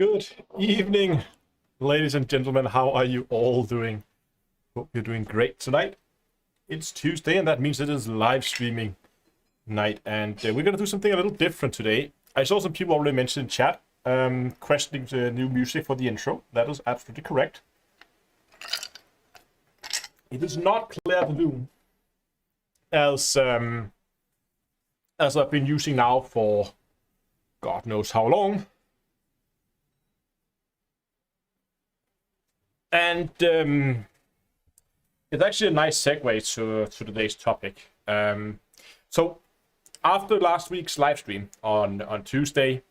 Good evening, ladies and gentlemen. How are you all doing? Hope you're doing great tonight. It's Tuesday, and that means it is live streaming night, and we're going to do something a little different today. I saw some people already mention in chat questioning the new music for the intro. That is absolutely correct. It is not Claire de Lune, as I've been using now for God knows how long. And it's actually a nice segue to today's topic. So after last week's live stream on Tuesday,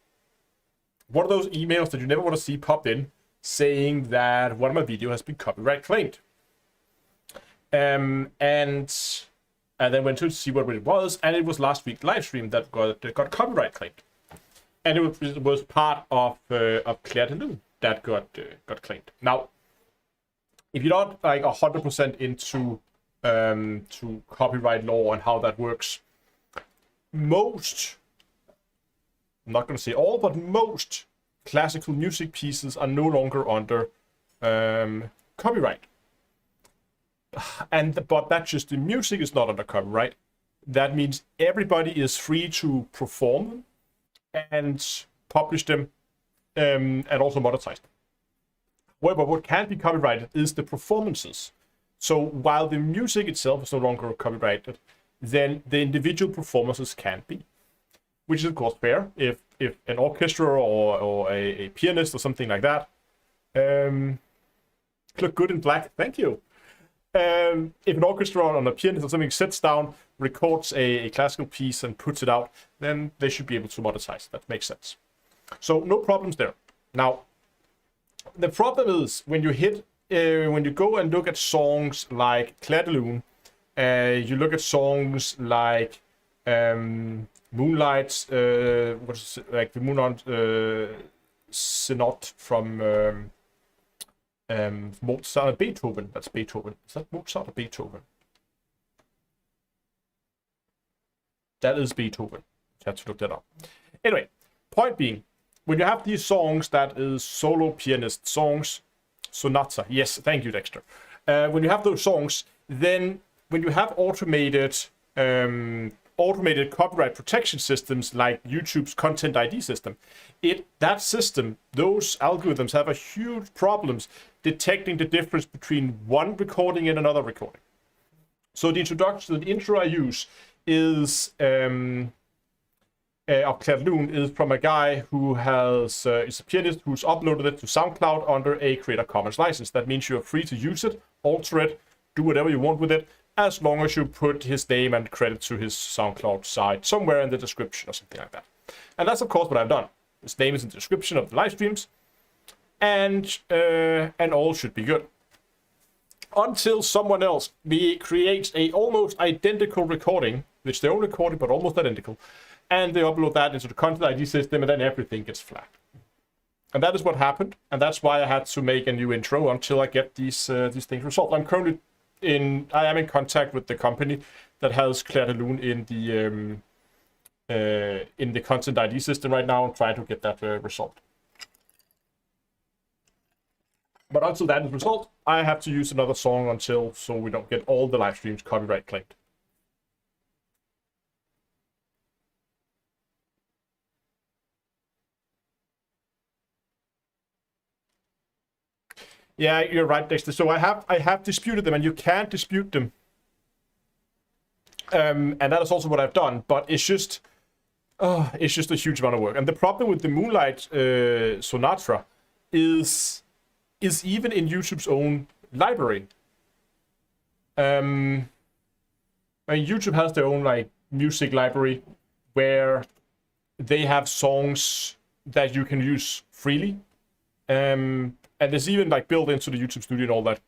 one of those emails that you never want to see pop in saying that one of my videos has been copyright claimed. And then went to see what it was, and it was last week's live stream that got copyright claimed. And it was part of Claire de Lune that got claimed. Now, if you're not like 100% into to copyright law and how that works, most, I'm not going to say all, but most classical music pieces are no longer under copyright. But that's just the music is not under copyright. That means everybody is free to perform them and publish them and also monetize them. However, what can be copyrighted is the performances. So while the music itself is no longer copyrighted, then the individual performances can be, which is of course fair. If an orchestra or a pianist or something like that, look good in black, thank you. If an orchestra or a pianist or something sits down, records a classical piece and puts it out, then they should be able to monetize. That makes sense. So no problems there. Now, the problem is when you go and look at songs like Claire de Lune, you look at songs like Moonlight, what's like the Moonlight Sonata from Mozart and Beethoven. That's Beethoven. Is that Mozart or Beethoven? That is Beethoven. I have to look that up. Anyway, point being, when you have these songs that is solo pianist songs, sonata, yes, thank you, Dexter. When you have those songs, then when you have automated copyright protection systems like YouTube's Content ID system, that system, those algorithms have a huge problems detecting the difference between one recording and another recording. So the intro I use is of Claire de Lune is from a guy who is a pianist who's uploaded it to SoundCloud under a Creative Commons license. That means you're free to use it, alter it, do whatever you want with it, as long as you put his name and credit to his SoundCloud site somewhere in the description or something like that. And that's of course what I've done. His name is in the description of the live streams, and all should be good. Until someone else creates a almost identical recording, which their own recording but almost identical, and they upload that into the Content ID system, and then everything gets flagged. And that is what happened, and that's why I had to make a new intro until I get these things resolved. I am in contact with the company that has Claire de Lune in the Content ID system right now, and trying to get that resolved. But until that is resolved, I have to use another song so we don't get all the live streams copyright claimed. Yeah, you're right, Dexter. So I have disputed them, and you can't dispute them. And that is also what I've done. But it's just a huge amount of work. And the problem with the Moonlight Sonata is even in YouTube's own library. I mean, YouTube has their own like music library where they have songs that you can use freely. And it's even like built into the YouTube studio and all that.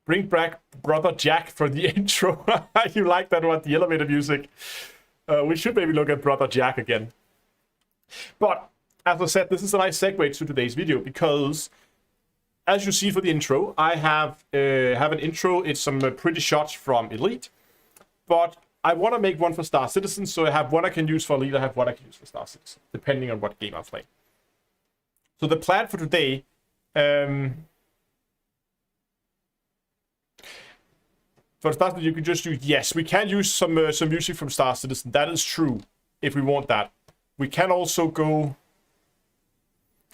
Bring back Brother Jack for the intro. You like that one, the elevator music. We should maybe look at Brother Jack again. But as I said, this is a nice segue to today's video because, as you see for the intro, I have an intro. It's some pretty shots from Elite, but I want to make one for Star Citizen, so I have one I can use for Elite, I have one I can use for Star Citizen, depending on what game I'm playing. So the plan for today, for Star Citizen, you can just use, yes, we can use some music from Star Citizen. That is true, if we want that. We can also go...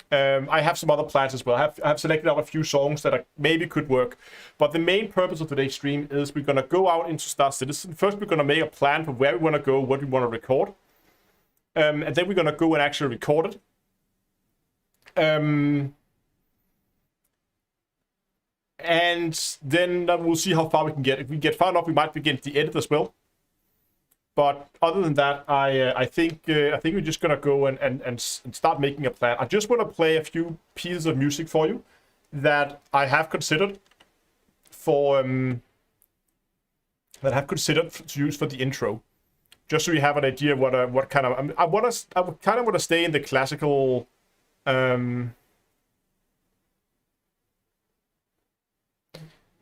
I have some other plans as well. I have selected out a few songs that maybe could work. But the main purpose of today's stream is we're going to go out into Star Citizen. First, we're going to make a plan for where we want to go, what we want to record. And then we're going to go and actually record it. And then we'll see how far we can get. If we get far enough, we might begin the edit as well. But other than that, I think we're just gonna go and start making a plan. I just want to play a few pieces of music for you that I have considered for to use for the intro, just so you have an idea of what kind of. I kind of want to stay in the classical.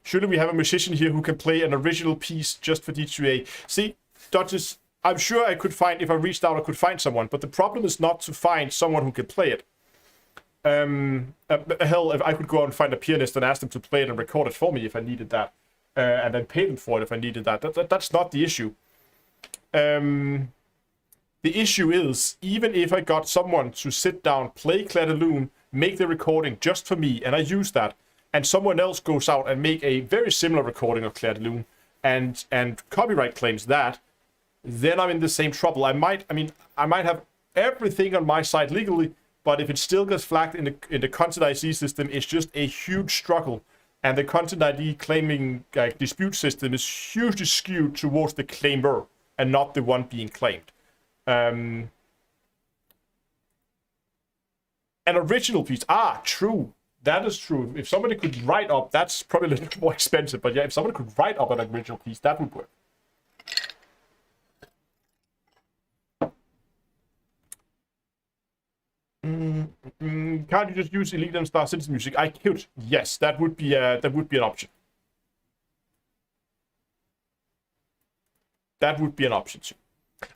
Surely we have a musician here who can play an original piece just for D2A. See. Dodges, I'm sure I could find, if I reached out, I could find someone, but the problem is not to find someone who can play it. Hell, if I could go out and find a pianist and ask them to play it and record it for me if I needed that, and then pay them for it if I needed that. That's not the issue. The issue is, even if I got someone to sit down, play Clair de Lune, make the recording just for me, and I use that, and someone else goes out and make a very similar recording of Clair de Lune, and copyright claims that, then I'm in the same trouble. I might have everything on my side legally, but if it still gets flagged in the content ID system, it's just a huge struggle. And the content ID claiming dispute system is hugely skewed towards the claimer and not the one being claimed. An original piece. True. That is true. If somebody could write up, that's probably a little bit more expensive. But yeah, if somebody could write up an original piece, that would work. Can't you just use Elite and Star Citizen music? I could. Yes, that would be an option. That would be an option too.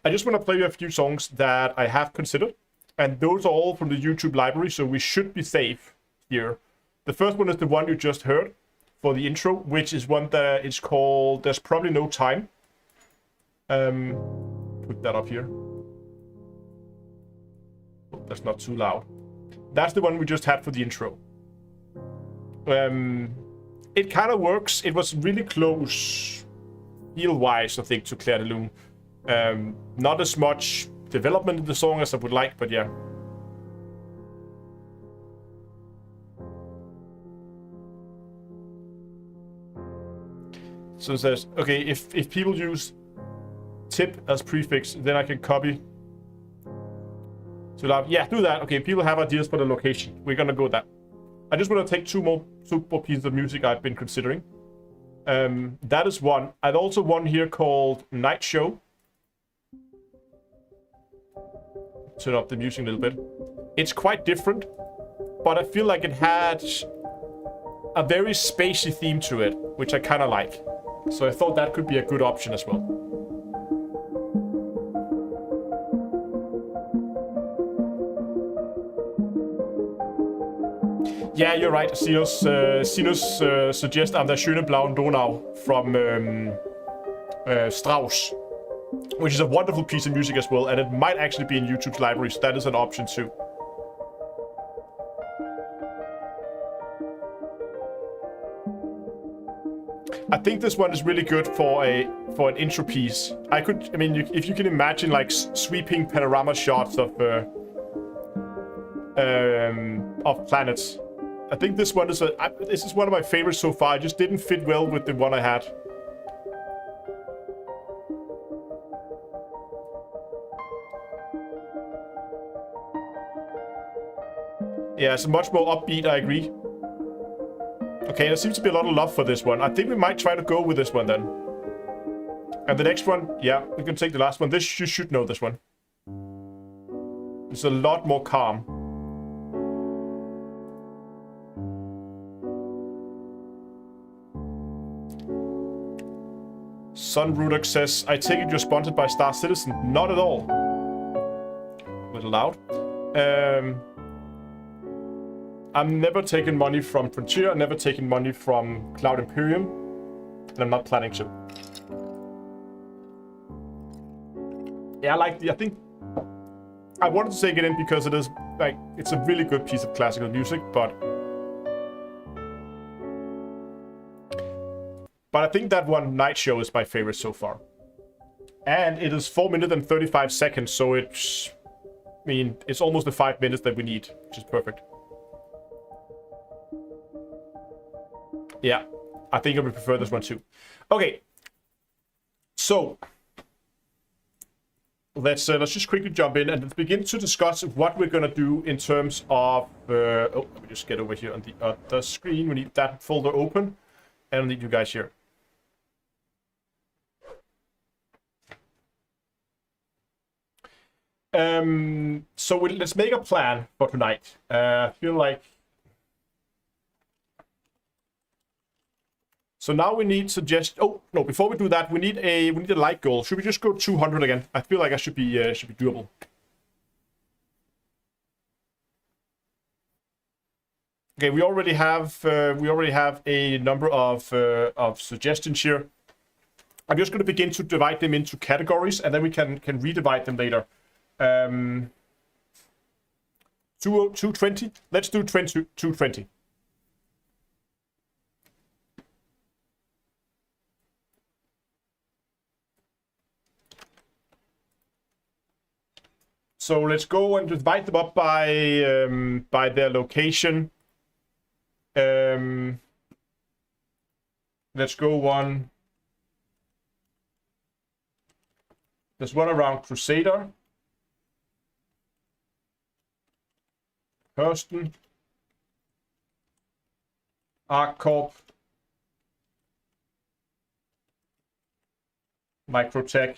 I just want to play you a few songs that I have considered, and those are all from the YouTube library, so we should be safe here. The first one is the one you just heard for the intro, which is one that is called "There's Probably No Time." Put that up here. That's not too loud. That's the one we just had for the intro. It kind of works. It was really close, feel-wise, I think, to Clair de Lune. Not as much development in the song as I would like, but yeah. So it says, okay, if people use tip as prefix, then I can copy. So yeah, do that. Okay, people have ideas for the location. We're gonna go with that. I just want to take two more pieces of music I've been considering. That is one. I'd also one here called Night Show. Turn up the music a little bit. It's quite different, but I feel like it had a very spacey theme to it, which I kind of like. So I thought that could be a good option as well. Yeah, you're right. Sinus suggests Am der schöne blauen Donau from Strauss, which is a wonderful piece of music as well, and it might actually be in YouTube's library, so that is an option too. I think this one is really good for an intro piece. If you can imagine like sweeping panorama shots of planets. I think this one is this is one of my favorites so far. It just didn't fit well with the one I had. Yeah, it's much more upbeat, I agree. Okay, there seems to be a lot of love for this one. I think we might try to go with this one then. And the next one, yeah, we can take the last one. This, you should know this one. It's a lot more calm. Sunrudak says, I take it you're sponsored by Star Citizen. Not at all. A little loud. I'm never taking money from Frontier. I'm never taking money from Cloud Imperium. And I'm not planning to. Yeah, I think I wanted to take it in because it is, like, it's a really good piece of classical music, but I think that one Night Show is my favorite so far. And it is 4 minutes and 35 seconds, so it's, I mean, it's almost the 5 minutes that we need, which is perfect. Yeah, I think I would prefer this one too. Okay, so let's just quickly jump in and let's begin to discuss what we're gonna do in terms of. Oh, let me just get over here on the other screen. We need that folder open, and I need you guys here. So let's make a plan for tonight. I feel like. So now we need suggest. Oh no! Before we do that, we need a like goal. Should we just go 200 again? I feel like I should be doable. Okay, we already have a number of suggestions here. I'm just going to begin to divide them into categories, and then we can redivide them later. 220. Let's do 220. So let's go and divide them up by their location. Let's go one. There's one around Crusader, Hurston, ArcCorp, Microtech,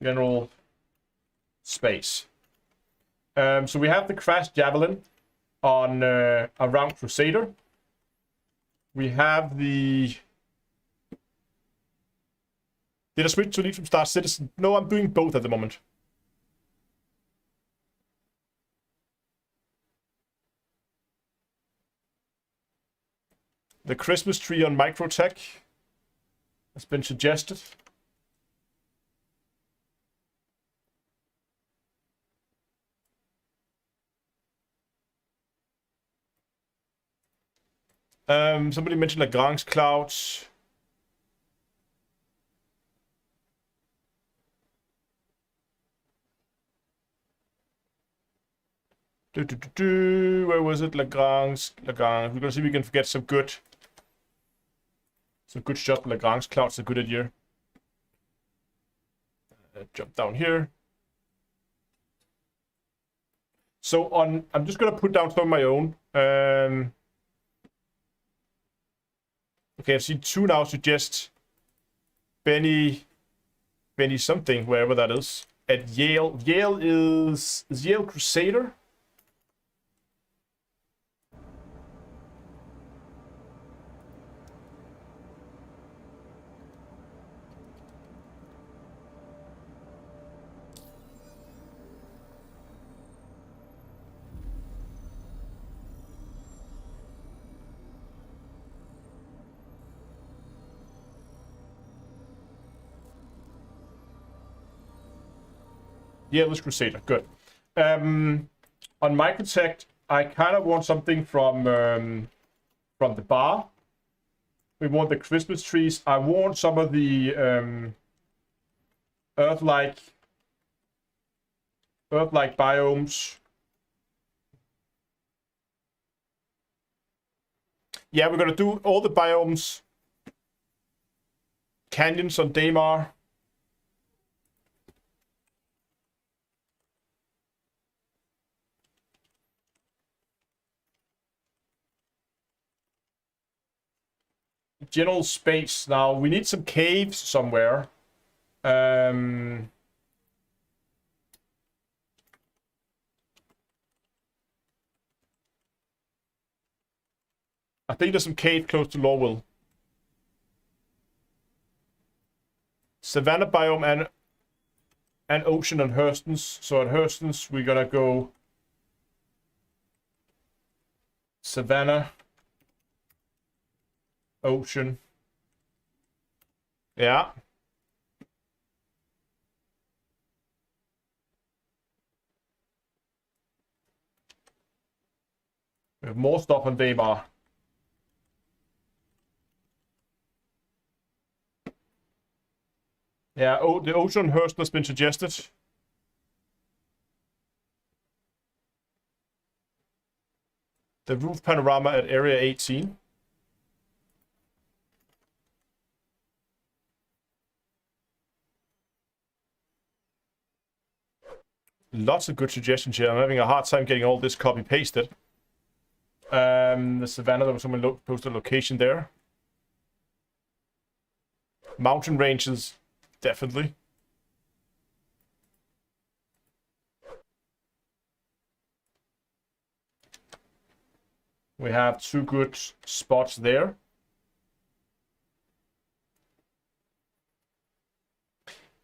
General Space. So we have the Crash Javelin on around Crusader. We have the. Did I switch to lead from Star Citizen? No, I'm doing both at the moment. The Christmas tree on Microtech has been suggested. Somebody mentioned Lagrange clouds. Where was it? Lagrange. We're gonna see if we can get some good shots. Lagrange clouds are good at here. Jump down here. So I'm just gonna put down some of my own. Okay, I've seen two now suggest Benny something, wherever that is. At Yale. Yale is Yale Crusader? Yeah, it was Crusader. Good. On Microtech, I kind of want something from the bar. We want the Christmas trees. I want some of the Earth-like biomes. Yeah, we're gonna do all the biomes. Canyons on Daymar. General space. Now we need some caves somewhere. I think there's some cave close to Lorwell. Savanna biome and ocean and Hurston's. So at Hurston's, we're gonna go Savanna, ocean. Yeah. We have more stuff on Weimar. Yeah, the ocean Hurston has been suggested. The roof panorama at area 18. Lots of good suggestions here. I'm having a hard time getting all this copy-pasted. The Savannah, there was someone posted a location there. Mountain ranges, definitely. We have 2 good spots there.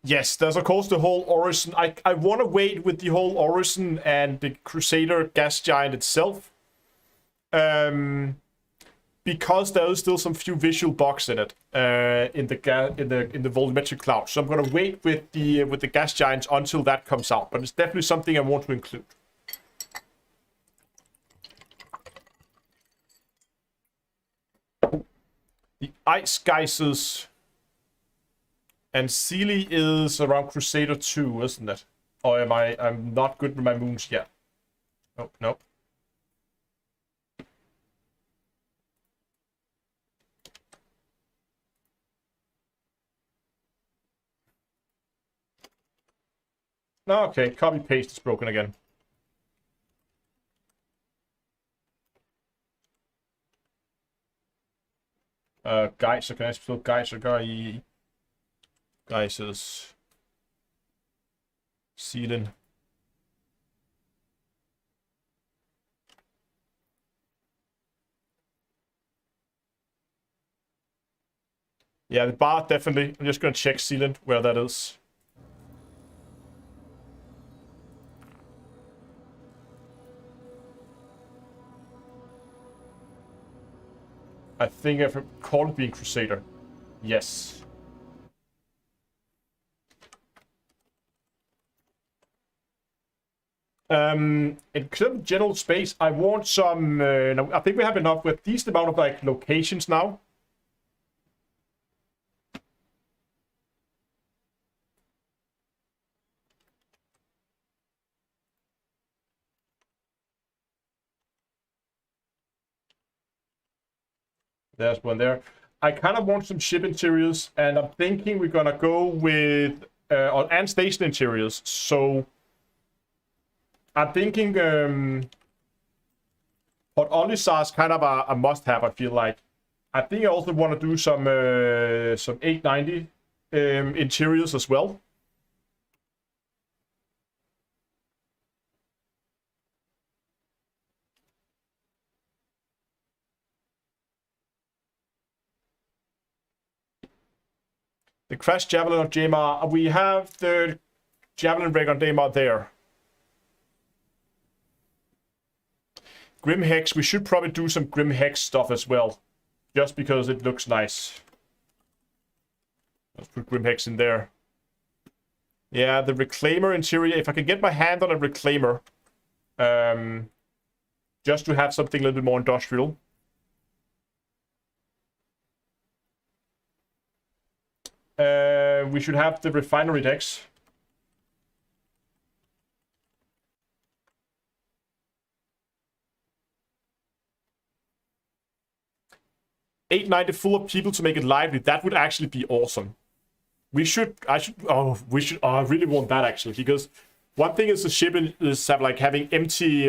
Yes, there's of course the whole Orison. I want to wait with the whole Orison and the Crusader gas giant itself. Because there is still some few visual bugs in it in the volumetric cloud. So I'm gonna wait with the gas giants until that comes out. But it's definitely something I want to include. The ice geysers and Sealy is around Crusader 2, isn't it? Or am I'm not good with my moons yet. Oh, no. No, okay, copy paste is broken again. Geyser, can I spell Geyser? Geysers. Sealing. Yeah, the bar definitely. I'm just gonna check sealant where that is. I think I've recalled it being Crusader. Yes. In general space, I want some. I think we have enough with decent amount of like locations now. There's one there. I kind of want some ship interiors, and I'm thinking we're gonna go with and station interiors. So I'm thinking Port Olisar is kind of a must-have. I feel like. I think I also want to do some 890 interiors as well. The Crash Javelin of Jaemar. We have the Javelin rig on Jaemar there. Grim Hex. We should probably do some Grim Hex stuff as well. Just because it looks nice. Let's put Grim Hex in there. Yeah, the Reclaimer interior. If I can get my hand on a Reclaimer. Just to have something a little bit more industrial. We should have the refinery decks. $890 full of people to make it lively. That would actually be awesome. I really want that actually, because one thing is the ship is like having empty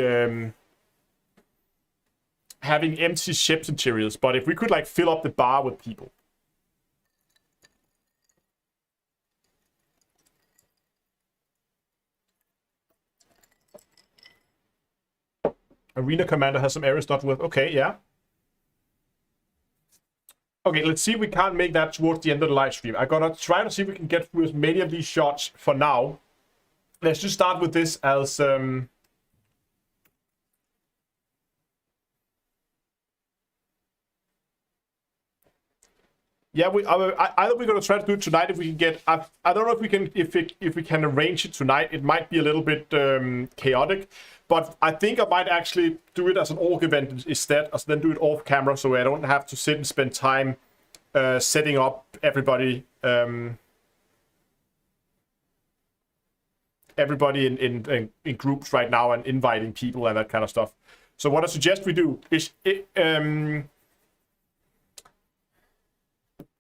ships interiors, but if we could like fill up the bar with people. Arena Commander has some area stuff with. Okay, yeah. Okay, let's see if we can't make that towards the end of the live stream. I'm gonna try to see if we can get through as many of these shots for now. Let's just start with this as yeah, either we're gonna try to do it tonight if we can get. I don't know if we can if we can arrange it tonight. It might be a little bit chaotic, but I think I might actually do it as an org event instead, as then do it off camera, so I don't have to sit and spend time setting up everybody. Everybody in groups right now and inviting people and that kind of stuff. So what I suggest we do is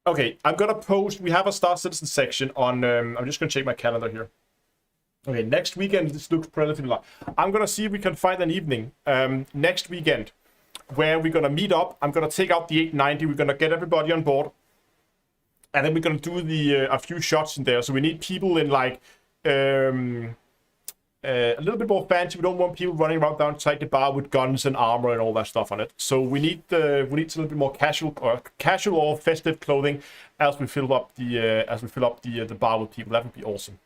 okay, I'm gonna post. We have a Star Citizen section on. I'm just gonna check my calendar here. Okay, next weekend this looks relatively long. I'm gonna see if we can find an evening next weekend where we're gonna meet up. I'm gonna take out the 890. We're gonna get everybody on board, and then we're gonna do a few shots in there. So we need people in like a little bit more fancy. We don't want people running around outside the bar with guns and armor and all that stuff on it. So we need a little bit more casual or festive clothing as we fill up the bar with people. That would be awesome.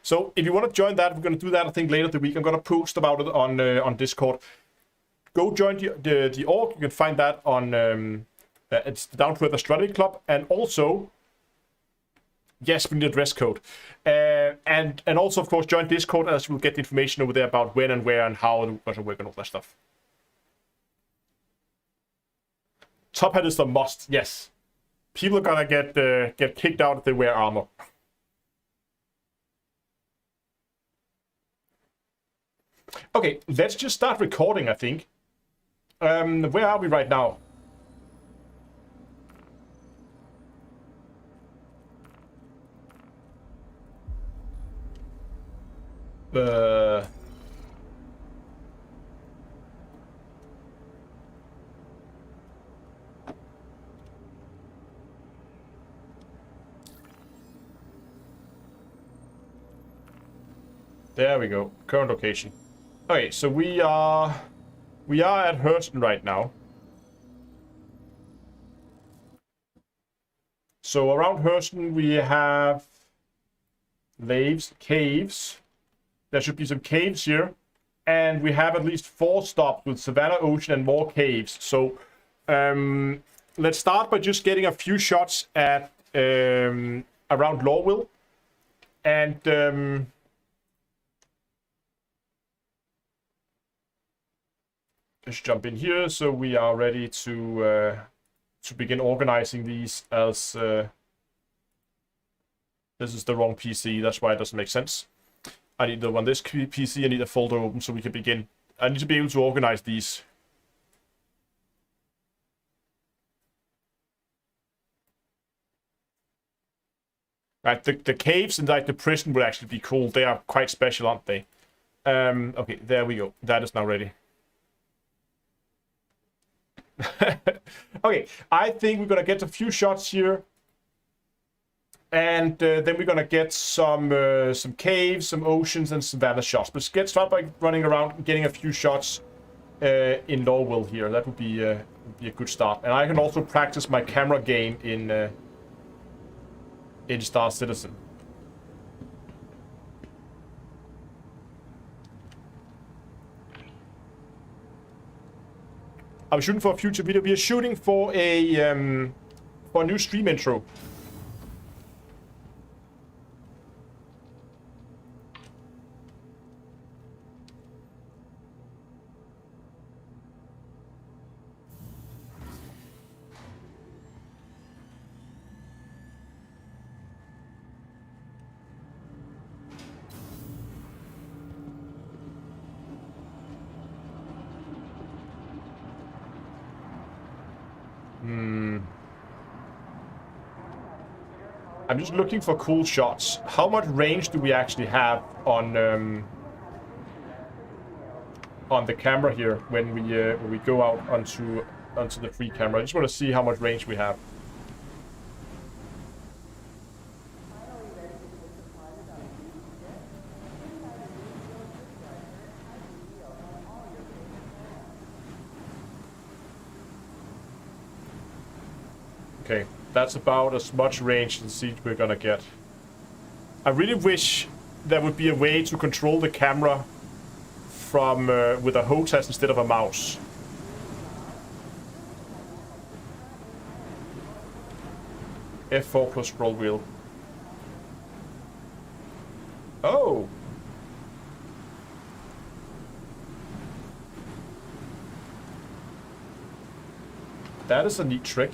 So if you want to join that, we're going to do that I think later the week. I'm going to post about it on Discord. Go join the org. You can find that on it's the Down to Earth Astronomy Club, and also. Yes, we need a dress code. And also, of course, join Discord as we'll get the information over there about when and where and how and what to work and all that stuff. Top hat is a must, yes. People are gonna get kicked out if they wear armor. Okay, let's just start recording, I think. Where are we right now? There we go. Current location. Okay, so we are at Hurston right now. So around Hurston we have caves. There should be some caves here, and we have at least 4 stops with Savannah Ocean and more caves. So let's start by just getting a few shots at around Lorville, and just jump in here so we are ready to begin organizing these. As this is the wrong PC, that's why it doesn't make sense. I need to run this PC, I need a folder open so we can begin. I need to be able to organize these. Right, the caves and like the prison would actually be cool. They are quite special, aren't they? Okay, there we go. That is now ready. Okay, I think we're gonna get a few shots here. And then we're gonna get some caves, some oceans, and Savannah shots. But let's start by running around and getting a few shots in Lorville here. That would be a good start. And I can also practice my camera game in Star Citizen. I'm shooting for a future video. We are shooting for a new stream intro. I'm just looking for cool shots. How much range do we actually have on the camera here when we go out onto the free camera? I just want to see how much range we have. Okay, that's about as much range as siege we're gonna get. I really wish there would be a way to control the camera from with a HOTAS instead of a mouse. F4 plus scroll wheel. Oh! That is a neat trick.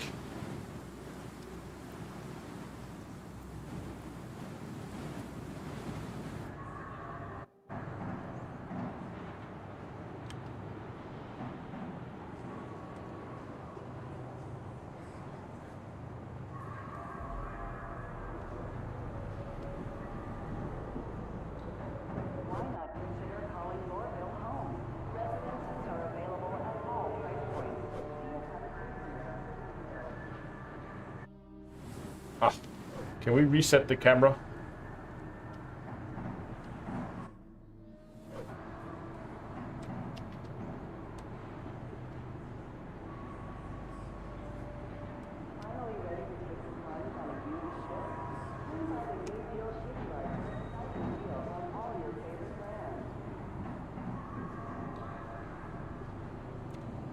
Ah, can we reset the camera?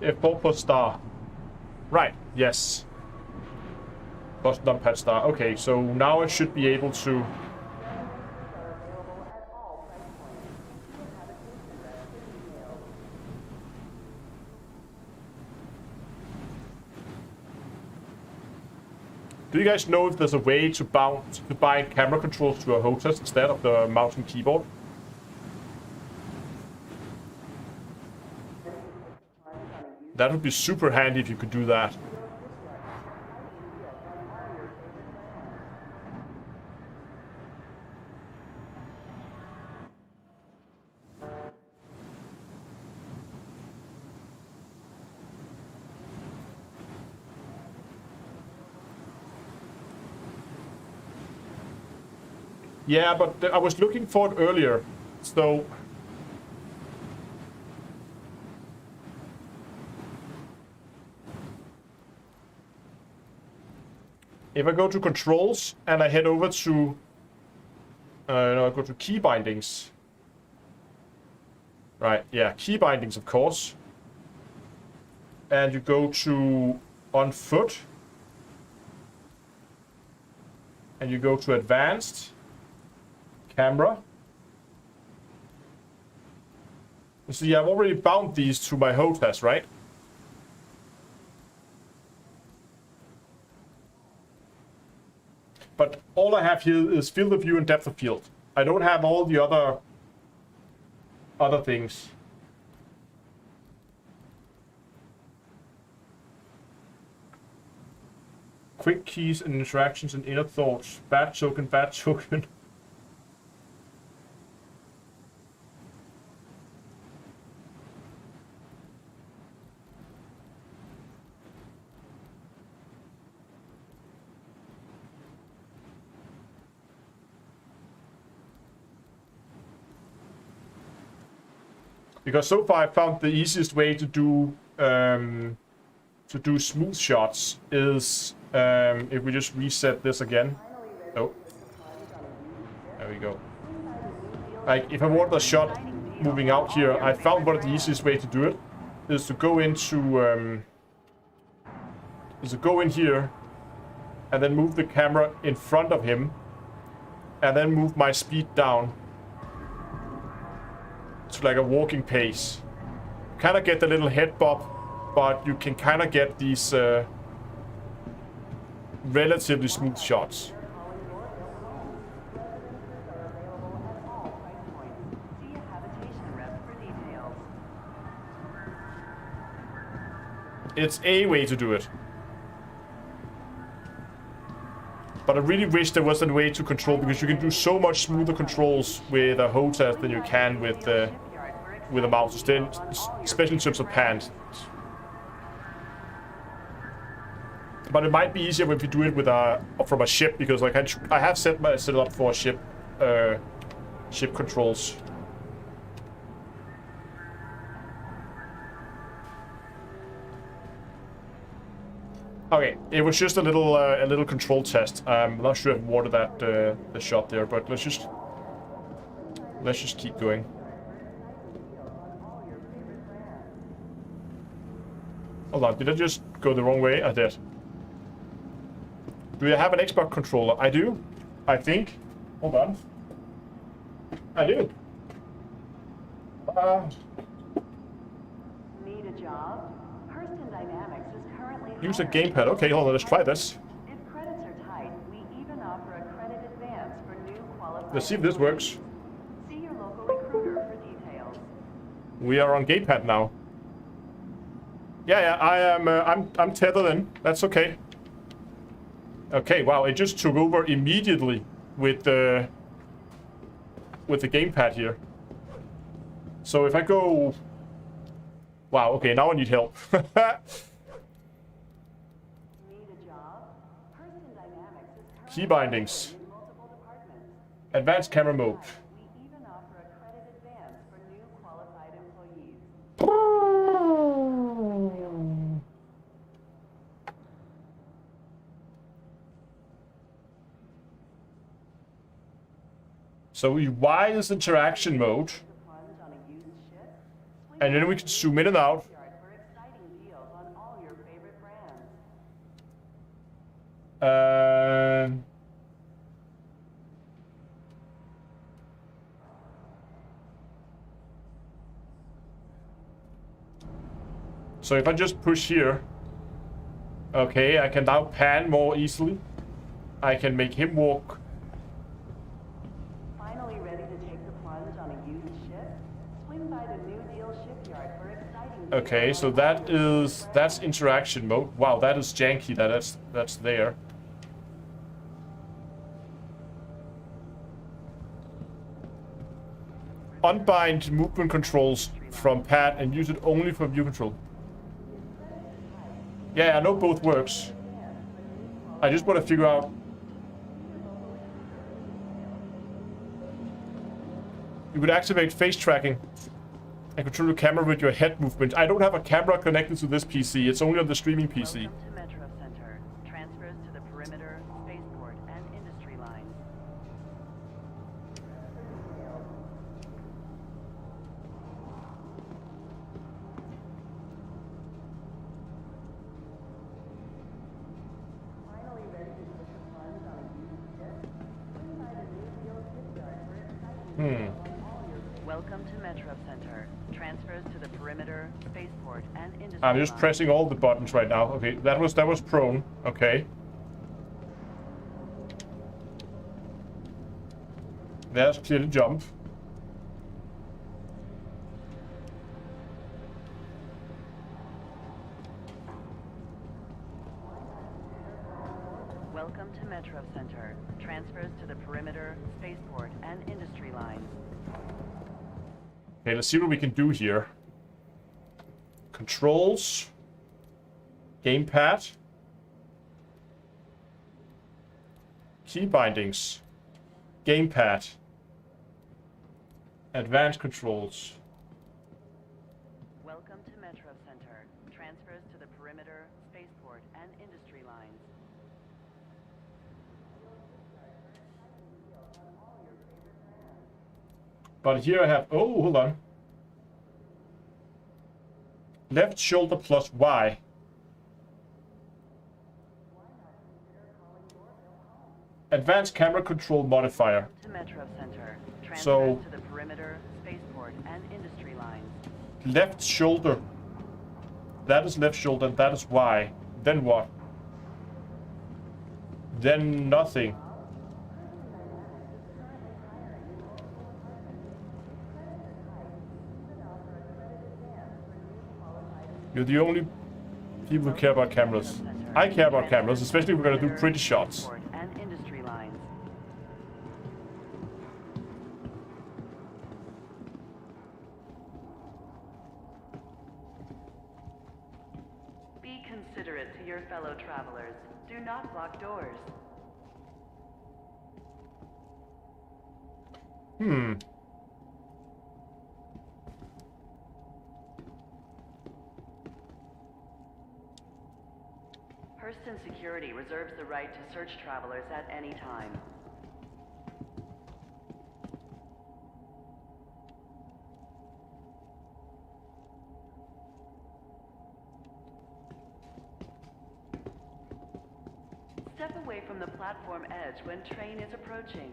F4 plus star. Right, yes. Plus numpad star. Okay, so now I should be able to... Do you guys know if there's a way to bind camera controls to a HOTAS instead of the mouse and keyboard? That would be super handy if you could do that. Yeah, but I was looking for it earlier, so... If I go to controls and I head over to... no, I go to key bindings. Right, yeah, key bindings, of course. And you go to on foot. And you go to advanced. Camera. You see, I've already bound these to my HOTAS, right? But all I have here is field of view and depth of field. I don't have all the other things. Quick keys and interactions and inner thoughts. Bad token, bad token. Because so far I found the easiest way to do smooth shots is if we just reset this again. Oh, there we go. Like if I want a shot moving out here, I found one of the easiest way to do it is to go into go in here and then move the camera in front of him and then move my speed down to like a walking pace. Kind of get the little head bob, but you can kind of get these relatively smooth shots. It's a way to do it. But I really wish there was a way to control, because you can do so much smoother controls with a HOTAS than you can with a mouse, especially in terms of pans. But it might be easier if you do it with from a ship, because like I have set it up for ship controls. Okay, it was just a little control test. I'm not sure if I watered that the shot there, but let's just keep going. Hold on, did I just go the wrong way? I did. Do you have an Xbox controller? I do. I think. Hold on. I do. Need a job? Person Dynamics is currently Use a hiring. gamepad. Okay, hold on, let's try this. If credits are tight, we even offer a credit advance for new qualified. Let's see if this works. See your local recruiter for details. We are on gamepad now. Yeah, I am. I'm tethered in. That's okay. Okay, wow, it just took over immediately with the gamepad here. So if I go, wow, okay, now I need help. Need a job? Person Dynamics is currently Key bindings. in multiple departments. Advanced camera mode. We even offer a credit advance for new qualified employees. So Y is interaction mode, Plunge on a used ship. Swing and then we can zoom in and out. yard for exciting deals on all your favorite brands. So if I just push here, okay, I can now pan more easily. I can make him walk. Finally ready to take the plunge on a used ship? Swing by the New Deal shipyard for exciting deals Okay, so that's interaction mode. Wow, that is janky. That's there. Unbind movement controls from pad and use it only for view control. Yeah, I know both works. I just want to figure out. You could activate face tracking and control the camera with your head movement. I don't have a camera connected to this PC. It's only on the streaming PC. Welcome to Metro Center. Transfers to the perimeter, spaceport, and industry lines. Finally ready to take the plunge on a used ship? Swing by the New Deal shipyard for exciting deals on all your Welcome to Metro Center. Transfers to the perimeter, spaceport, and industry I'm just lines. pressing all the buttons right now. Okay, that was prone. Okay. There's clearly jump. Welcome to Metro Center. Transfers to the perimeter, spaceport, and industry lines. Okay, let's see what we can do here. Controls. Gamepad. Key bindings. Gamepad. Advanced controls. Welcome to Metro Center. Transfers to the perimeter, spaceport, and industry lines. But here I have, oh, hold on. Left shoulder plus Y. Advanced camera control modifier. To Metro Center. Transfers So- to the perimeter, spaceport, and industry lines. Left shoulder. That is left shoulder, and that is Y. Then what? Then nothing. You're the only people who care about cameras. I care about cameras, especially if we're gonna do pretty shots. Spaceport and industry lines. Be considerate to your fellow travelers. Do not block doors. Hurston Security reserves the right to search travelers at any time. Step away from the platform edge when train is approaching.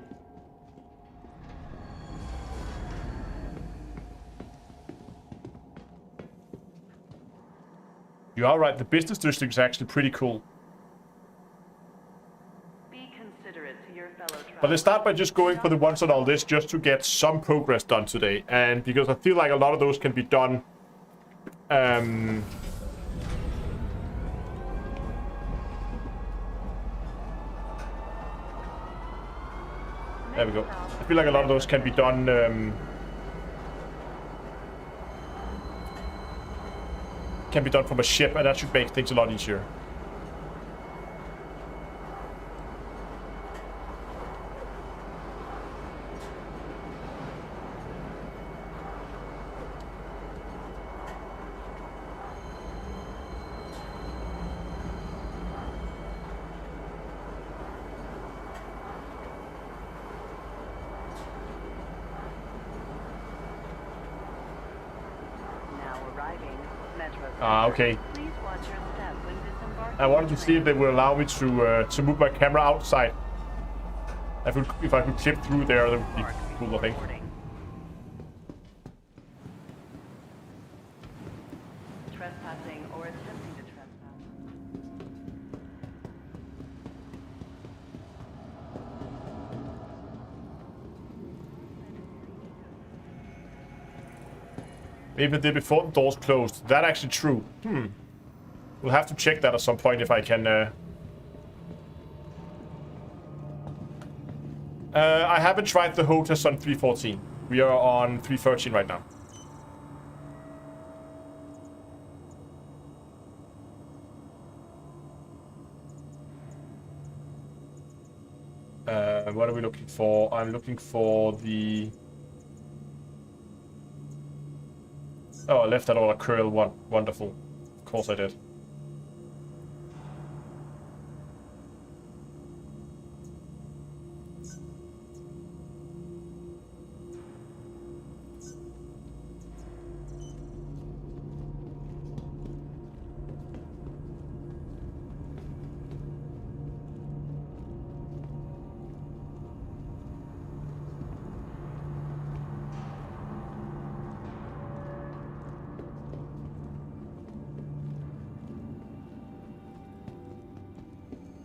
You are right, the business district is actually pretty cool. Be considerate to your fellow travelers. But let's start by just going for the ones on all this, just to get some progress done today. And because I feel like a lot of those can be done... there we go. I feel like a lot of those can be done... can be done from a ship, and that should make things a lot easier. Okay. Please watch your step when disembarking. I wanted to see if they would allow me to move my camera outside. If I could clip through there, that would be cool, I think. Trespassing or attempting to trespass. Maybe they did before the doors closed. That's actually true. We'll have to check that at some point if I can... I haven't tried the HOTAS on 3.14. We are on 3.13 right now. What are we looking for? I'm looking for the... Oh, I left that on a curl one. Wonderful. Of course I did.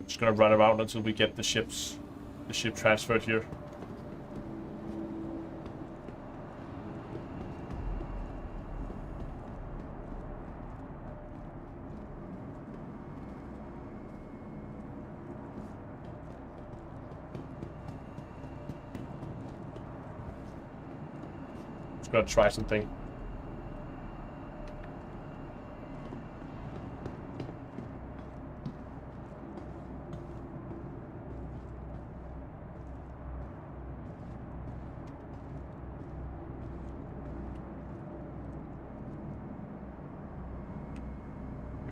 Just gonna run around until we get the ship transferred here. Just gonna try something.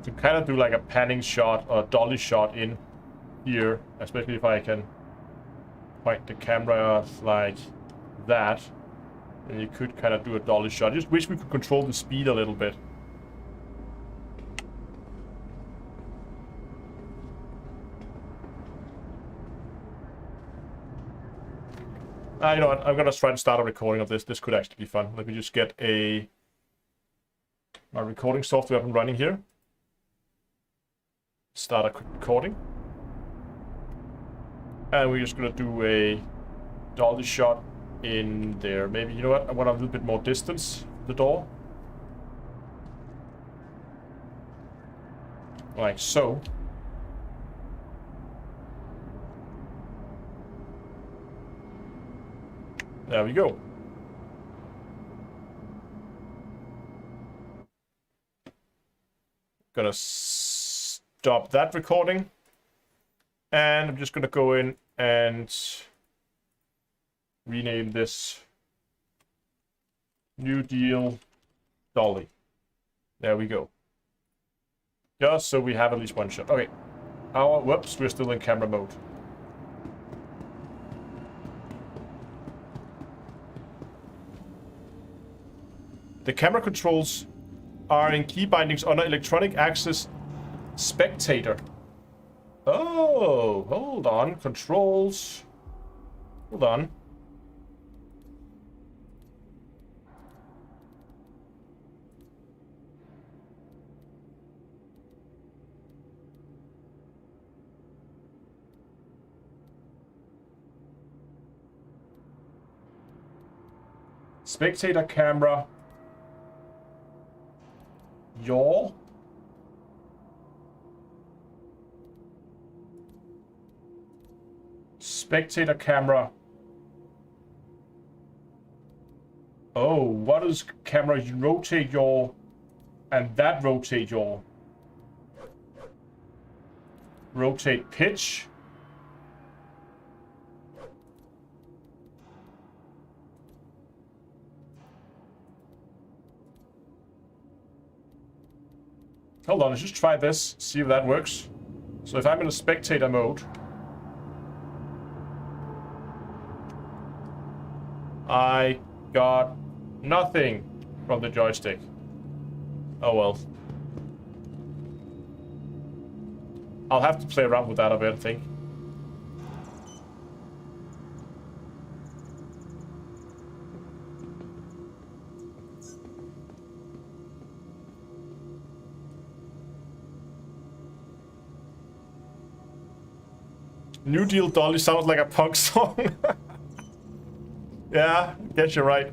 To kind of do like a panning shot or a dolly shot in here, especially if I can point the camera like that, and you could kind of do a dolly shot. I just wish we could control the speed a little bit. You know what? I'm gonna try to start a recording of this. This could actually be fun. Let me just get my recording software up and running here. Start a quick recording. And we're just gonna do a dolly shot in there. Maybe, you know what? I want a little bit more distance from the door. Like so. There we go. Gonna stop that recording. And I'm just gonna go in and rename this New Deal Dolly. There we go. Just so we have at least one shot. Okay. Whoops, we're still in camera mode. The camera controls are in key bindings under electronic access spectator. Oh, hold on. Controls. Hold on. Spectator camera. Yaw. Spectator camera. Oh, what is camera? You rotate yaw and that rotate yaw. Rotate pitch. Hold on, let's just try this, see if that works. So if I'm in a spectator mode, I got nothing from the joystick. Oh well. I'll have to play around with that a bit, I think. New Deal Dolly sounds like a punk song. Yeah, guess you're right.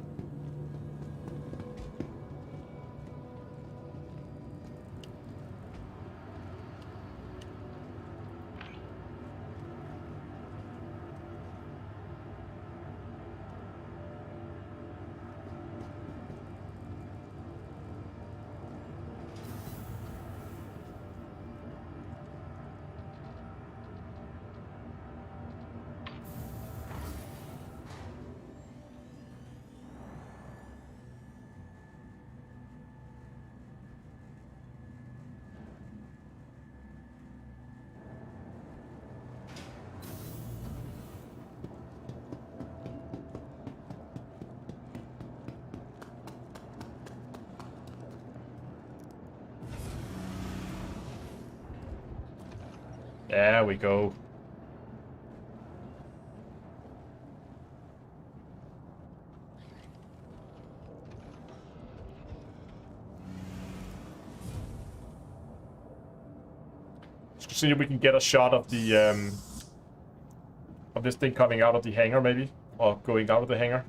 There we go. Let's see if we can get a shot of the of this thing coming out of the hangar, maybe, or going out of the hangar.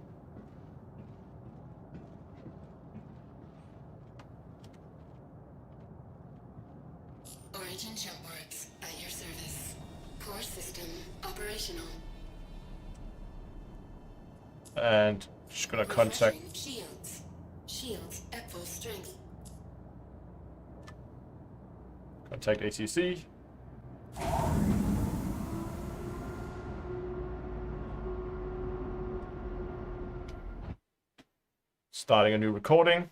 Origin jump works at your service. Core system operational. And just gonna contact. Shields. Shields at full strength. Contact ATC. Starting a new recording.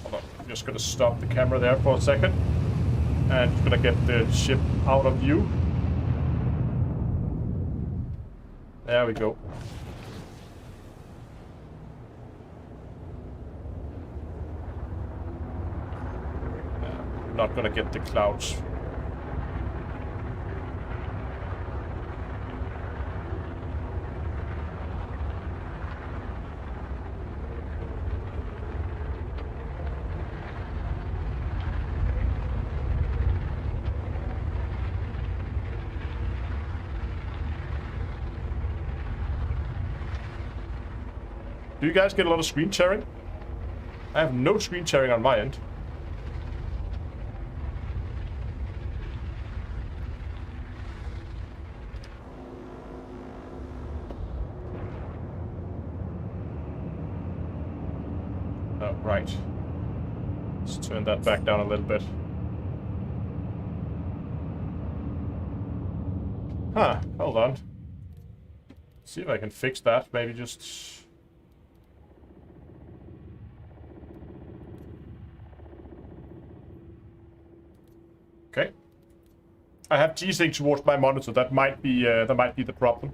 Hold on, I'm just gonna stop the camera there for a second. And just gonna get the ship out of view. There we go. Not gonna get the clouds. Do you guys get a lot of screen sharing? I have no screen sharing on my end. Right. Let's turn that back down a little bit. Huh, hold on. See if I can fix that. Maybe just... Okay. I have G-Sync towards my monitor. That might be the problem.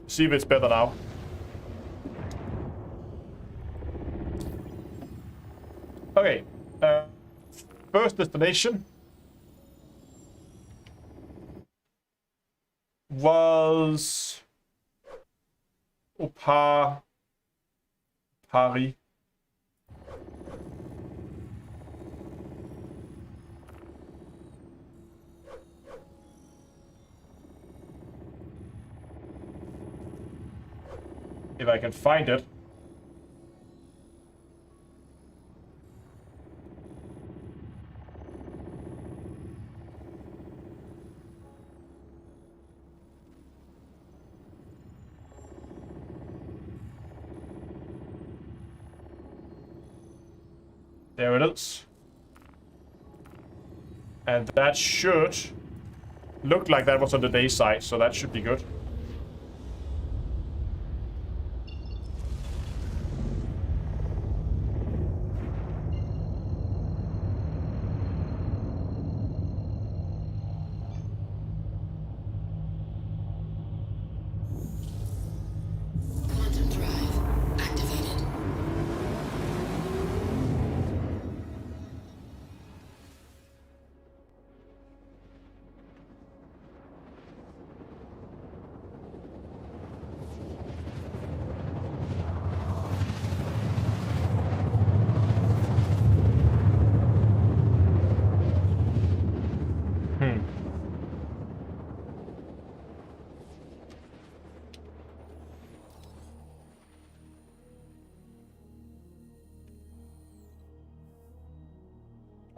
See if it's better now. Okay. First destination was Paris. If I can find it. There it is. And that should look like that was on the day side, so that should be good. Quantum drive activated.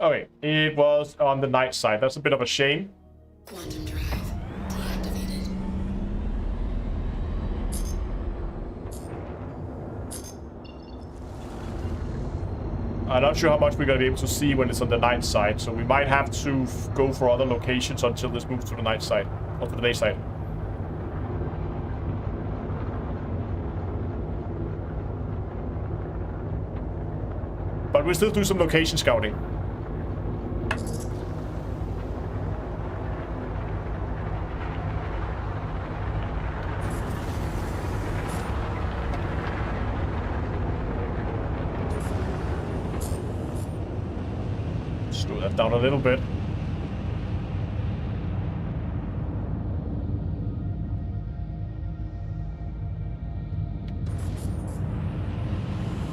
Okay, it was on the night side. That's a bit of a shame. Quantum drive deactivated. I'm not sure how much we're going to be able to see when it's on the night side, so we might have to go for other locations until this moves to the night side, or to the day side. But we'll still do some location scouting. Slow that down a little bit.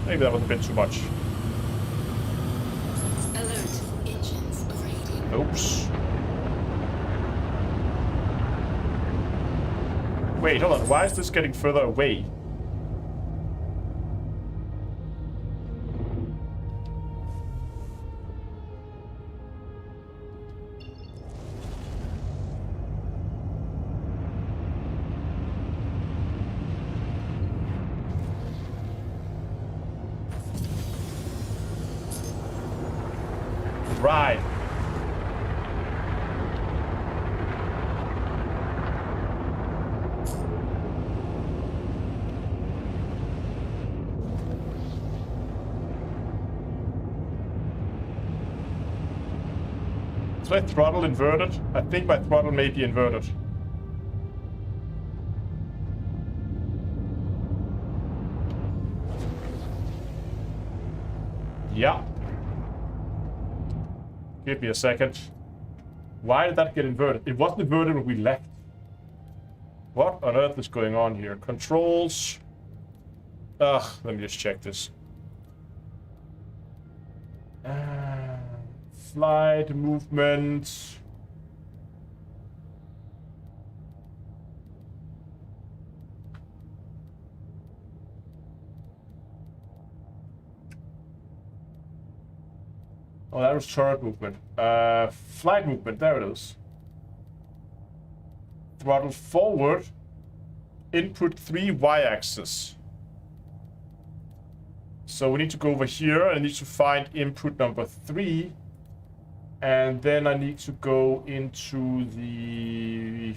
Maybe that was a bit too much. Alert. Engines overheating. Oops. Wait, hold on. Why is this getting further away? Right. Is my throttle inverted? I think my throttle may be inverted. Yeah. Give me a second. Why did that get inverted? It wasn't inverted when we left. What on earth is going on here? Controls. Ugh, let me just check this. Flight, movement. Oh, that was turret movement. Flight movement, there it is. Throttle forward. Input 3 y-axis. So we need to go over here and I need to find input number 3. And then I need to go into the...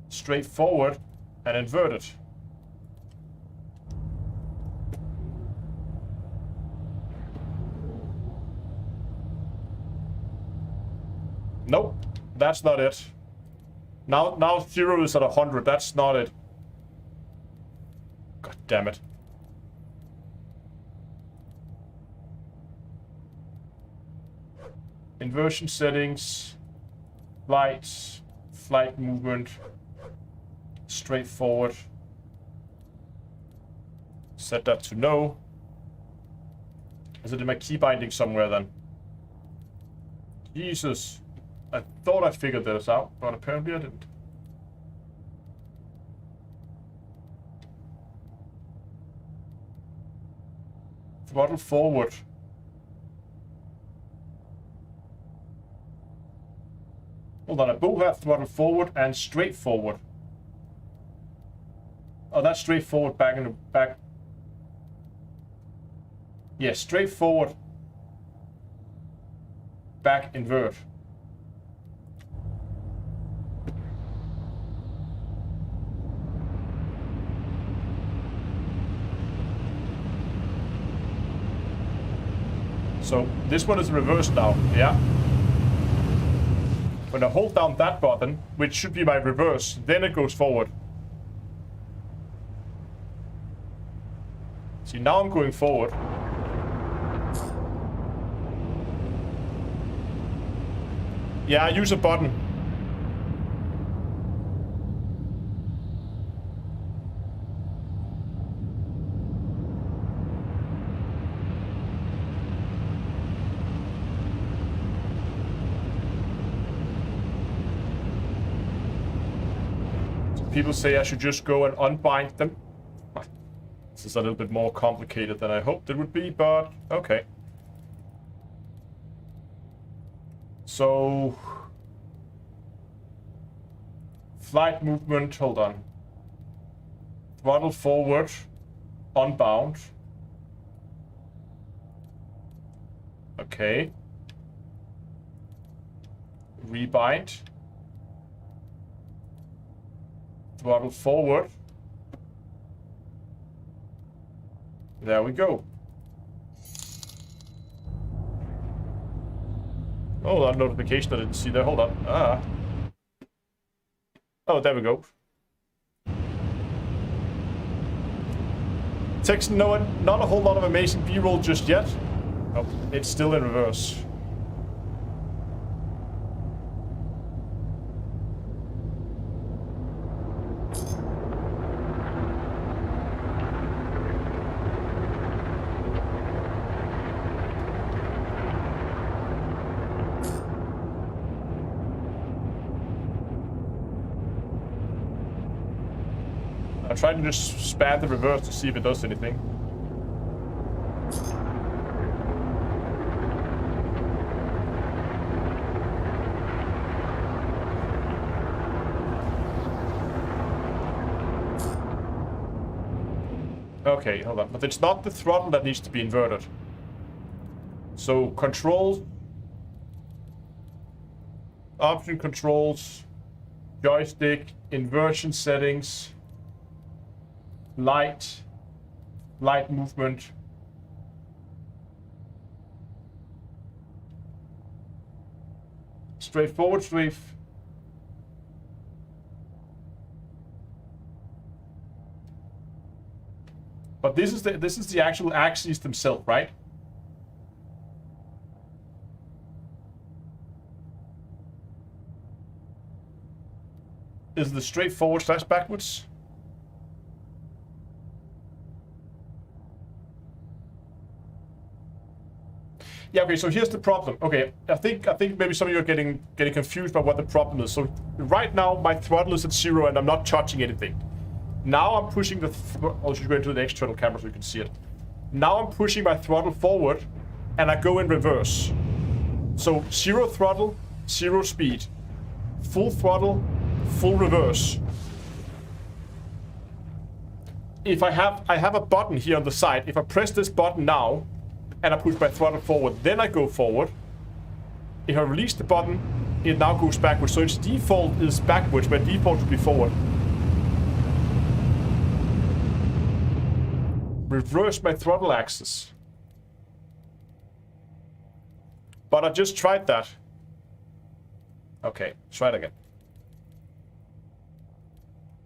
straight forward and invert it. Nope, that's not it. Now 0 is at 100. That's not it. God damn it. Inversion settings, lights, flight movement, straightforward. Set that to no. Is it in my key binding somewhere then? Jesus. I thought I figured this out, but apparently I didn't. Throttle forward. Hold on, I both have throttle forward and straight forward. Oh, that's straight forward back in the back. Yeah, straight forward. Back invert. So this one is reversed now, yeah? When I hold down that button, which should be my reverse, then it goes forward. See, now I'm going forward. Yeah, I use a button. People say I should just go and unbind them. This is a little bit more complicated than I hoped it would be, but okay. So... flight movement, hold on. Throttle forward, unbound. Okay. Rebind. Throttle forward. There we go. Oh, that notification I didn't see there. Hold on. Ah. Oh, there we go. Text, no, not a whole lot of amazing B-roll just yet. Oh, it's still in reverse. I'm trying to just span the reverse to see if it does anything. Okay, hold on. But it's not the throttle that needs to be inverted. So controls, option controls, joystick, inversion settings, light movement. Straightforward strafe. But this is the actual axes themselves, right? Is the straightforward slash backwards? Yeah, okay, so here's the problem. Okay, I think maybe some of you are getting confused by what the problem is. So right now my throttle is at 0 and I'm not touching anything. Now I'm pushing the I should go into the external camera so you can see it. Now I'm pushing my throttle forward and I go in reverse. So 0 throttle, 0 speed. Full throttle, full reverse. If I have a button here on the side. If I press this button now, and I push my throttle forward, then I go forward. If I release the button, it now goes backwards. So its default is backwards, but default should be forward. Reverse my throttle axis. But I just tried that. Okay, try it again.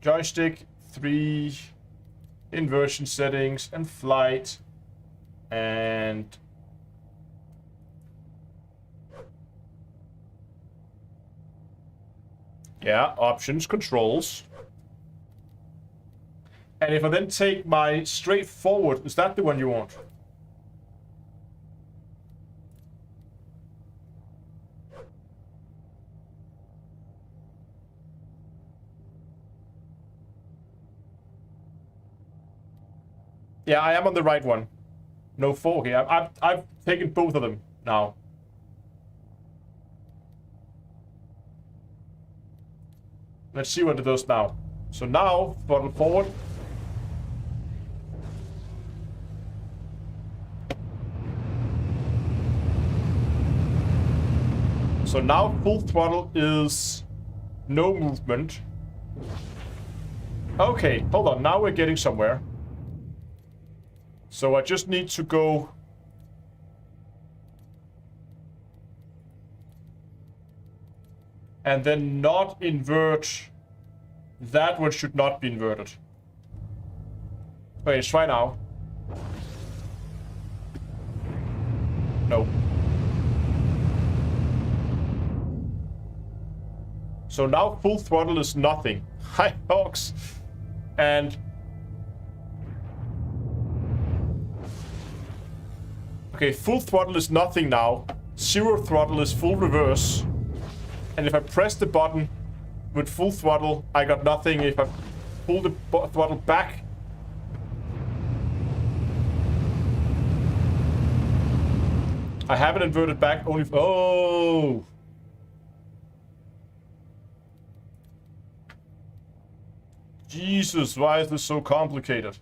Joystick, 3, inversion settings, and flight, and yeah, options, controls. And if I then take my straight forward, is that the one you want? Yeah, I am on the right one. No 4 here. I've taken both of them now. Let's see what it does now. So now, throttle forward. So now full throttle is no movement. Okay, hold on. Now we're getting somewhere. So I just need to go... and then not invert. That one should not be inverted. Okay, let's try now. No. So now full throttle is nothing. Hi, Hawks. And... okay, full throttle is nothing now. 0 throttle is full reverse. And if I press the button with full throttle, I got nothing. If I pull the throttle back, I have it inverted back only. Oh! Jesus, why is this so complicated?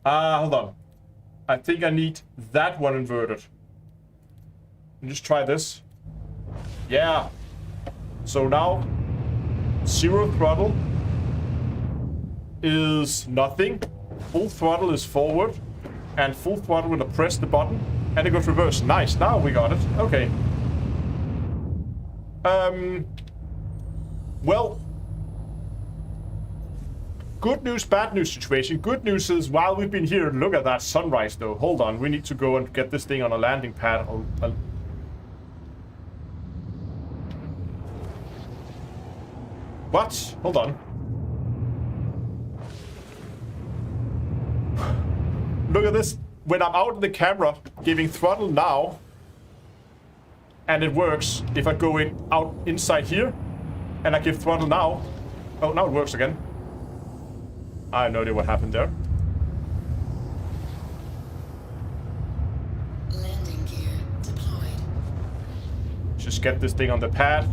Hold on. I think I need that one inverted. Just try this. Yeah. So now, 0 throttle is nothing. Full throttle is forward. And full throttle when I press the button. And it goes reverse. Nice. Now we got it. Okay. Well... good news, bad news situation. Good news is, while we've been here, look at that sunrise, though. Hold on, we need to go and get this thing on a landing pad. What? Hold on. Look at this. When I'm out in the camera, giving throttle now, and it works. If I go out inside here, and I give throttle now. Oh, now it works again. I have no idea what happened there. Landing gear deployed. Just get this thing on the pad.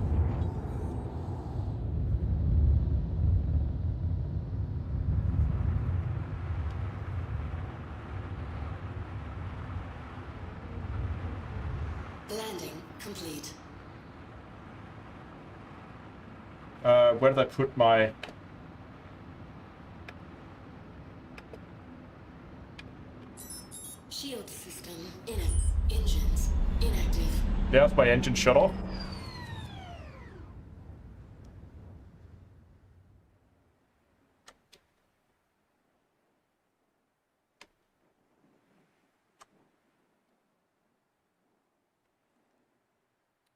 Landing complete. Where did I put my... Shield system engines inactive. there's my engine shut off.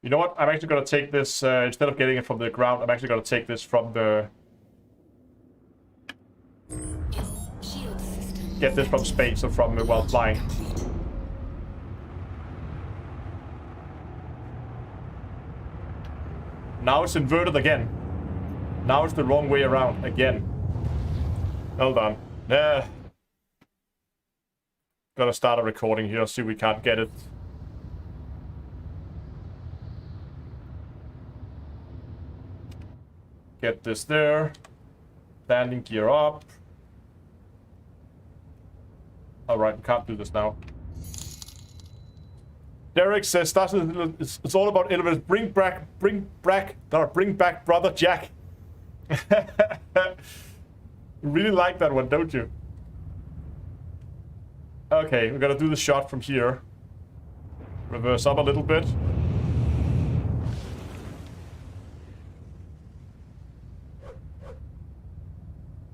You know what? I'm actually going to take this, instead of getting it from the ground, I'm actually going to take this from the... Shield system get this from space, or from while flying. complete. Now it's inverted again. Now it's the wrong way around again. Hold on. Gotta start a recording here, see if we can't get it. Get this there. Landing gear up. Alright, we can't do this now. Derek says it's all about elevators. Bring back Brother Jack. You really like that one, don't you? Okay, we're gonna do the shot from here. Reverse up a little bit.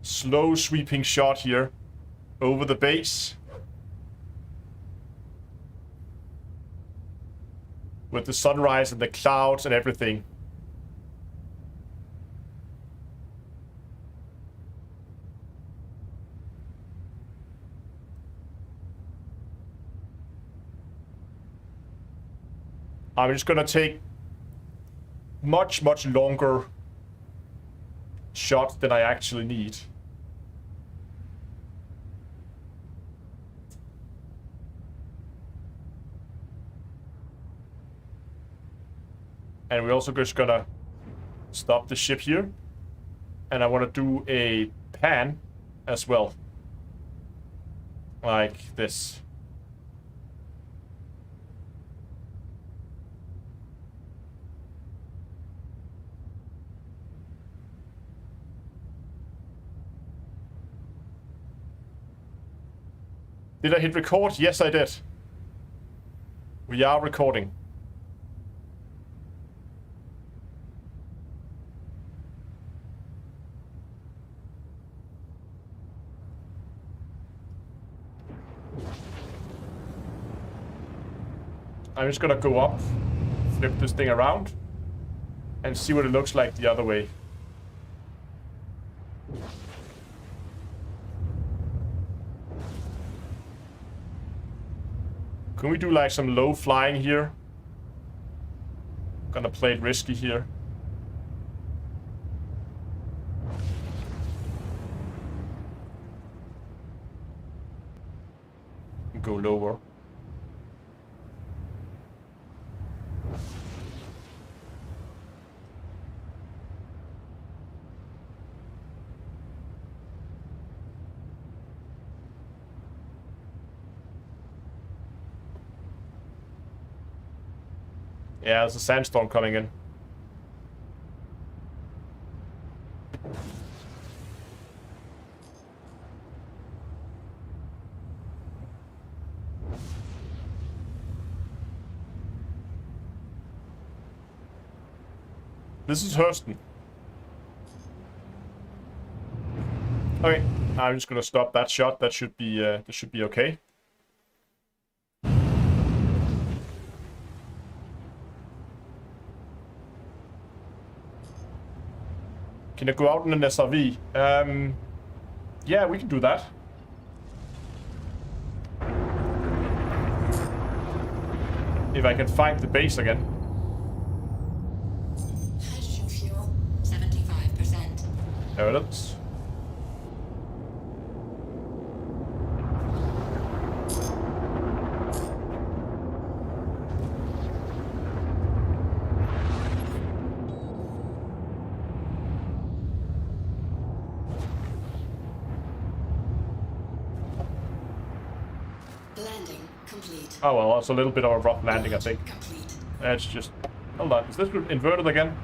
Slow sweeping shot here over the base. With the sunrise and the clouds and everything. I'm just gonna take much longer shots than I actually need. And we're also just gonna stop the ship here. And I want to do a pan as well. Like this. Did I hit record? Yes, I did. We are recording. I'm just gonna go up, flip this thing around, and see what it looks like the other way. Can we do like some low flying here? Gonna play it risky here. Go lower. Yeah, there's a sandstorm coming in. This is Hurston. Okay, I'm just gonna stop that shot. That should be okay. Can I go out in an SRV? Yeah, we can do that. If I can find the base again. Hydrogen fuel, 75%. There it is. Landing complete. Oh well, it's a little bit of a rough landing, I think. Complete. It's just... Hold on, is this inverted again?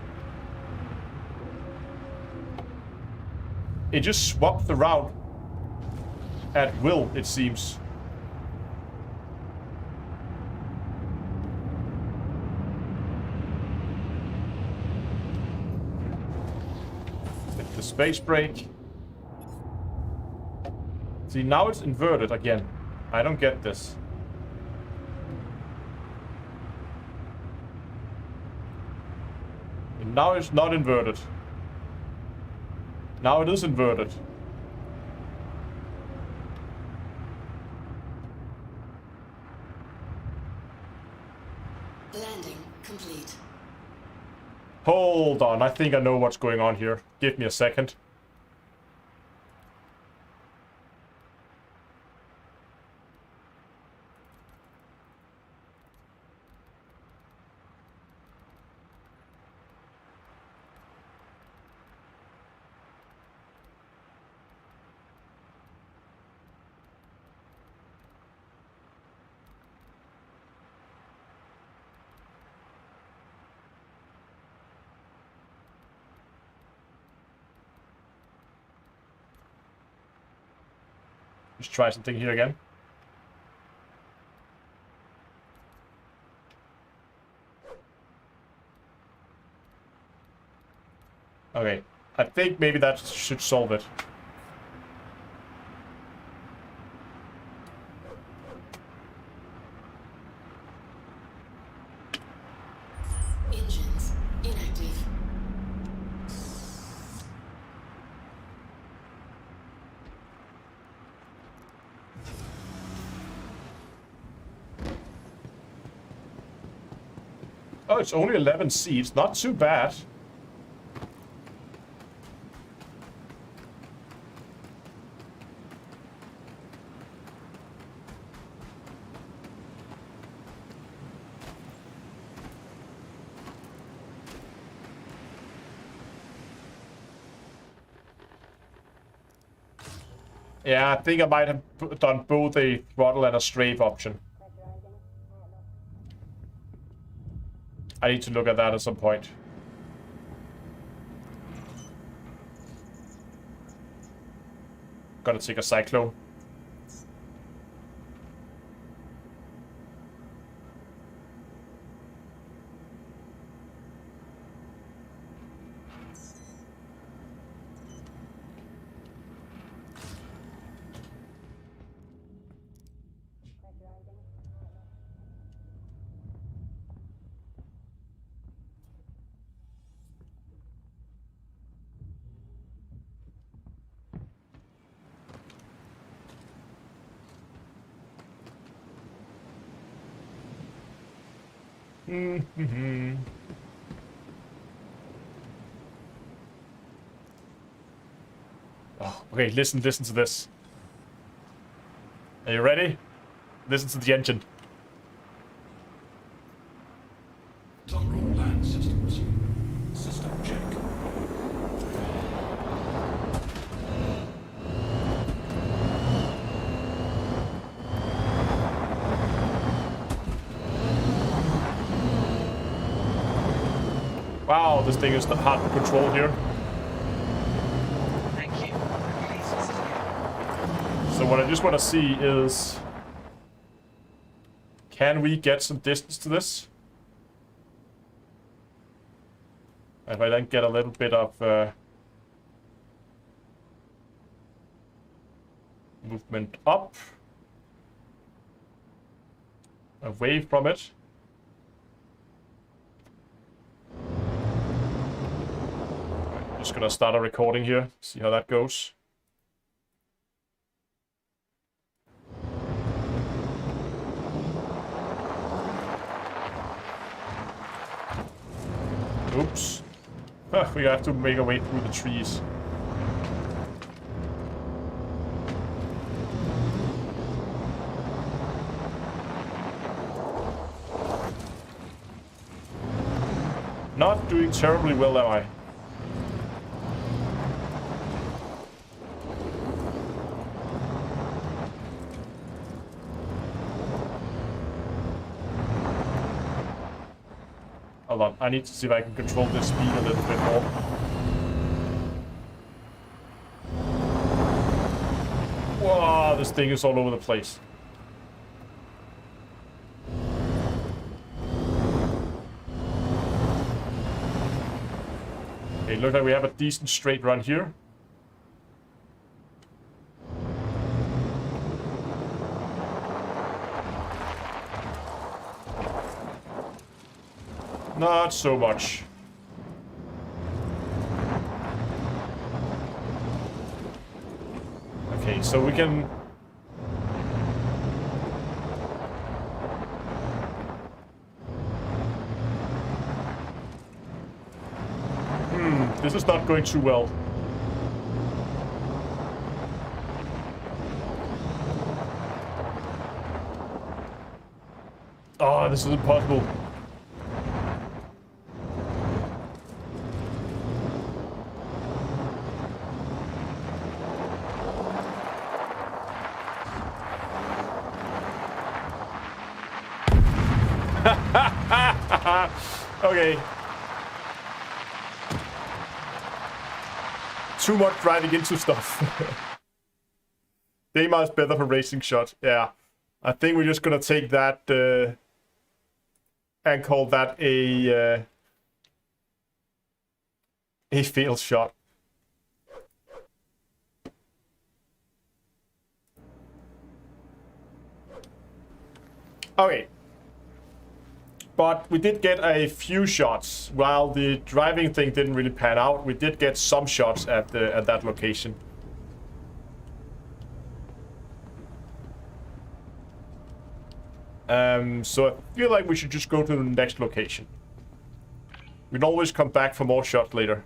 It just swapped the route at will, it seems. Hit the space brake. See, now it's inverted again. I don't get this. And now it's not inverted. Now it is inverted. Landing complete. Hold on, I think I know what's going on here. Give me a second. Let's try something here again. Okay, I think maybe that should solve it. Engines inactive. Oh, it's only 11 seats. Not too bad. Yeah, I think I might have done both a throttle and a strafe option. I need to look at that at some point. Gotta take a cyclone. Oh, okay, listen to this. Are you ready? Listen to the engine. Tyrol land systems. System check. Wow, this thing is hard to control here. Thank you. Please assist me. So what I just want to see is... Can we get some distance to this? If I then get a little bit of movement up, away from it. I'm just gonna start a recording here, see how that goes. Oops. We have to make our way through the trees. Not doing terribly well, am I? Hold on, I need to see if I can control this speed a little bit more. Whoa, this thing is all over the place. Okay, look like we have a decent straight run here. Not so much. Okay, so we can... This is not going too well. Oh, this is impossible. Okay. Too much driving into stuff. Daymar is better for racing shots. Yeah. I think we're just gonna take that and call that a failed shot. Okay. But we did get a few shots. While the driving thing didn't really pan out, we did get some shots at that location. So I feel like we should just go to the next location. We can always come back for more shots later.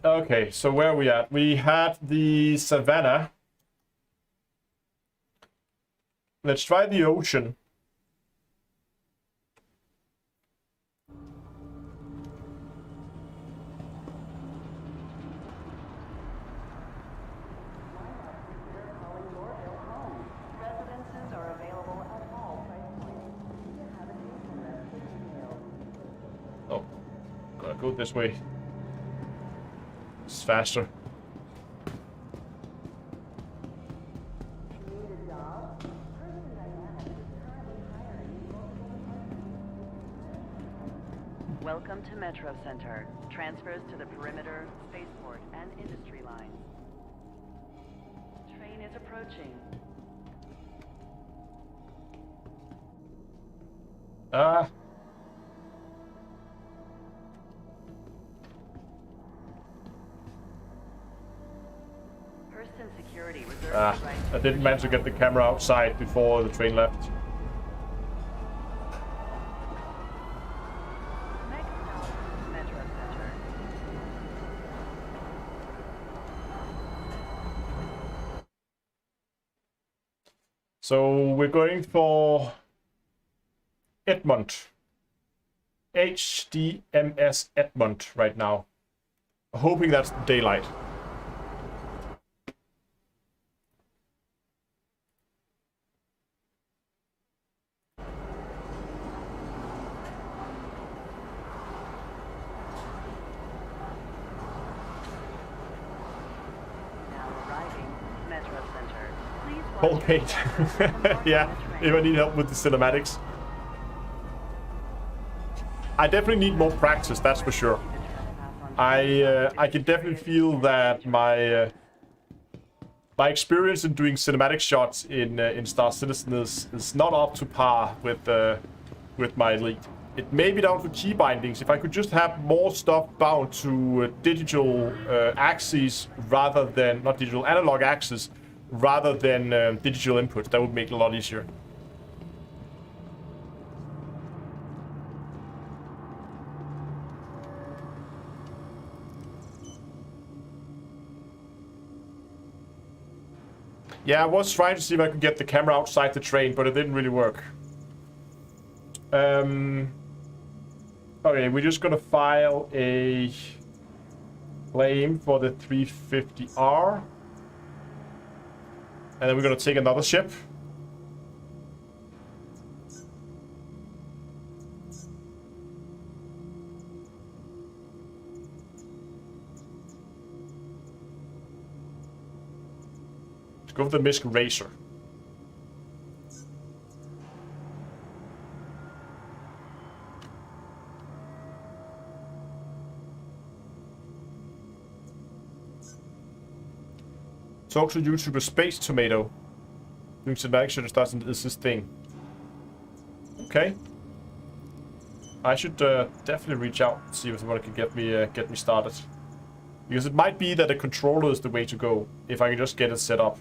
Okay, so where are we at? We had the savannah. Let's try the ocean. Residences are available at all price points. If you have a GameGlass, please email. Oh, gotta go this way. It's faster. Welcome to Metro Center. Transfers to the perimeter, spaceport, and industry lines. Train is approaching. Person security reserves the right I didn't manage to get the camera outside before the train left. Metro Center. So we're going for Edmond. HDMS Edmond right now. Hoping that's daylight. Okay. Yeah, if I need help with the cinematics. I definitely need more practice, that's for sure. I can definitely feel that my experience in doing cinematic shots in Star Citizen is not up to par with my Elite. It may be down to key bindings. If I could just have more stuff bound to digital axes rather than, not digital, analog axes, rather than digital inputs, that would make it a lot easier. Yeah, I was trying to see if I could get the camera outside the train, but it didn't really work. Okay, we're just gonna file a claim for the 350R. And then we're gonna take another ship. Let's go with the Misk Racer. Talk to YouTuber Space Tomato. Doing cinematic should start is his thing. Okay. I should definitely reach out and see if someone can get me started. Because it might be that a controller is the way to go if I can just get it set up.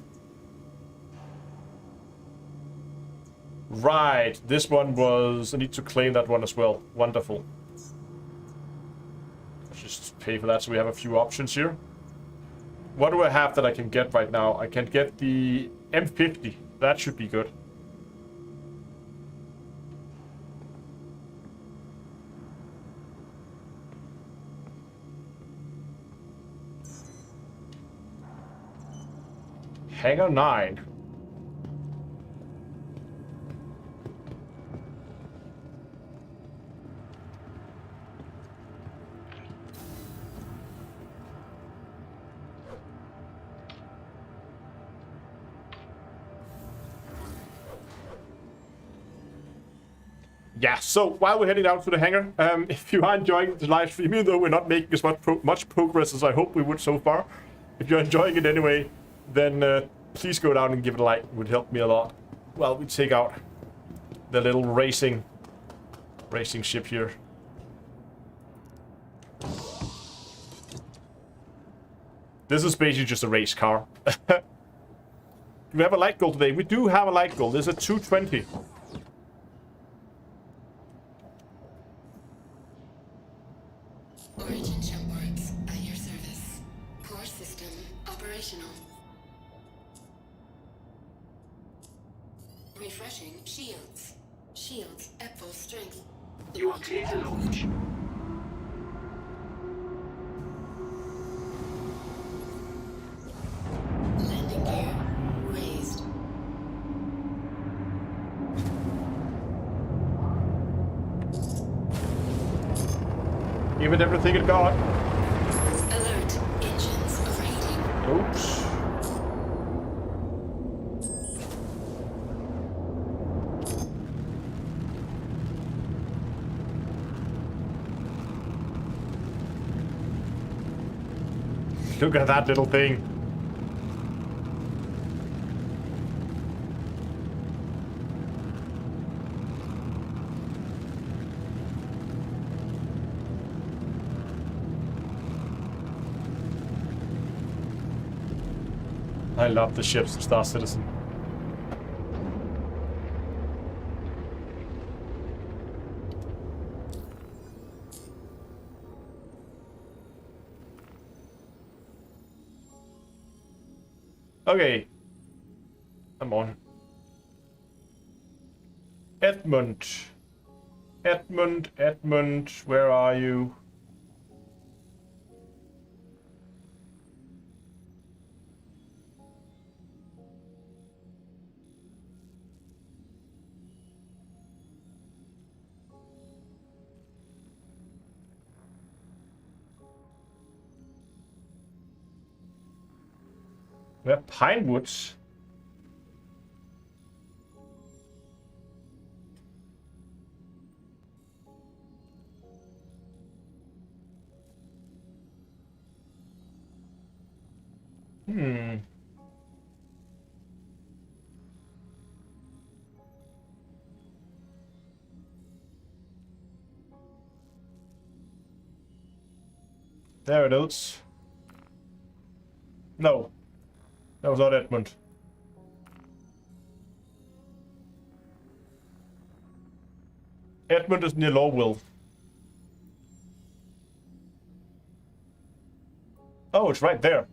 Right, this one was... I need to claim that one as well. Wonderful. Let's just pay for that so we have a few options here. What do I have that I can get right now? I can get the M50. That should be good. Hangar 9. Yeah, so while we're heading out to the hangar, if you are enjoying the live stream, even though we're not making as much progress as I hope we would so far, if you're enjoying it anyway, then please go down and give it a like. It would help me a lot. Well, we take out the little racing ship here. This is basically just a race car. Do we have a light goal today? We do have a light goal. There's a 220. Origin jumpworks at your service. Core system operational. Refreshing shields. Shields at full strength. You are clear to launch. Landing gear raised. Give it everything it got. Alert. Engines overheating. Oops. Look at that little thing. I love the ships of Star Citizen. Okay. I'm on. Edmund. Edmund, where are you? Where Pinewoods? There it is. No. That was not Edmund. Edmund is near Lowville. Oh, it's right there.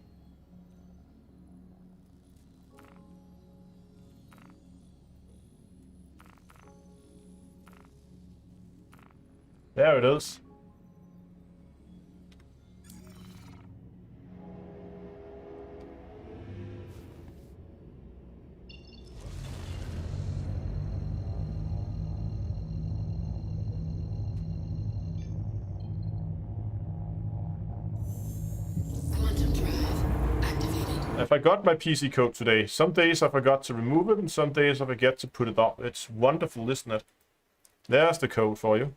There it is. I forgot my PC code today. Some days I forgot to remove it, and some days I forget to put it up. It's wonderful, isn't it? There's the code for you.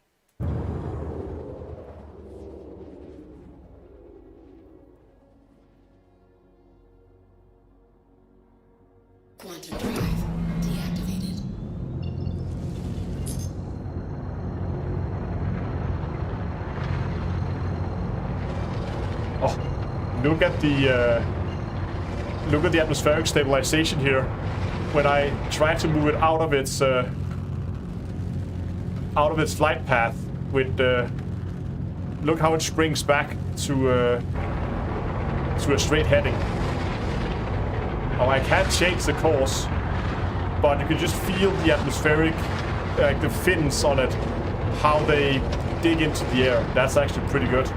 Quantum drive deactivated. Oh, look at the atmospheric stabilization here. When I try to move it out of its out of its flight path with look how it springs back to a straight heading. Oh, I can't change the course, but you can just feel the atmospheric, like the fins on it, how they dig into the air. That's actually pretty good.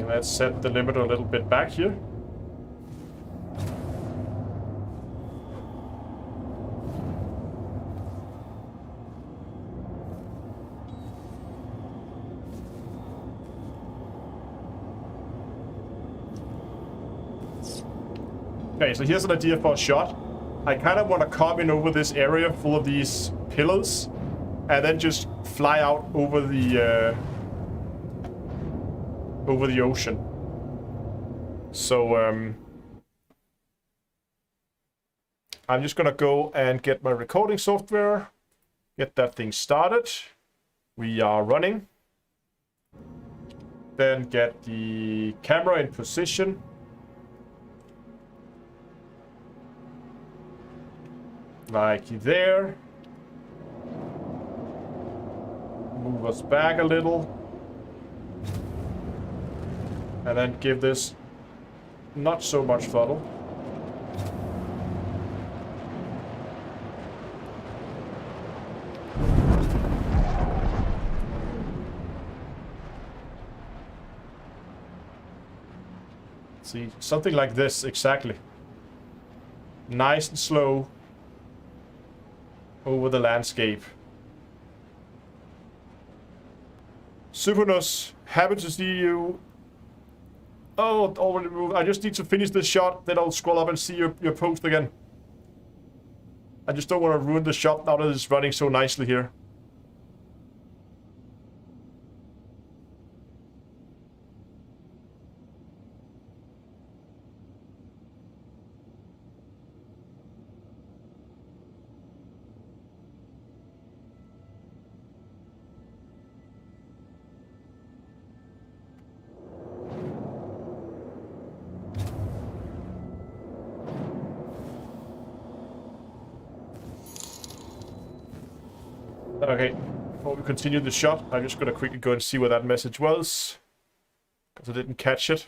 Let's set the limiter a little bit back here. Okay, so here's an idea for a shot. I kind of want to come in over this area full of these pillars and then just fly out over the ocean. So I'm just gonna go and get my recording software, get that thing started. We are running. Then get the camera in position. Like there. Move us back a little. And then give this not so much throttle. See, something like this, exactly. Nice and slow over the landscape. Supernus, happy to see you. Oh, it already moved. I just need to finish this shot, then I'll scroll up and see your post again. I just don't want to ruin the shot now that it's running so nicely here. Okay, before we continue the shot, I'm just gonna quickly go and see what that message was, because I didn't catch it.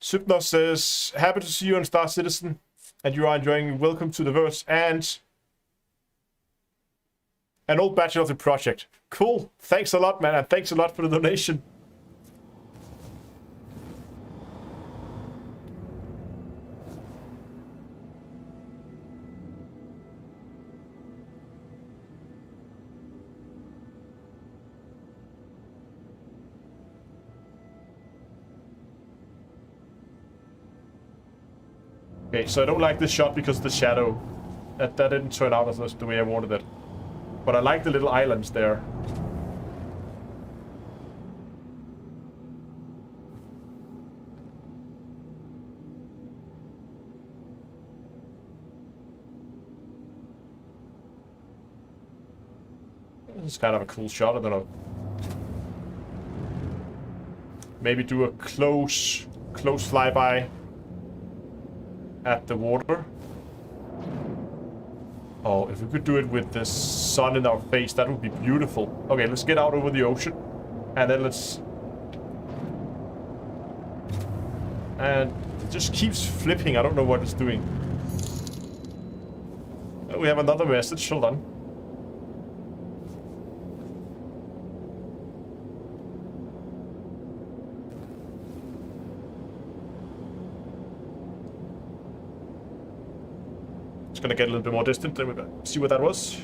Supnos says, happy to see you on Star Citizen, and you are enjoying Welcome to the Verse, and an old batch of the project. Cool, thanks a lot, man, and thanks a lot for the donation. Okay, so I don't like this shot because of the shadow. That didn't turn out as the way I wanted it. But I like the little islands there. This is kind of a cool shot, I don't know. Maybe do a close flyby at the water. Oh, if we could do it with the sun in our face, that would be beautiful. Okay, let's get out over the ocean. And then let's... And it just keeps flipping. I don't know what it's doing. Oh, we have another message. Hold on. Gonna get a little bit more distant, then we'll see what that was.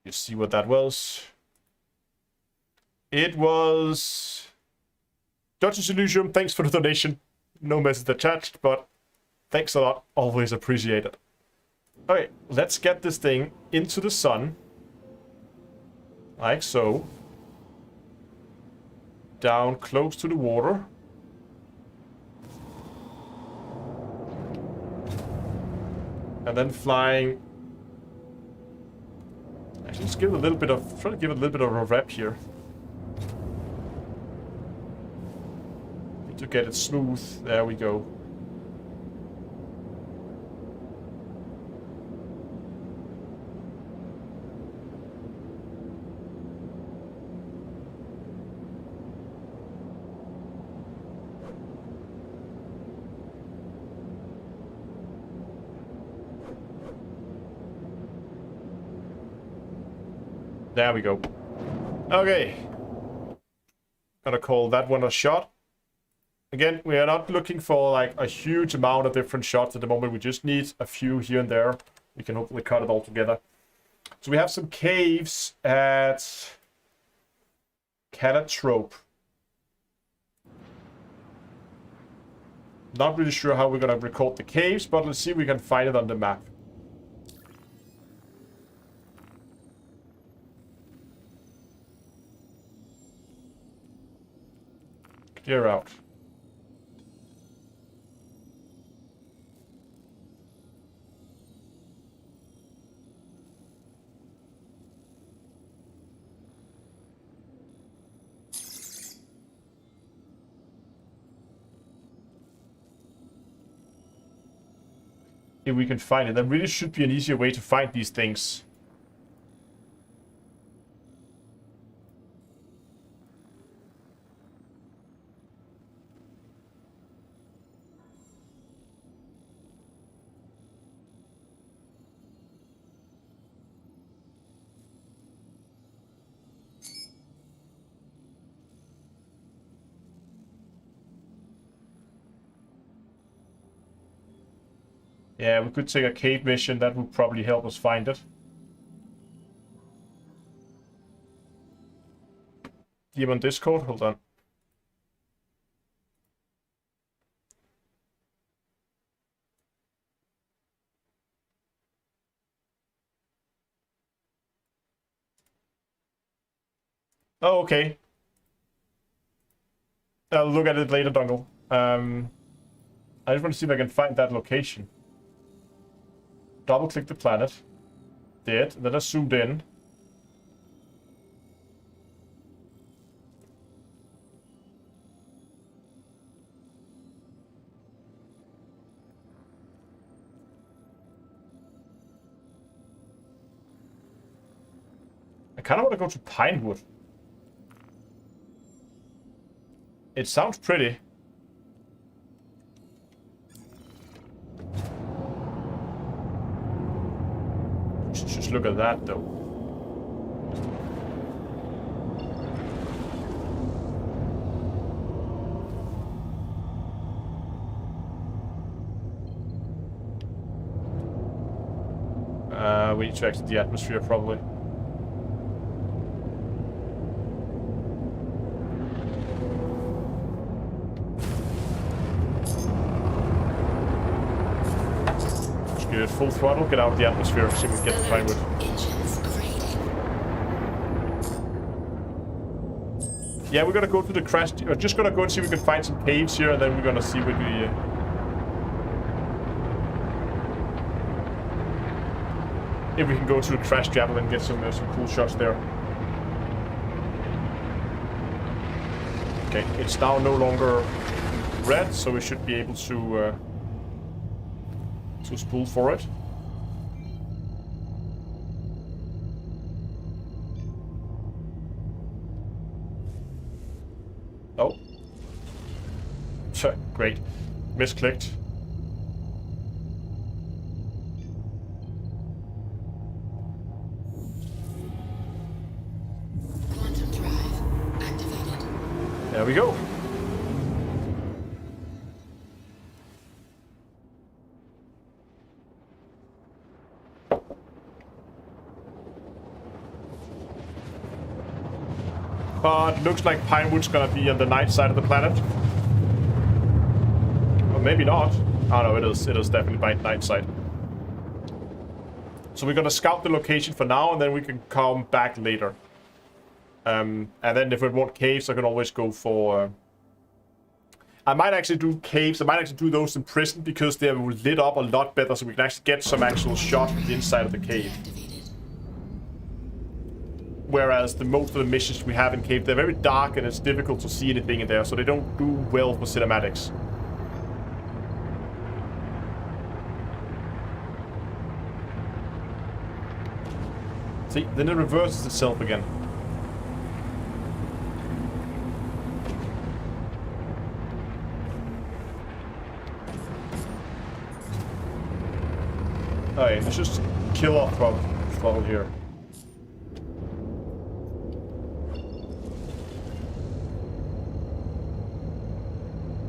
You see what that was. It was Dutchess Illusium, thanks for the donation. No message attached, but thanks a lot, always appreciated. Okay, let's get this thing into the sun. Like so. Down close to the water. And then flying. Actually, let's give it a little bit of. Try to give it a little bit of a rep here. Need to get it smooth. There we go. There we go. Okay. Gonna call that one a shot. Again, we are not looking for like a huge amount of different shots at the moment. We just need a few here and there. We can hopefully cut it all together. So we have some caves at Catatrope. Not really sure how we're gonna record the caves, but let's see if we can find it on the map. Clear out. If we can find it, there really should be an easier way to find these things. Yeah, we could take a cave mission. That would probably help us find it. DM on Discord. Hold on. Oh, okay. I'll look at it later, Dongle. I just want to see if I can find that location. Double click the planet. Did. Then I zoomed in. I kind of want to go to Pinewood. It sounds pretty. Just look at that, though. We need to exit the atmosphere, probably. Just give it full throttle, get out of the atmosphere, see if we can get the Pinewood. Yeah, we're gonna go to the crash. We're just gonna go and see if we can find some caves here, and then we're gonna see what we. If we can go to the crash javelin and get some cool shots there. Okay, it's now no longer red, so we should be able to spool for it. Oh. Great. Misclicked. Quantum drive activated. There we go. But looks like Pinewood's gonna be on the night side of the planet. Or maybe not. Oh no, it is definitely by night side. So we're gonna scout the location for now, and then we can come back later. And then if we want caves, I can always go for... I might actually do caves. I might actually do those in prison because they're lit up a lot better, so we can actually get some actual shot of the inside of the cave. Whereas most of the missions we have in cave, they're very dark and it's difficult to see anything in there, so they don't do well for cinematics. See, then it reverses itself again. Alright, let's just kill off throttle here.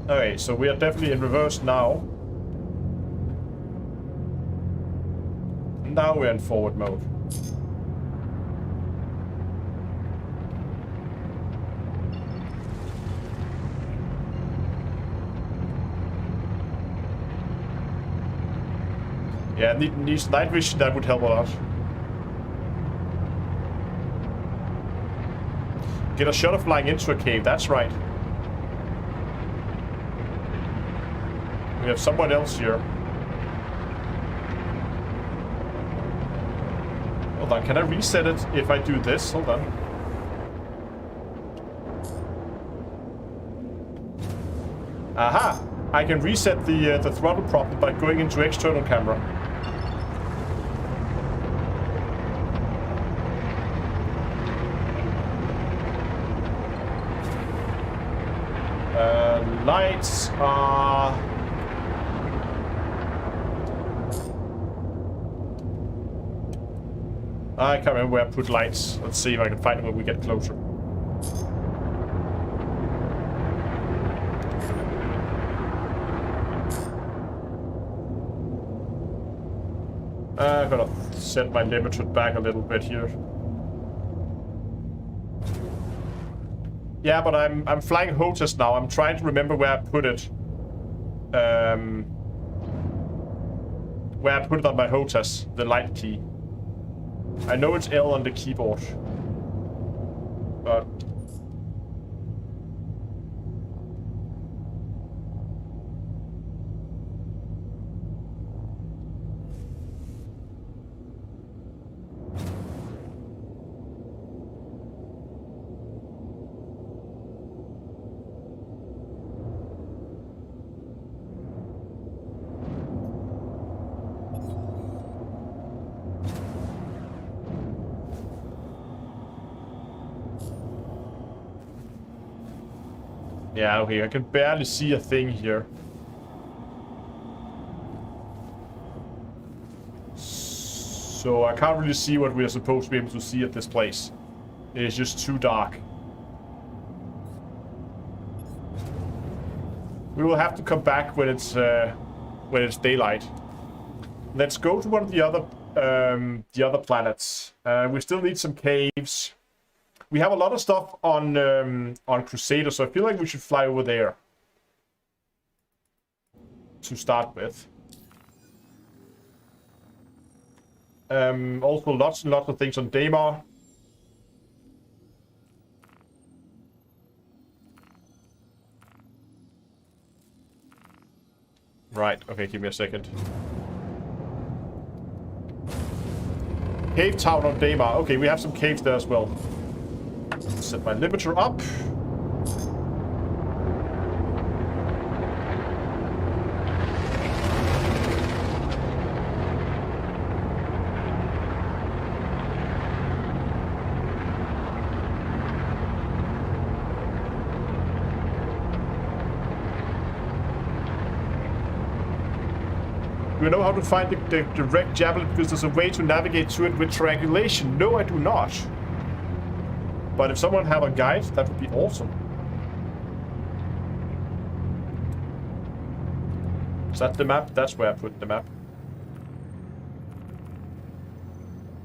Alright, so we are definitely in reverse now. Now we're in forward mode. Yeah, needs night vision, that would help a lot. Get a shot of flying into a cave, that's right. We have someone else here. Hold on, can I reset it if I do this? Hold on. Aha! I can reset the throttle prop by going into external camera. Lights are... I can't remember where I put lights. Let's see if I can find them when we get closer. I'm gonna set my limiter back a little bit here. Yeah, but I'm flying HOTAS now. I'm trying to remember where I put it. Where I put it on my HOTAS, the light key. I know it's L on the keyboard. But... yeah, okay, I can barely see a thing here. So I can't really see what we are supposed to be able to see at this place. It is just too dark. We will have to come back when it's daylight. Let's go to one of the other planets. We still need some caves. We have a lot of stuff on Crusader, so I feel like we should fly over there to start with. Also, lots and lots of things on Daymar. Right, okay, give me a second. Cave town on Daymar. Okay, we have some caves there as well. Set my limiter up. Do you know how to find the direct javelin? Because there's a way to navigate to it with triangulation. No, I do not. But if someone have a guide, that would be awesome. Is that the map? That's where I put the map.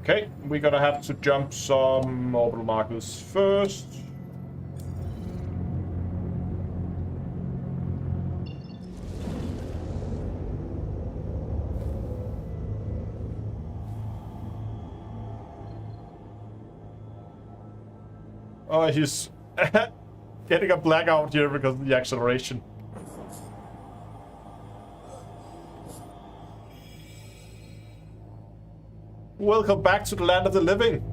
Okay, we're gonna have to jump some orbital markers first. Oh, he's getting a blackout here because of the acceleration. Welcome back to the land of the living.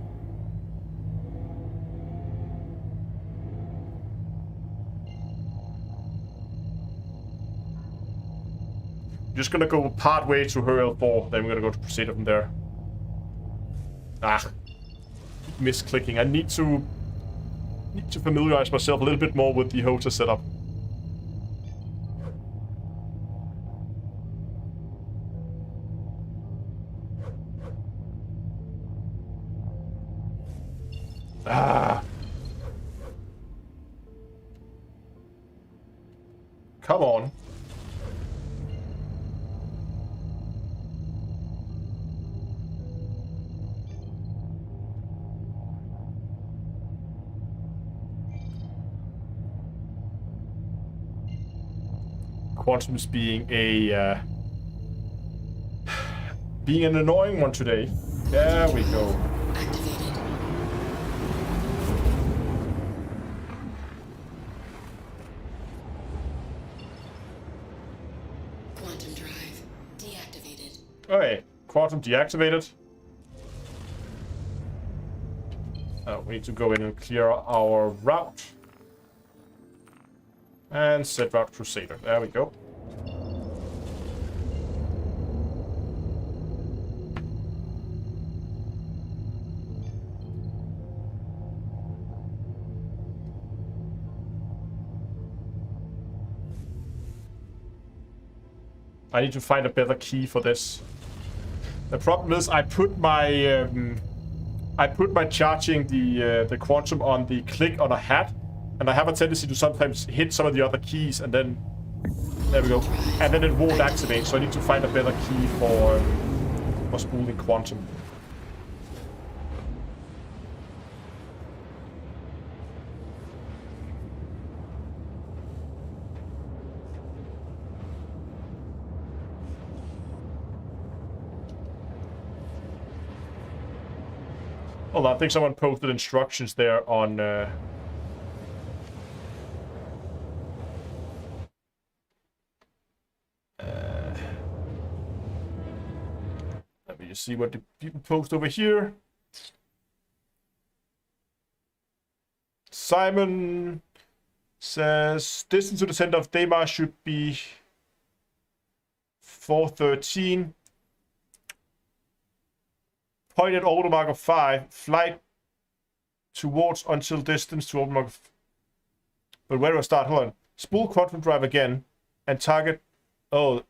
Just gonna go part way to her L4, then we're gonna go to Crusader from there. Ah, misclicking. I need to familiarize myself a little bit more with the hotel setup. Ah. Come on. Quantum's being a being an annoying one today. There we go. Activated. Quantum drive deactivated. Okay, quantum deactivated. We need to go in and clear our route. And set route Crusader. There we go. I need to find a better key for this. The problem is I put my charging the quantum on the click on a hat, and I have a tendency to sometimes hit some of the other keys, and then there we go, and then it won't activate. So I need to find a better key for spooling quantum. Hold on, I think someone posted instructions there on... let me just see what the people post over here. Simon says, distance to the center of Daymar should be 413. Point at order mark of 5. Flight towards until distance to order mark of... But where do I start? Hold on. Spool quantum drive again. And target... Oh.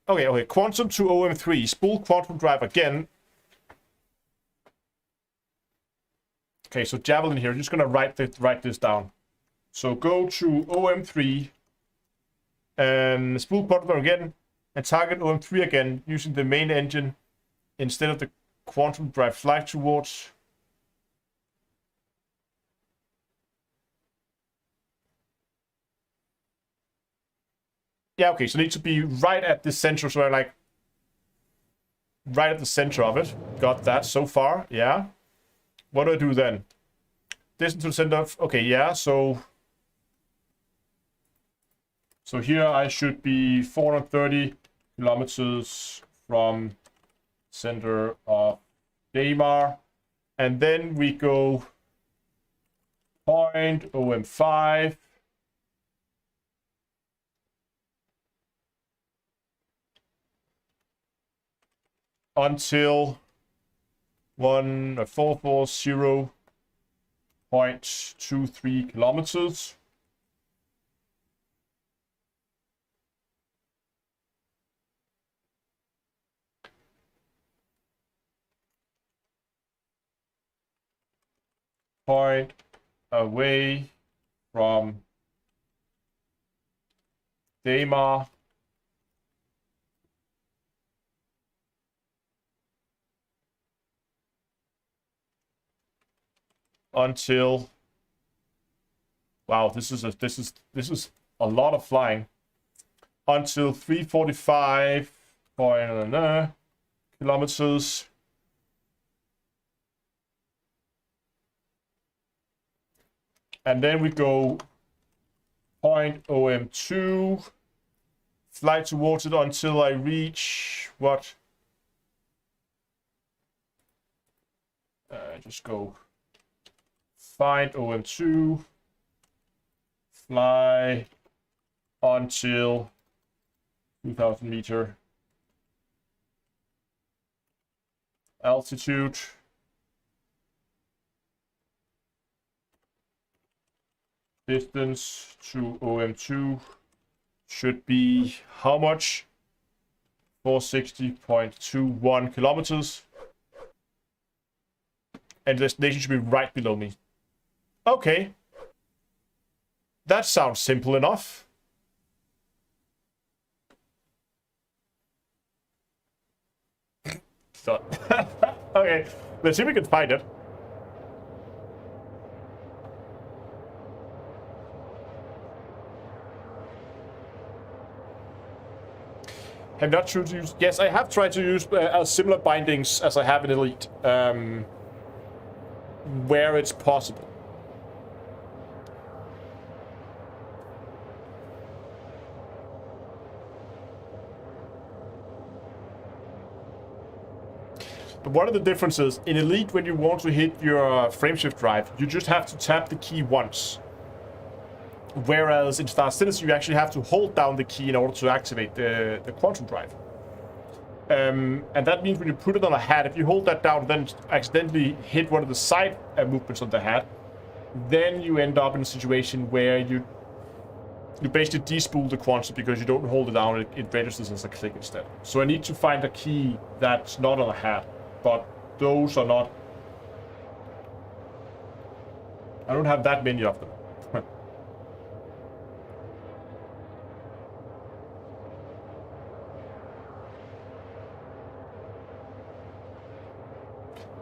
Okay. Quantum to OM3. Spool quantum drive again. Okay, so Javelin here. I'm just going to write this down. So go to OM3. And spool quantum drive again. And target OM3 again using the main engine instead of the quantum drive flight towards. Yeah, okay, so it needs to be right at the center, so I'm like right at the center of it. Got that so far, yeah. What do I do then? Distance to the center of, okay, yeah, so here I should be 430 kilometers from center of Daymar, and then we go point OM5 until 440.23 kilometers. Point away from Daymar until, wow, this is a lot of flying, until 345 kilometers. And then we go point OM2, fly towards it until I reach what? Just go find OM2, fly until 2000 meter altitude. Distance to OM2 should be how much? 460.21 kilometers. And the destination should be right below me. Okay. That sounds simple enough. So, okay, let's see if we can find it. Have not tried to use. Yes, I have tried to use similar bindings as I have in Elite, where it's possible. But one of the differences in Elite, when you want to hit your frameshift drive, you just have to tap the key once. Whereas in Star Citizen, you actually have to hold down the key in order to activate the quantum drive. And that means when you put it on a hat, if you hold that down, then accidentally hit one of the side movements of the hat, then you end up in a situation where you basically despool the quantum because you don't hold it down, it registers as a click instead. So I need to find a key that's not on a hat, but those are not... I don't have that many of them.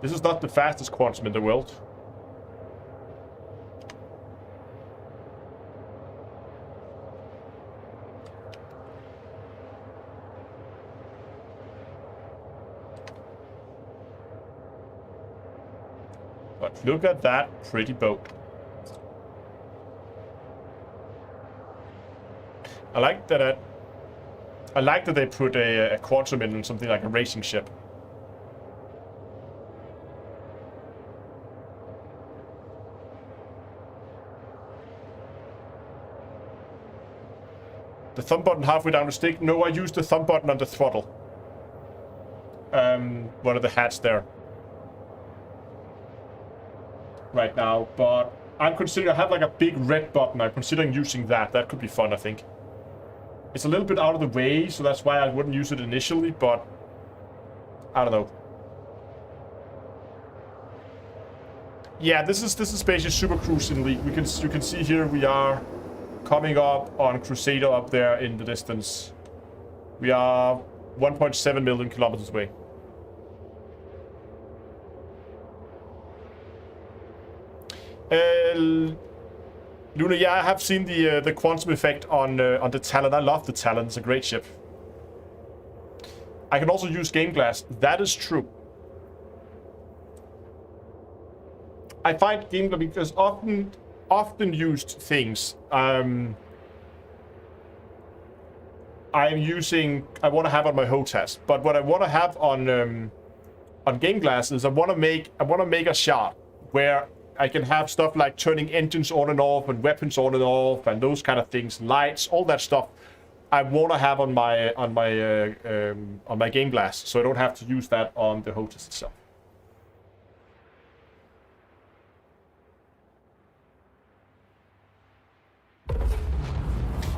This is not the fastest quantum in the world. But look at that pretty boat. I like that they put a quantum in something like a racing ship. The thumb button halfway down the stick. No, I used the thumb button on the throttle. One of the hats there. Right now, but I'm considering, I have like a big red button. I'm considering using that. That could be fun, I think. It's a little bit out of the way, so that's why I wouldn't use it initially, but I don't know. Yeah, this is basically Super Cruise in League. You can see here we are coming up on Crusader up there in the distance. We are 1.7 million kilometers away. Luna, yeah, I have seen the quantum effect on the Talon. I love the Talon. It's a great ship. I can also use GameGlass. That is true. I find GameGlass because often used things. I want to have on my HOTAS, but what I want to have on GameGlass is I want to make a shot where I can have stuff like turning engines on and off and weapons on and off and those kind of things, lights, all that stuff. I want to have on my GameGlass, so I don't have to use that on the HOTAS itself.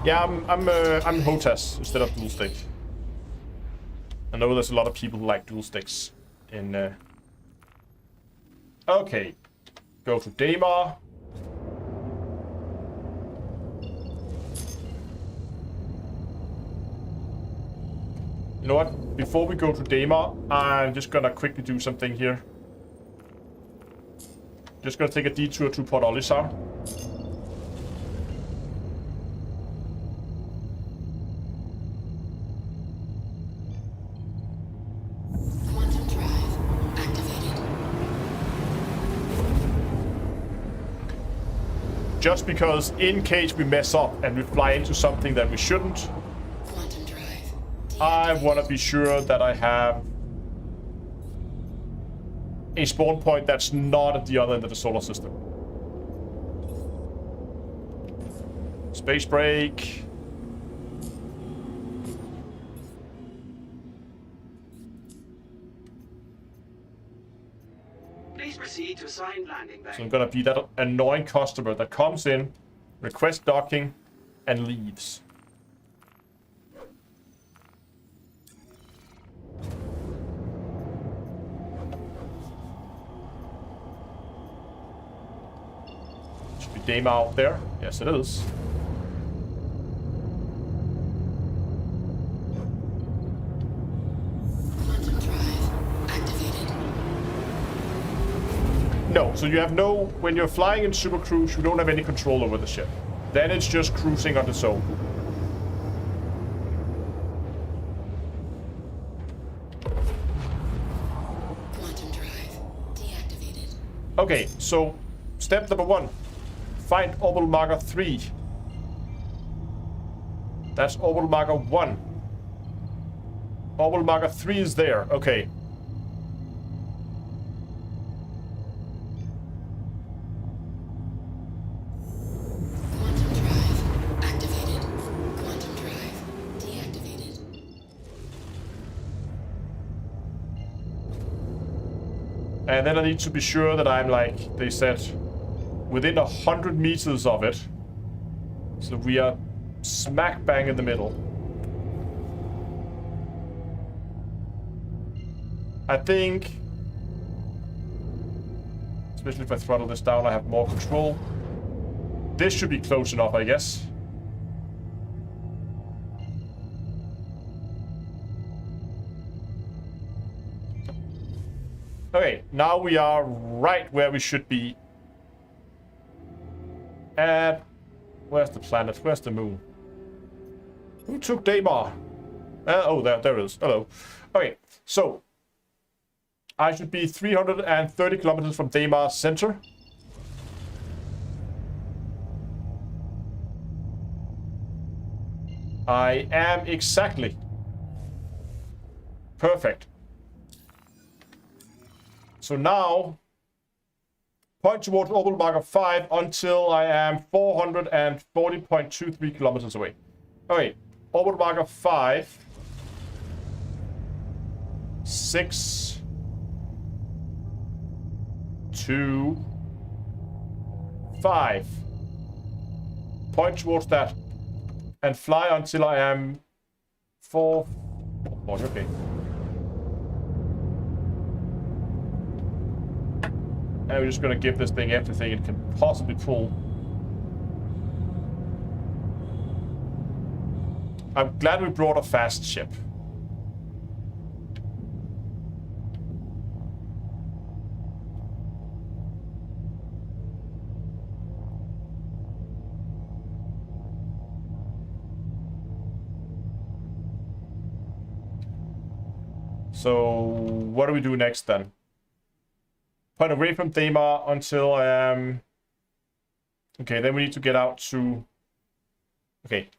Yeah, I'm HOTAS instead of dual stick. I know there's a lot of people who like dual sticks in. Okay, go to Daemar. You know what? Before we go to Daemar, I'm just gonna quickly do something here. Just gonna take a detour to Port Olisar. Just because in case we mess up and we fly into something that we shouldn't, Quantum drive. I want to be sure that I have a spawn point that's not at the other end of the solar system. Space break. Please proceed to assigned landing bay. So I'm gonna be that annoying customer that comes in, requests docking, and leaves. Should be Dama out there. Yes, it is. Quantum drive activated. No, so you have no... When you're flying in Super Cruise, you don't have any control over the ship. Then it's just cruising on its own. Quantum drive deactivated. Okay, so step number 1. Find orbital marker 3. That's orbital marker 1. Orbital marker 3 is there. Okay. Quantum drive activated. Quantum drive deactivated. And then I need to be sure that I'm, like they said, within 100 meters of it. So we are smack bang in the middle. I think, especially if I throttle this down, I have more control. This should be close enough, I guess. Okay, now we are right where we should be. And where's the planet? Where's the moon? Who took Daymar? Oh, there it is. Hello. Okay, so I should be 330 kilometers from Daymar's center. I am exactly. Perfect. So now, point towards orbital marker 5 until I am 440.23 kilometers away. Okay, orbital marker 5. 6. 2. 5. Point towards that. And fly until I am 4. Oh, okay. And we're just gonna give this thing everything it can possibly pull. I'm glad we brought a fast ship. So, what do we do next then? Point away from Daymar until I am... Okay, then we need to get out to... Okay.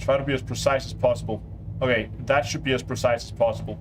Try to be as precise as possible. Okay, that should be as precise as possible.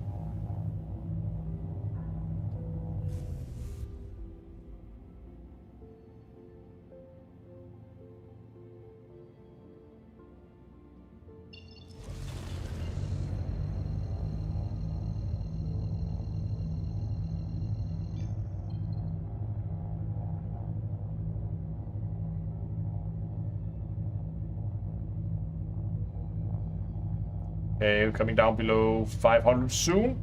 Okay, we're coming down below 500 soon.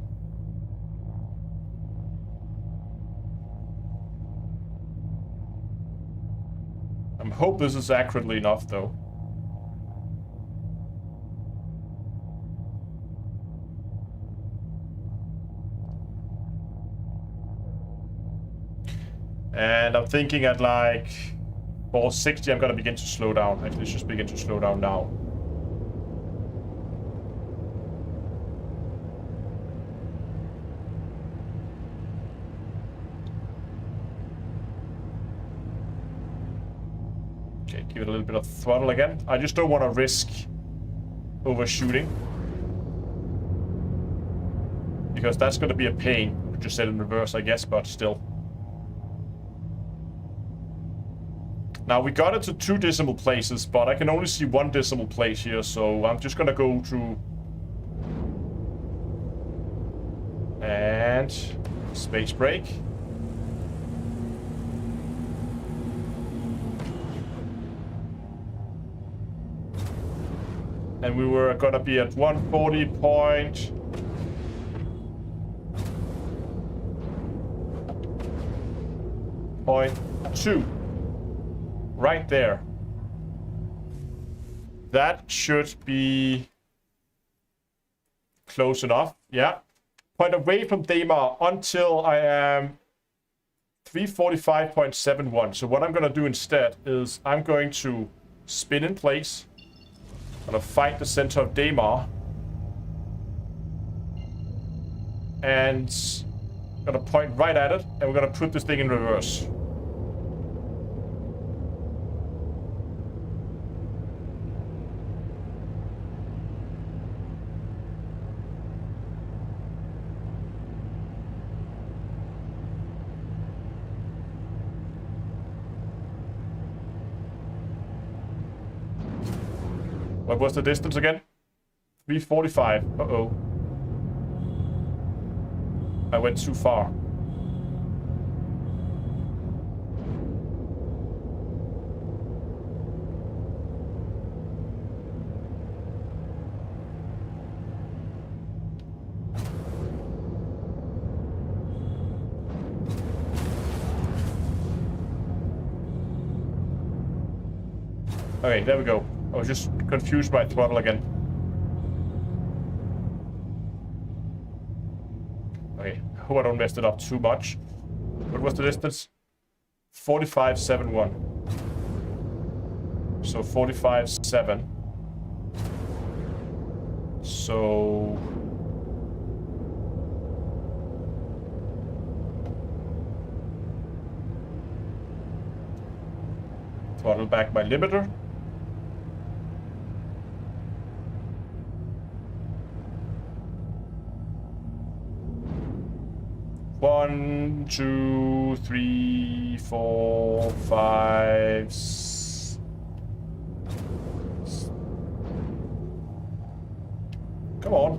I hope this is accurately enough, though. And I'm thinking at like 460, I'm gonna begin to slow down. Actually, let's just begin to slow down now. Okay, give it a little bit of throttle again. I just don't want to risk overshooting. Because that's going to be a pain. Just set in reverse, I guess, but still. Now, we got it to 2 decimal places, but I can only see 1 decimal place here, so I'm just going to go to... And... space break. And we were going to be at 140.2. Right there. That should be close enough. Yeah. Point away from Daymar until I am 345.71. So what I'm going to do instead is I'm going to spin in place. I'm going to find the center of Daymar. And I'm going to point right at it. And we're going to put this thing in reverse. What was the distance again? 345. Uh-oh. I went too far. Okay, there we go. I was just confused by throttle again. Okay, hope I don't mess it up too much. What was the distance? 45.71. So 45.7. So... throttle back my limiter. One, two, three, four, five. Come on.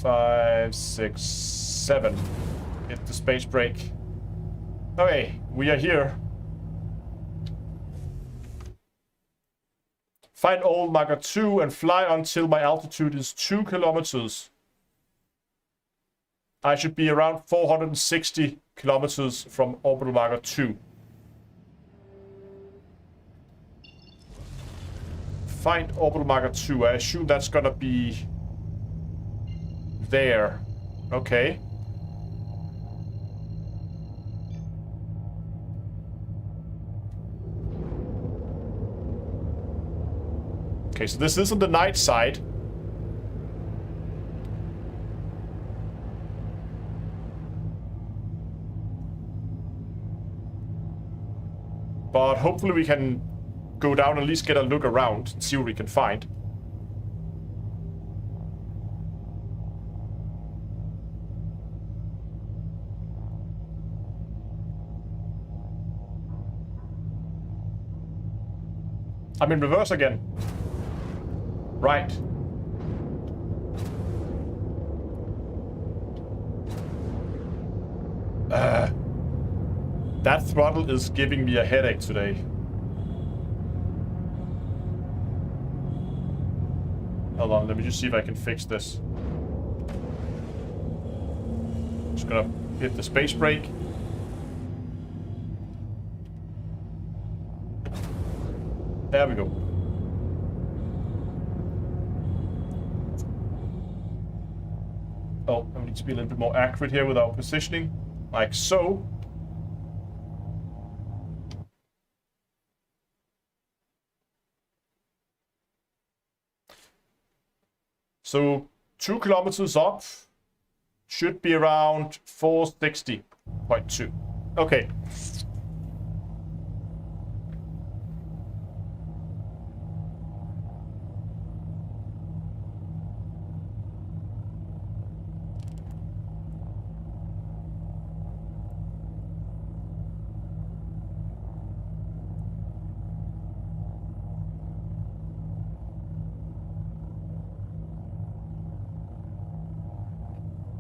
5, 6, 7. Hit the space brake. Okay, we are here. Find old marker 2 and fly until my altitude is 2 kilometers. I should be around 460 kilometers from orbital marker 2. Find orbital marker 2. I assume that's gonna be there. Okay. Okay, so this is on the night side. But hopefully we can go down and at least get a look around and see what we can find. I'm in reverse again. Right. That throttle is giving me a headache today. Hold on, let me just see if I can fix this. Just gonna hit the space brake. There we go. Oh, I need to be a little bit more accurate here with our positioning. Like so. So 2 kilometers up, Should be around 460.2. Okay.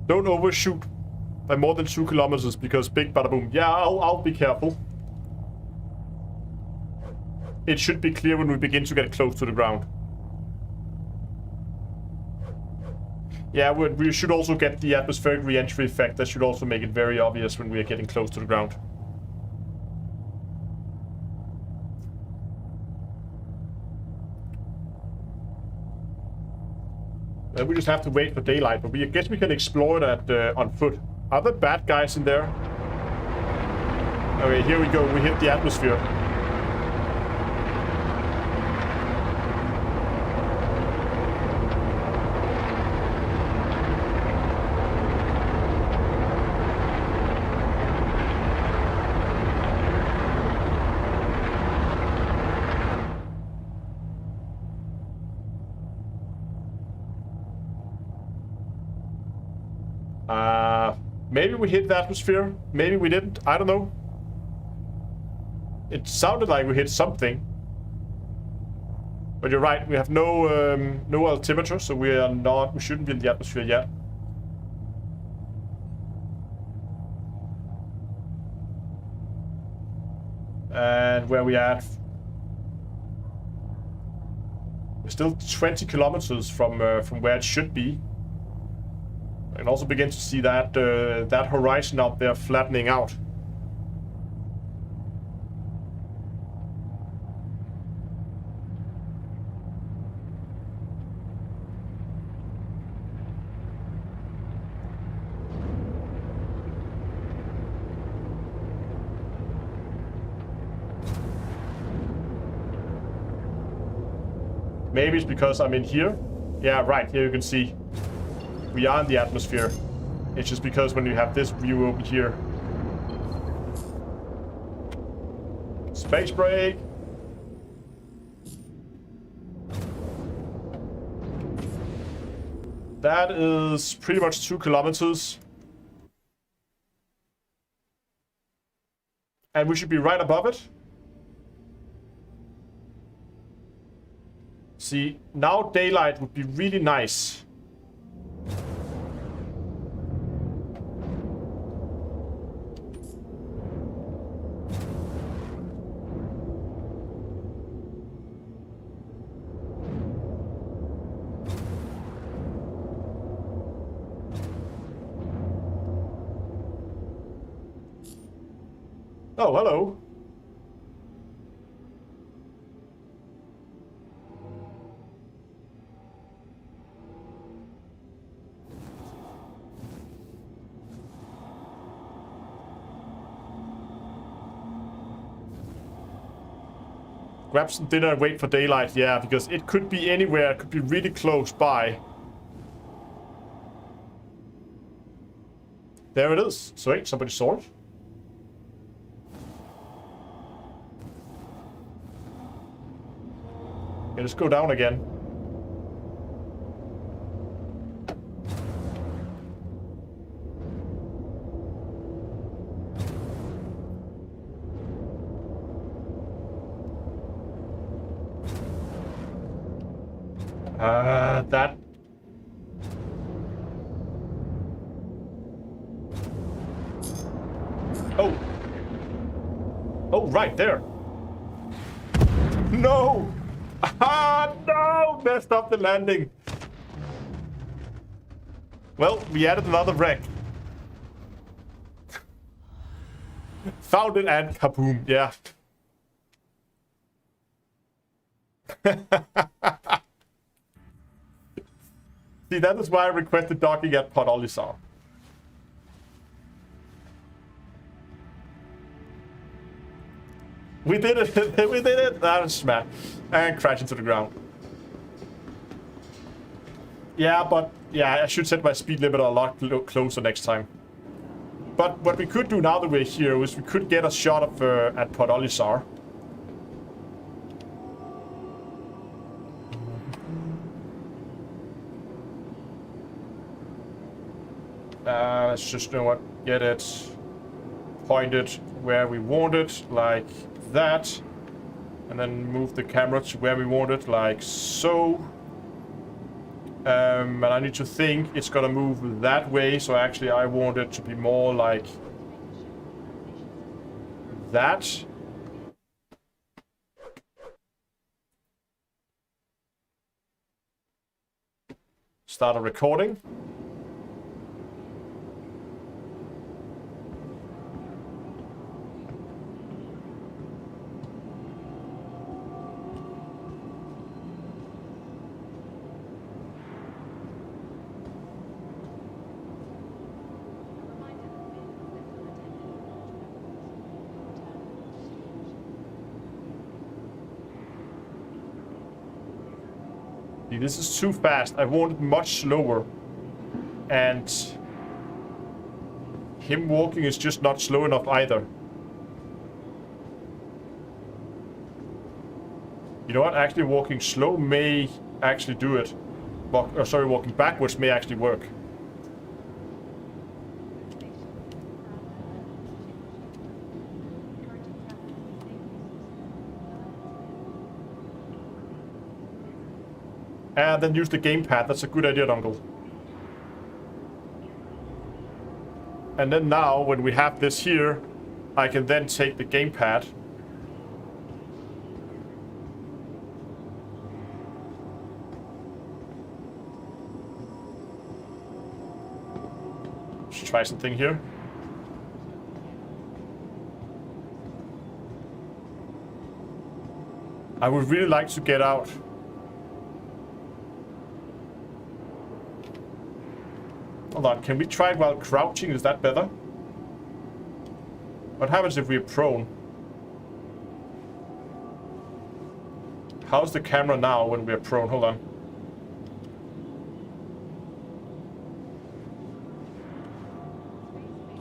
Don't overshoot by more than 2 kilometers because big bada boom. Yeah, I'll be careful. It should be clear when we begin to get close to the ground. Yeah, we should also get the atmospheric re-entry effect. That should also make it very obvious when we are getting close to the ground. We just have to wait for daylight, but I guess we can explore that on foot. Are there bad guys in there? Okay, here we go. We hit the atmosphere. Maybe we hit the atmosphere. Maybe we didn't. I don't know. It sounded like we hit something. But you're right. We have no altimeter, so we shouldn't be in the atmosphere yet. And where we at? We're still 20 kilometers from where it should be. I can also begin to see that that horizon out there flattening out. Maybe it's because I'm in here. Yeah, right, here you can see. We are in the atmosphere. It's just because when you have this view over here. Space break. That is pretty much 2 kilometers. And we should be right above it. See, now daylight would be really nice. Oh, hello. Grab some dinner and wait for daylight, yeah, because it could be anywhere, it could be really close by. There it is. So wait, somebody saw it? Okay, let's go down again. That. Oh. Oh, right there. No! Ah, no! Messed up the landing. Well, we added another wreck. Found it and kaboom, yeah. See, that is why I requested docking at Port Olisar. We did it! We did it! That is smack. And crash into the ground. Yeah, but Yeah, I should set my speed limiter a lot closer next time. But what we could do now that we're here is we could get a shot of at Podolizar. Let's just, you know what, get it pointed where we want it, like that. And then move the camera to where we want it, like so. And I need to think it's gonna move that way, so actually I want it to be more like that. Start a recording. This is too fast. I want it much slower. And him walking is just not slow enough either. You know what? Actually walking slow may actually do it. Walking backwards may actually work. And then use the gamepad. That's a good idea, Uncle. And then now, when we have this here, I can then take the gamepad. Let's try something here. I would really like to get out. Hold on, can we try it while crouching? Is that better? What happens if we're prone? How's the camera now when we're prone? Hold on.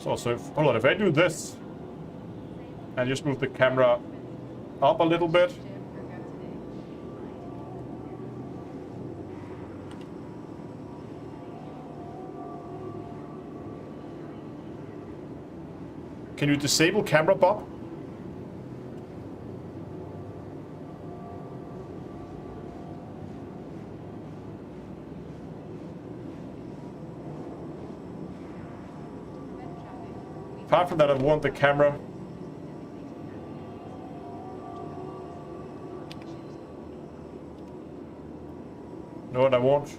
So hold on, if I do this and just move the camera up a little bit. Can you disable camera, Bob? Apart from that, I want the camera. Know what I want?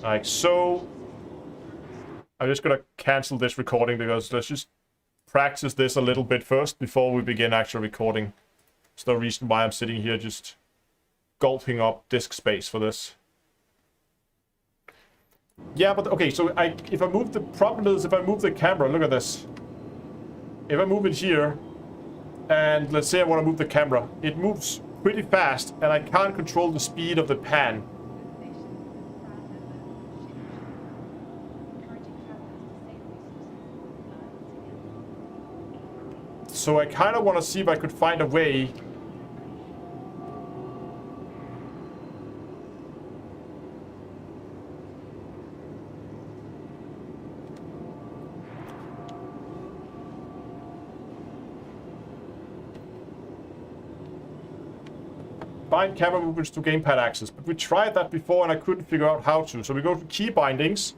Like so. I'm just gonna cancel this recording because let's just practice this a little bit first before we begin actual recording. There's no reason why I'm sitting here just gulping up disk space for this. Yeah, but okay, so if I move the problem is if I move the camera, look at this. If I move it here, and let's say I want to move the camera, it moves pretty fast, and I can't control the speed of the pan. So I kind of want to see if I could find a way bind camera movements to gamepad access. But we tried that before and I couldn't figure out how to. So we go to key bindings,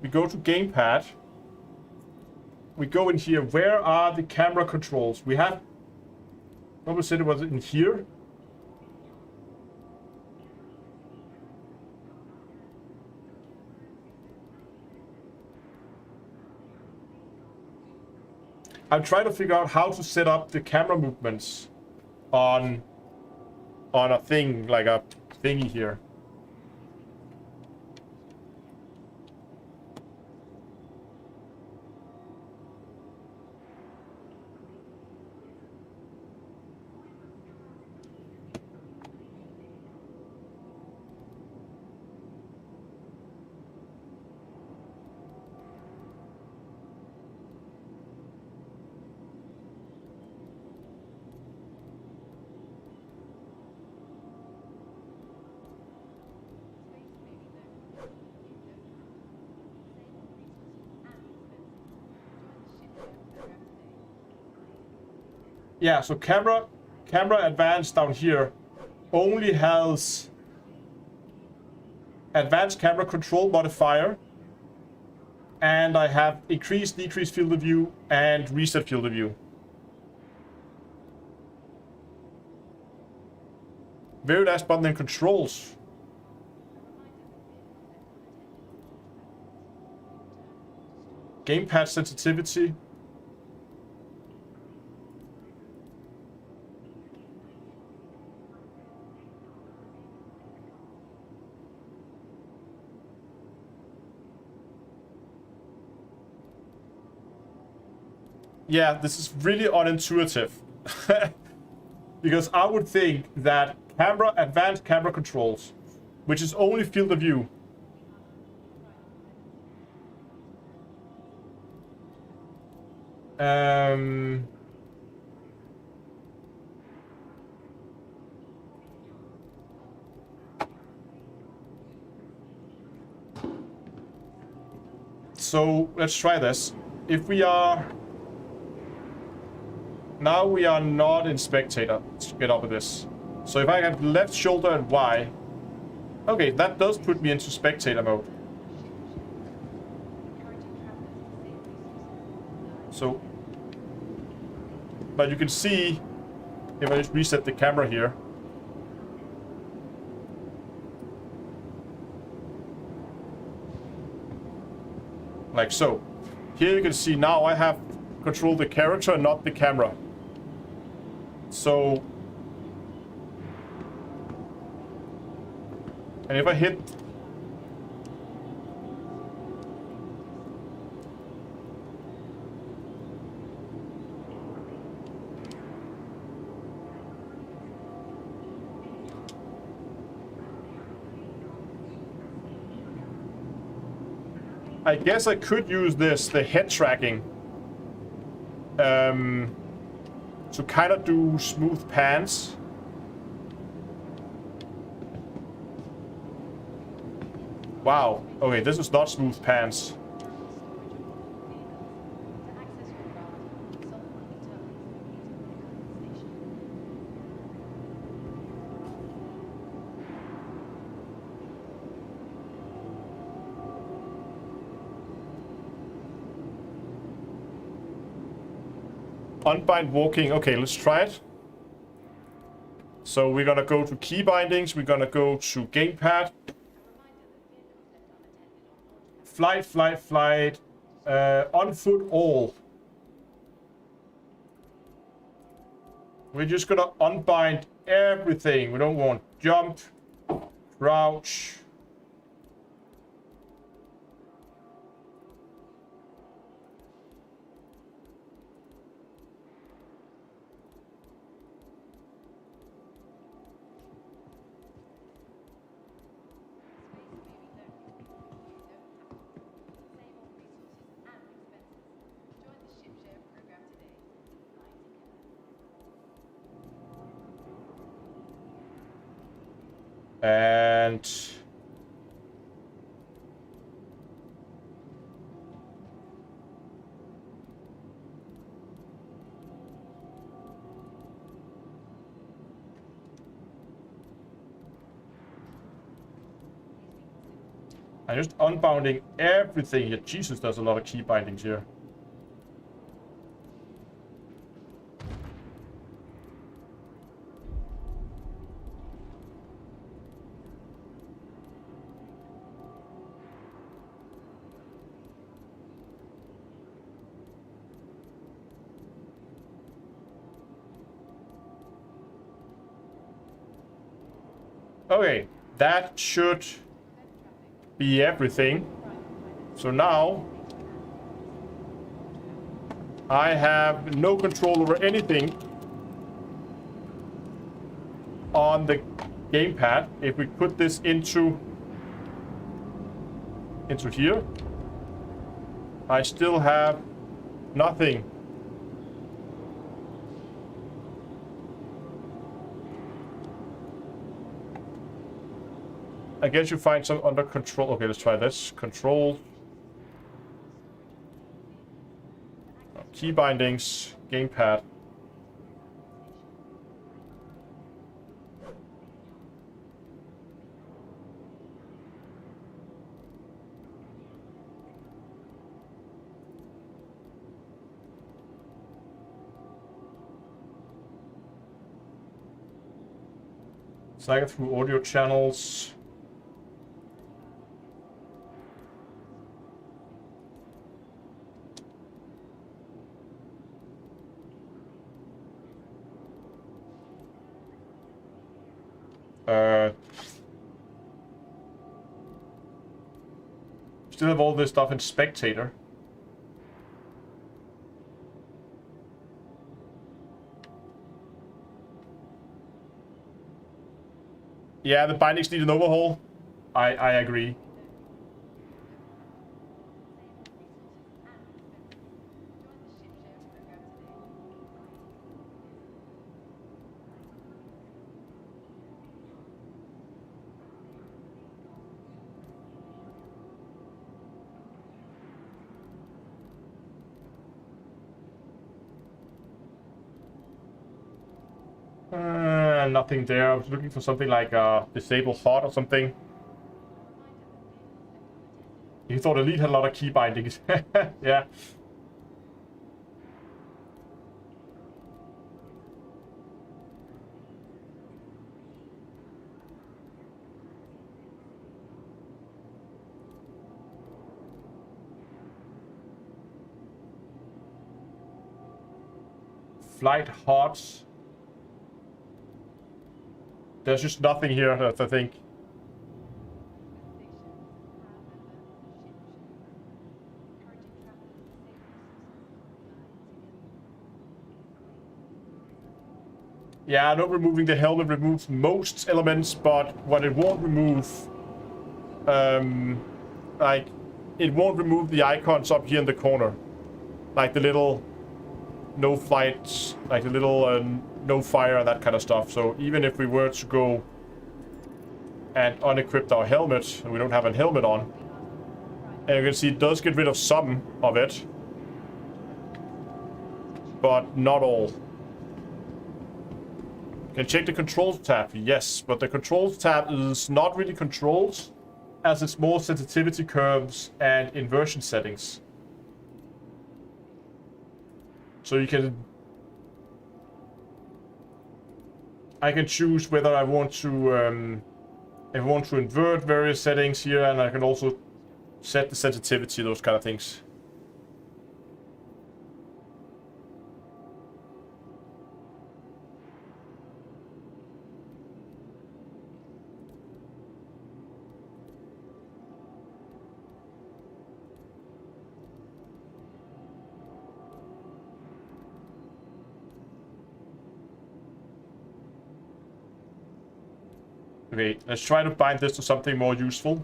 we go to gamepad. We go in here. Where are the camera controls? We have. What was it? Was it in here? I'm trying to figure out how to set up the camera movements on on a thing, like a thingy here. Yeah, so camera advanced down here only has advanced camera control modifier, and I have increase, decrease field of view, and reset field of view. Very last button in controls. Gamepad sensitivity. Yeah, this is really unintuitive. Because I would think that advanced camera controls, which is only field of view, so let's try this. If we are... Now we are not in spectator. Let's get up with this. So if I have left shoulder and Y... Okay, that does put me into spectator mode. So... But you can see, if I just reset the camera here... Like so. Here you can see now I have controlled the character and not the camera. So... And if I hit... I guess I could use this, the head tracking, to kind of do smooth pans. Wow. Okay, this is not smooth pans. Unbind walking. Okay, let's try it. So we're gonna go to key bindings. We're gonna go to gamepad. Flight, flight, flight. On foot all. We're just gonna unbind everything. We don't want jump, crouch. And I'm just unbounding everything here. Jesus, there's a lot of key bindings here. Okay, that should be everything. So now I have no control over anything on the gamepad. If we put this into here, I still have nothing. I guess you find some under control. Okay, let's try this. Control. Key bindings, gamepad. Cycle through audio channels. Still have all this stuff in spectator. Yeah, the bindings need an overhaul. I agree. Nothing there. I was looking for something like disable hot or something. You thought Elite had a lot of key bindings. Yeah. Flight hots. There's just nothing here, I think. Yeah, not removing the helmet removes most elements, but what it won't remove, like, it won't remove the icons up here in the corner. Like the little no flight, like the little no fire and that kind of stuff. So even if we were to go and unequip our helmet, and we don't have a helmet on, and you can see it does get rid of some of it, but not all. Can check the controls tab, yes, but the controls tab is not really controls, as it's more sensitivity curves and inversion settings. So you can, I can choose whether I want to, if I want to invert various settings here, and I can also set the sensitivity, those kind of things. Okay, let's try to bind this to something more useful.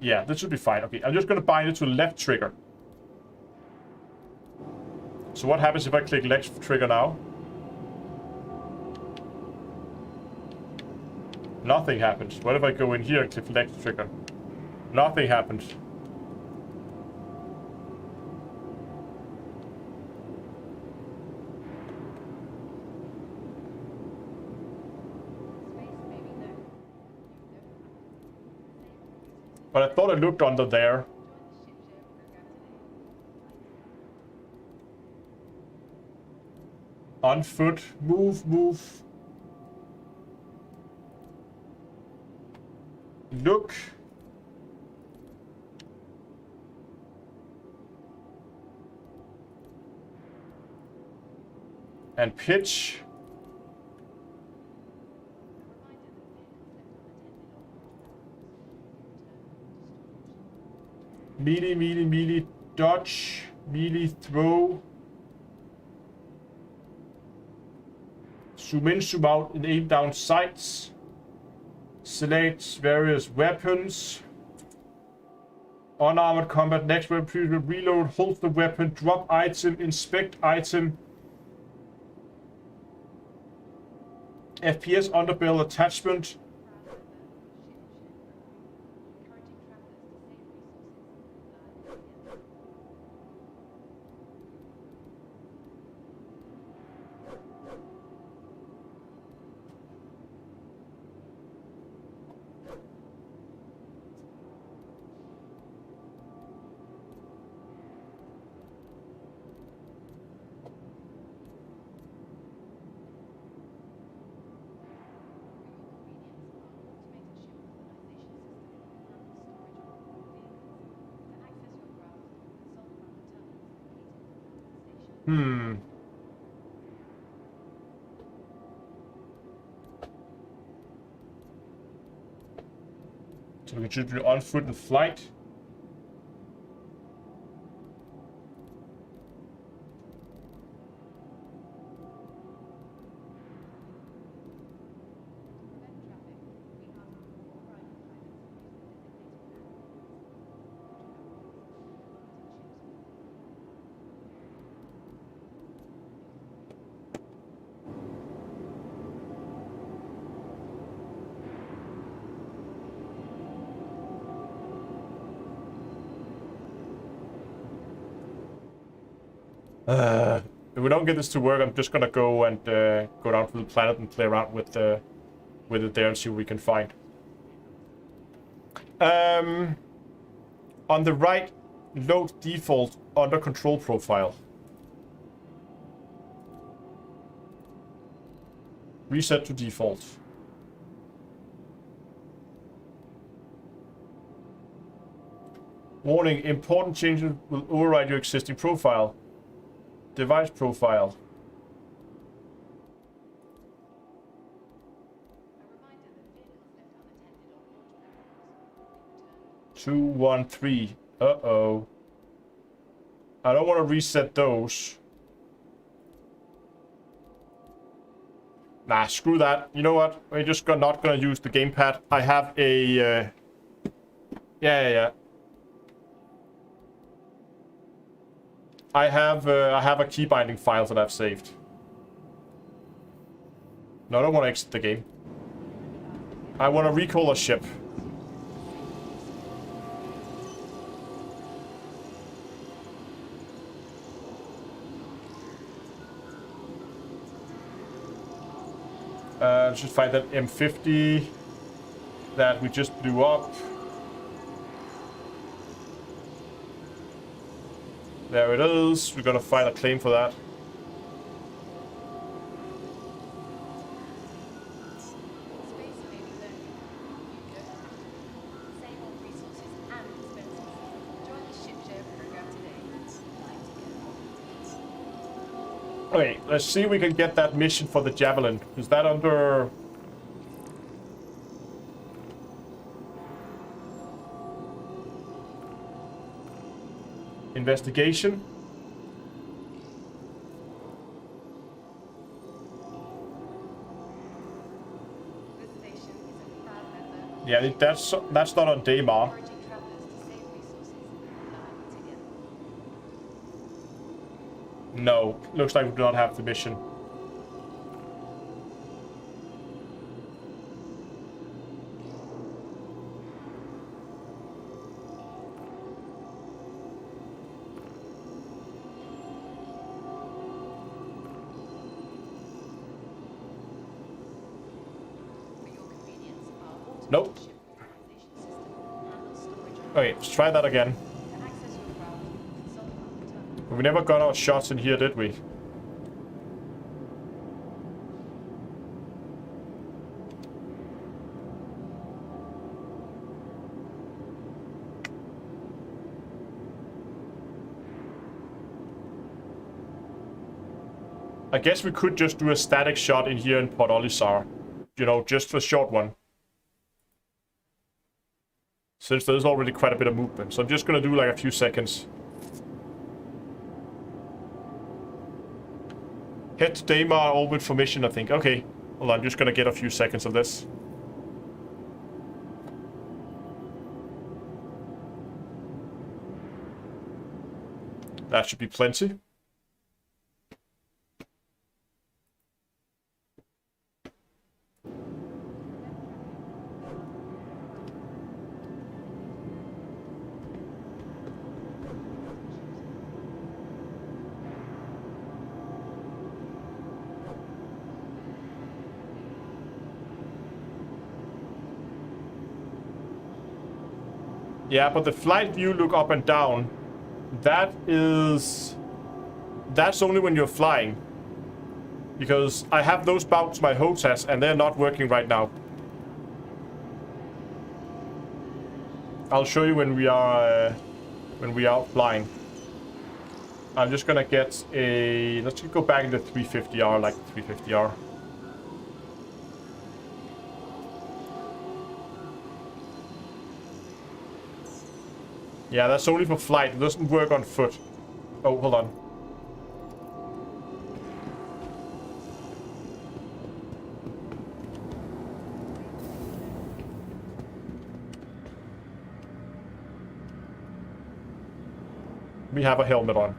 Yeah, this should be fine. Okay, I'm just going to bind it to left trigger. So what happens if I click left trigger now? Nothing happens. What if I go in here and click left trigger? Nothing happens. But I thought I looked under there. On foot, move, move. Look. And pitch. Melee, melee, melee, dodge, melee, throw. Zoom in, zoom out, and aim down sights. Select various weapons. Unarmored combat, next weapon, reload, hold the weapon, drop item, inspect item. FPS underbarrel attachment. So we can choose to be on foot and flight. If we don't get this to work, I'm just gonna go and go down to the planet and play around with it there and see what we can find. On the right, load default under control profile. Reset to default. Warning, important changes will override your existing profile. Device profile. Two, 1, 3. Uh-oh. I don't want to reset those. Nah, screw that. You know what? We're just not gonna use the gamepad. I have a... Yeah. I have a key binding file that I've saved. No, I don't want to exit the game. I want to recall a ship. Let's just find that M50 that we just blew up. There it is. We're gonna file a claim for that. Okay, let's see if we can get that mission for the Javelin. Is that under... investigation? Yeah, that's not on Daymar. No, looks like we do not have the mission. Nope. Okay, let's try that again. We never got our shots in here, did we? I guess we could just do a static shot in here in Port Olisar. You know, just a short one. since there's already quite a bit of movement. So I'm just gonna do like a few seconds. Head to Daymar orbit for mission, I think. Okay, hold on, I'm just gonna get a few seconds of this. That should be plenty. Yeah, but the flight view look up and down, that's only when you're flying. Because I have those bound to my HOTAS and they're not working right now. I'll show you when we are flying. I'm just gonna get a, let's go back into 350R, like 350R. Yeah, that's only for flight. It doesn't work on foot. Oh, hold on. We have a helmet on.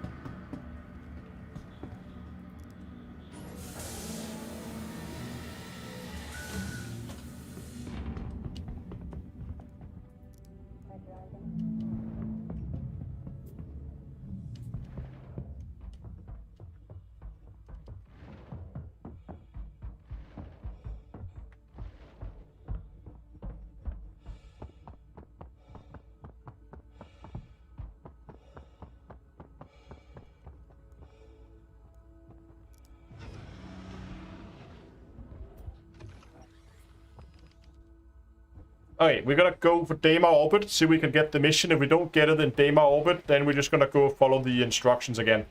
Okay, we're gonna go for Daymar orbit, see if we can get the mission. If we don't get it in Daymar orbit, then we're just gonna go follow the instructions again.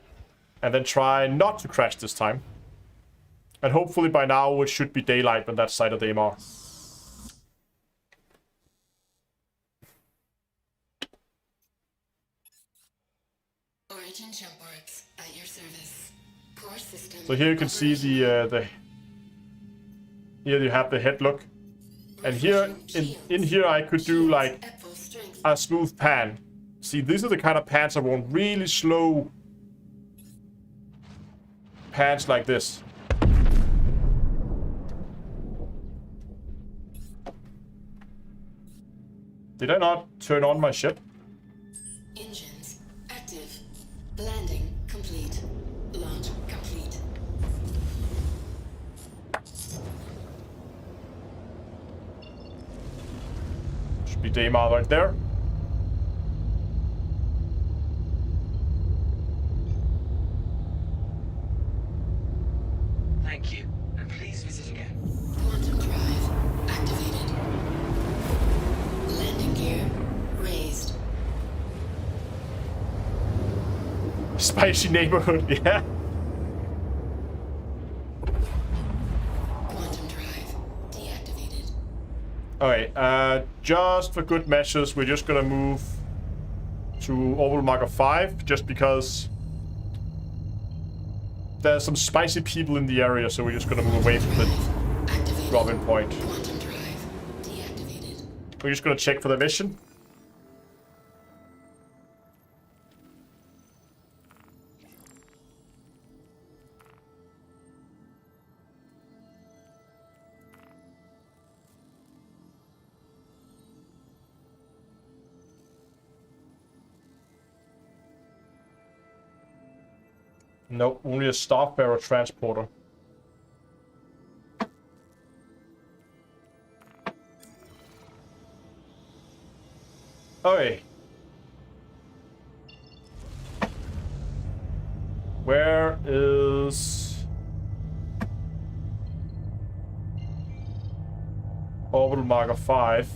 And then try not to crash this time. And hopefully by now it should be daylight on that side of Daymar. Origin jump works at your service. Core system. So here you can see the here you have the head look. And here, in here I could do like a smooth pan. See, these are the kind of pans I want. Really slow pans like this. Did I not turn on my ship? Engines active. Landing complete. Launch complete. Should be Daymar right there. Thank you, and please visit again. Quantum drive activated. Landing gear raised. Spicy neighborhood, yeah. Quantum drive deactivated. Okay, just for good measures, we're just gonna move to orbital marker 5, just because there's some spicy people in the area, so we're just gonna move away from the Activated. drop-in point. Quantum drive deactivated. We're just gonna check for the mission. Nope, only a Starfarer transporter. Okay. Where is orbital marker 5?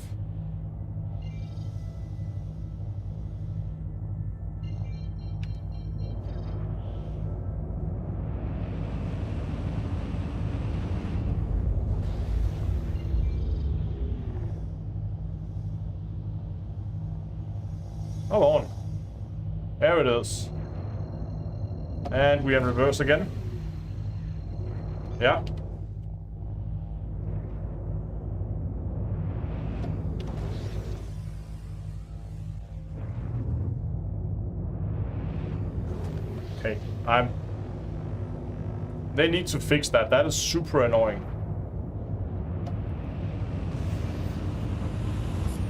Come on. There it is. And we are in reverse again. Yeah. Okay, They need to fix that. That is super annoying.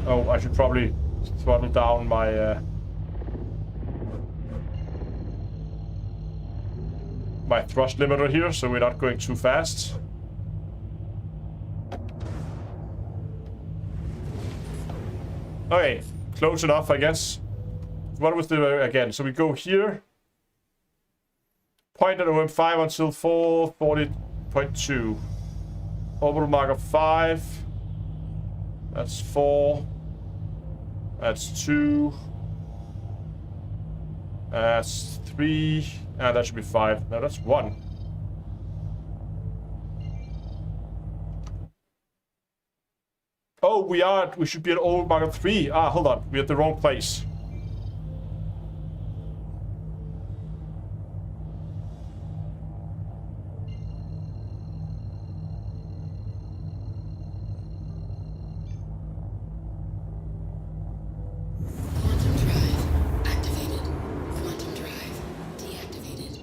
Oh, I should probably throttle down my my thrust limiter here, so we're not going too fast. Okay, close enough, I guess. What was the again? So we go here. Point at OM5 until 440.2. Orbital marker 5. That's 4. That's 2. That's 3. And that should be 5. No, that's 1. Oh, we should be at orbital marker 3. Ah, hold on. We're at the wrong place. Quantum drive activated. Quantum drive deactivated.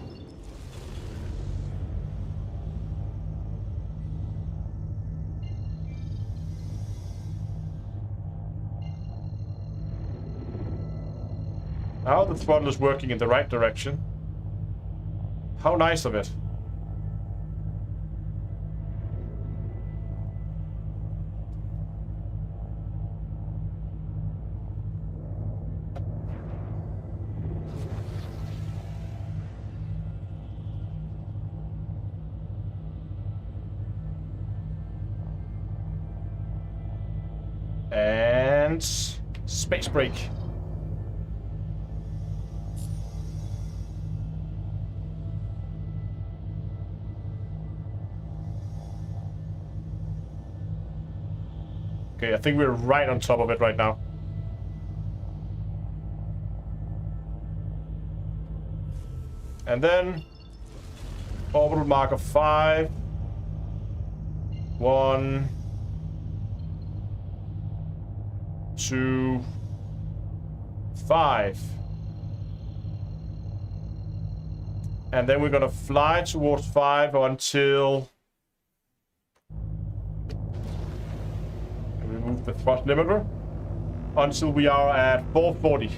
Now the throttle is working in the right direction. How nice of it. And space break. Okay, I think we're right on top of it right now. And then orbital marker 5. 1, 2, 5. And then we're gonna fly towards 5 until remove the thrust limiter until we are at 440.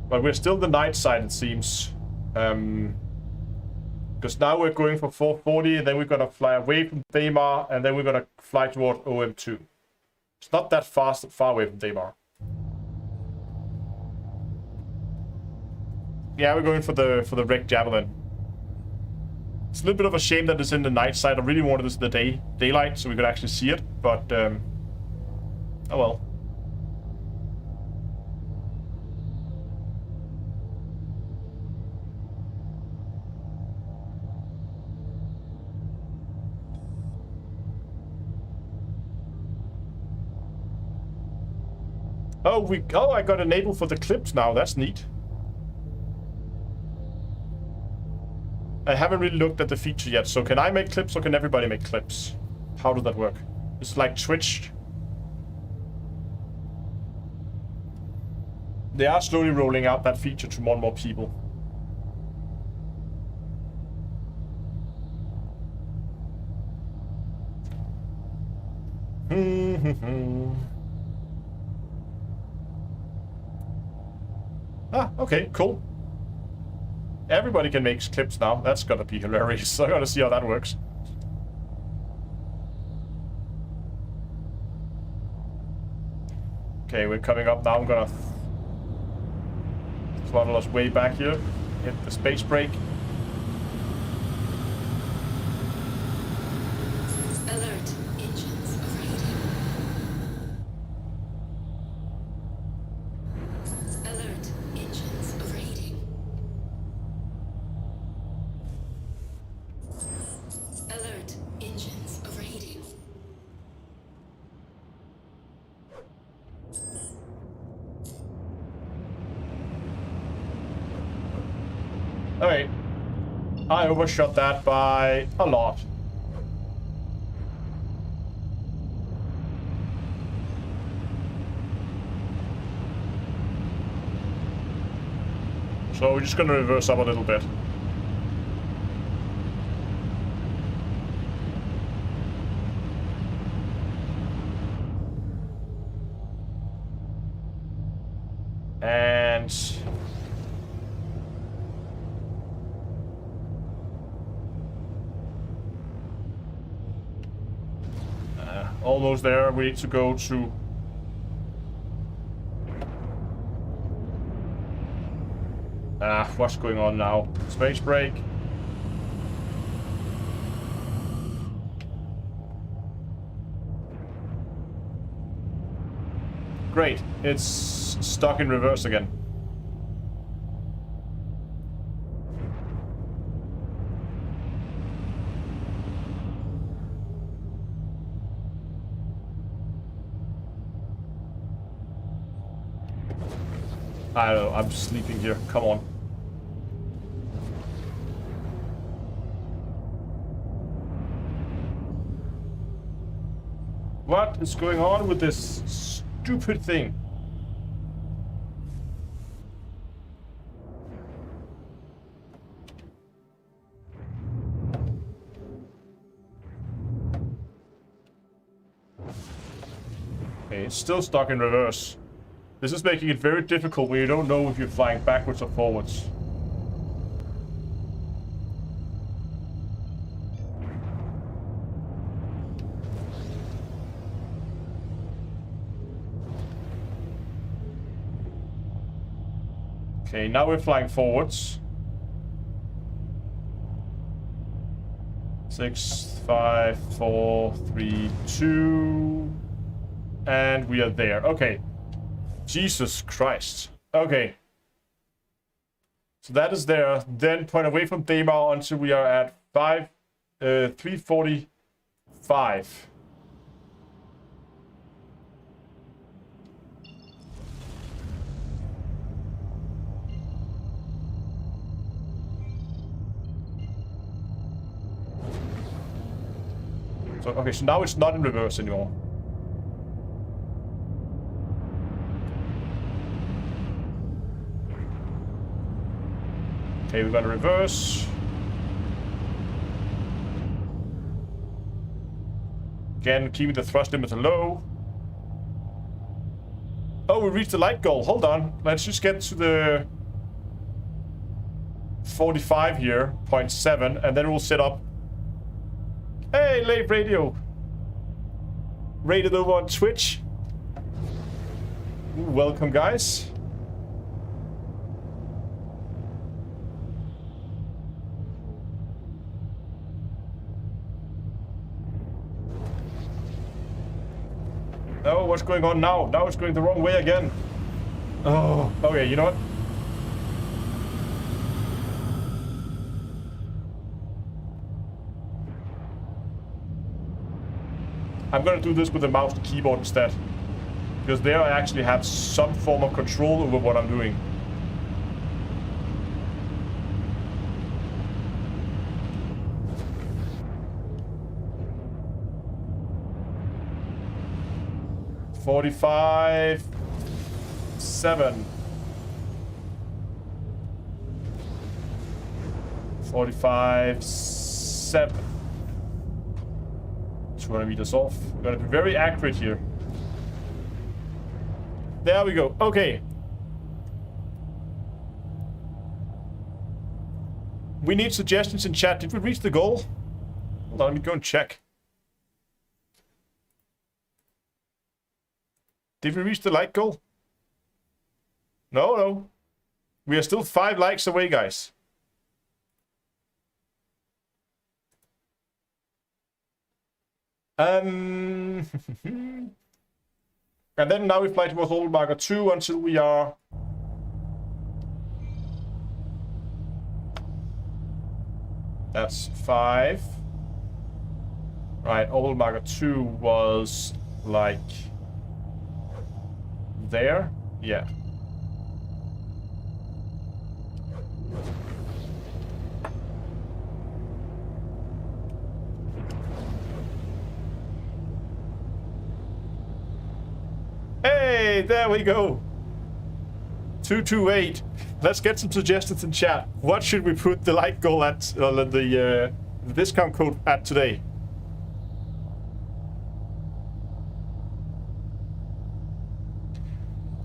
But we're still the night side, it seems. Because now we're going for 440, and then we're gonna fly away from Daymar, and then we're gonna fly toward OM2. It's not that far away from Daymar. Yeah, we're going for the wrecked Javelin. It's a little bit of a shame that it's in the night side. I really wanted this in the daylight, so we could actually see it, but oh well. Oh, I got enabled for the clips now. That's neat. I haven't really looked at the feature yet. So can I make clips or can everybody make clips? How does that work? It's like Twitch. They are slowly rolling out that feature to more and more people. Ah, okay, cool. Everybody can make clips now. That's gonna be hilarious. I gotta see how that works. Okay, we're coming up now. I'm gonna throttle us way back here. Hit the space brake. Alert. Engines overheating. Alert. Engines overheating. Alert. Engines overheating. Alright. I overshot that by a lot. So we're just gonna reverse up a little bit. And almost there. We need to go to what's going on now? Space brake. Great. It's stuck in reverse again. I don't know, I'm sleeping here. Come on. What is going on with this stupid thing? Okay, it's still stuck in reverse. This is making it very difficult when you don't know if you're flying backwards or forwards. Okay, now we're flying forwards. 6, 5, 4, 3, 2. And we are there. Okay. Jesus Christ. Okay. So that is there. Then point away from Daymar until we are at 345. So, okay, so now it's not in reverse anymore. Okay, we're gonna reverse. Again, keeping the thrust limiter low. Oh, we reached the light goal. Hold on. Let's just get to the 45 here, 0.7, and then we'll set up. Hey, Lave Radio. Rated over on Twitch. Welcome, guys. Oh, what's going on now? Now it's going the wrong way again. Oh, okay, you know what? I'm gonna do this with the mouse and keyboard instead. Because there I actually have some form of control over what I'm doing. $45.7. 45.7. 200 meters off. We're gonna be very accurate here. There we go. Okay. We need suggestions in chat. Did we reach the goal? Hold on, let me go and check. Did we reach the light goal? No, no. We are still 5 likes away, guys. And then now we fly towards orbit marker 2 until we are... That's 5. Right, orbit marker 2 was like... there? Yeah. Hey, there we go. 228. Let's get some suggestions in chat. What should we put the like goal at, the discount code at today?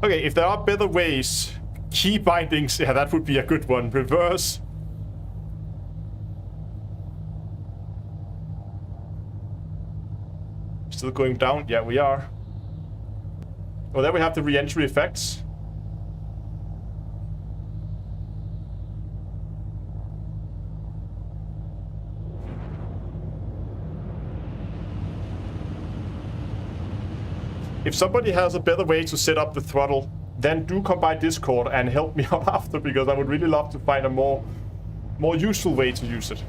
Okay, if there are better ways, key bindings, yeah, that would be a good one. Reverse. Still going down? Yeah, we are. Oh, there we have the re-entry effects. If somebody has a better way to set up the throttle, then do come by Discord and help me out after, because I would really love to find a more useful way to use it.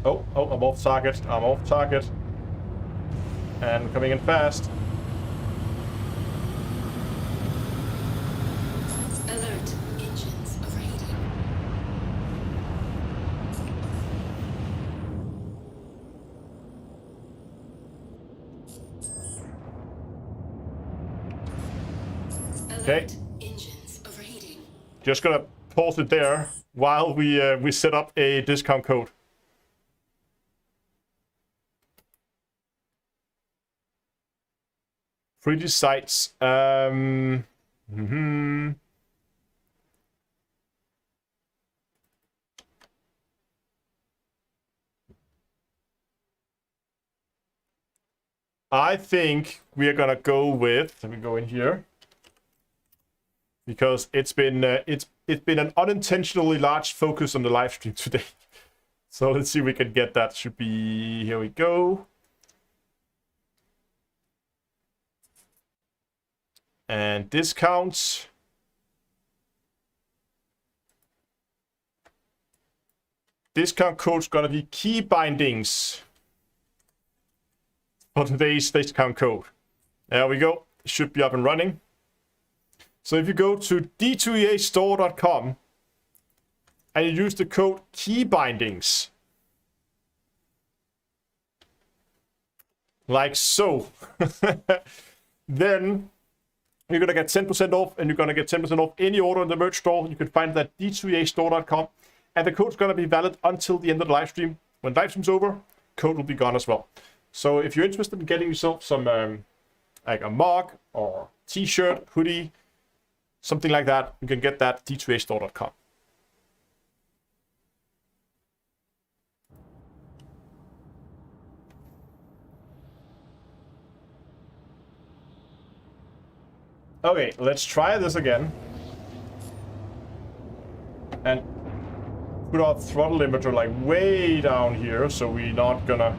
Oh, I'm off target. I'm off target. And coming in fast. Alert. Engines overheating. Okay. Alert. Engines overheating. Just gonna pause it there while we set up a discount code. 3D sites. I think we are gonna go with. Let me go in here, because it's been an unintentionally large focus on the live stream today. So let's see if we can get that. Should be, here we go. And discounts. Discount code's gonna be key bindings for today's discount code. There we go. It should be up and running. So if you go to d2eastore.com and you use the code key bindings, like so, then you're going to get 10% off, and you're going to get 10% off any order in the merch store. You can find it at d2eastore.com. And the code's going to be valid until the end of the live stream. When live stream's over, code will be gone as well. So if you're interested in getting yourself some, like a mug or t-shirt, hoodie, something like that, you can get that at d2eastore.com. Okay, let's try this again. And put our throttle limiter like way down here, so we're not gonna...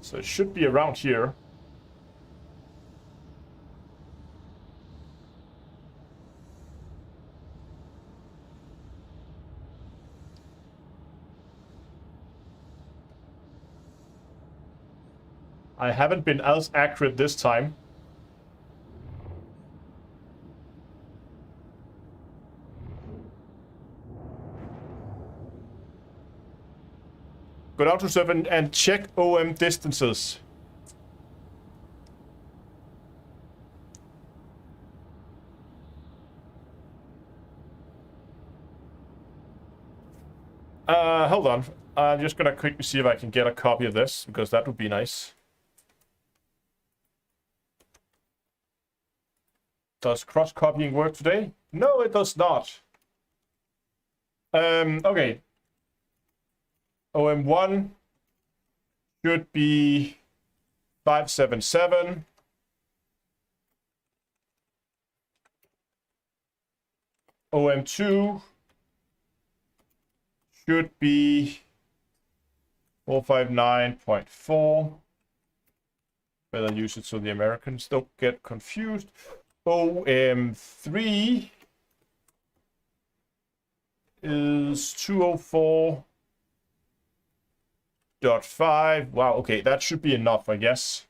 So it should be around here. I haven't been as accurate this time. Go down to 7 and check OM distances. Hold on. I'm just gonna quickly see if I can get a copy of this, because that would be nice. Does cross-copying work today? No, it does not. Okay. OM1 should be 577. OM2 should be 459.4. Better use it so the Americans don't get confused. OM3 is 204.5. Wow, okay, that should be enough, I guess.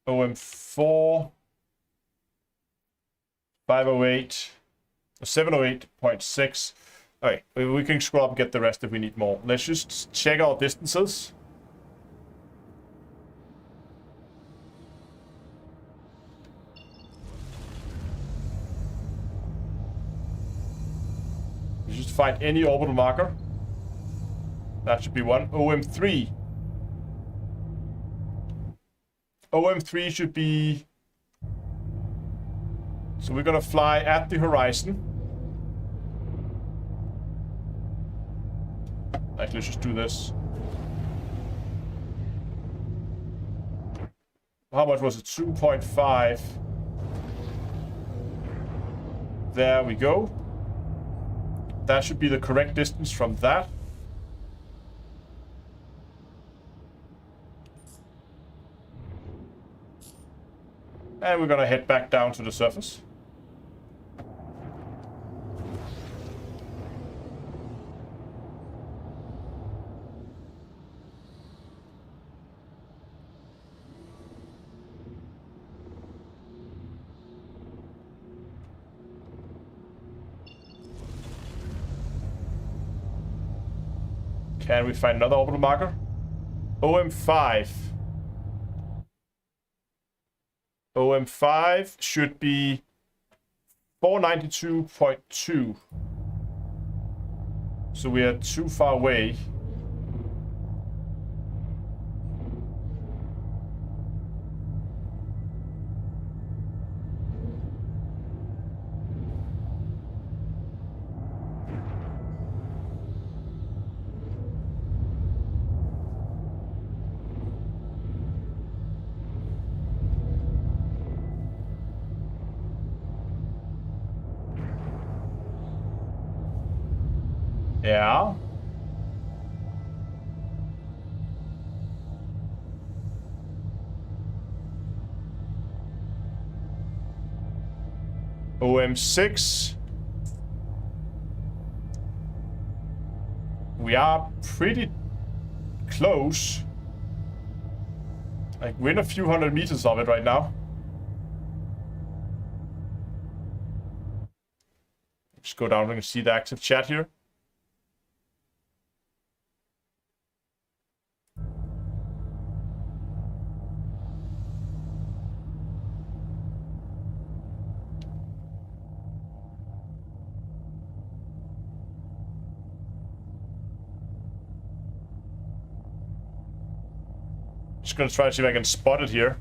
OM4 508, 708.6. Okay, we can scroll up and get the rest if we need more. Let's just check our distances. Let's just find any orbital marker. That should be one. OM3. OM3 should be... So we're gonna fly at the horizon. Like, let's just do this. How much was it? 2.5. There we go. That should be the correct distance from that. And we're gonna head back down to the surface. Can we find another orbital marker? OM5. OM5 should be 492.2. So we are too far away. Yeah. OM6. We are pretty close. Like, we're in a few hundred meters of it right now. Just go down and see the active chat here. Just gonna try to see if I can spot it here.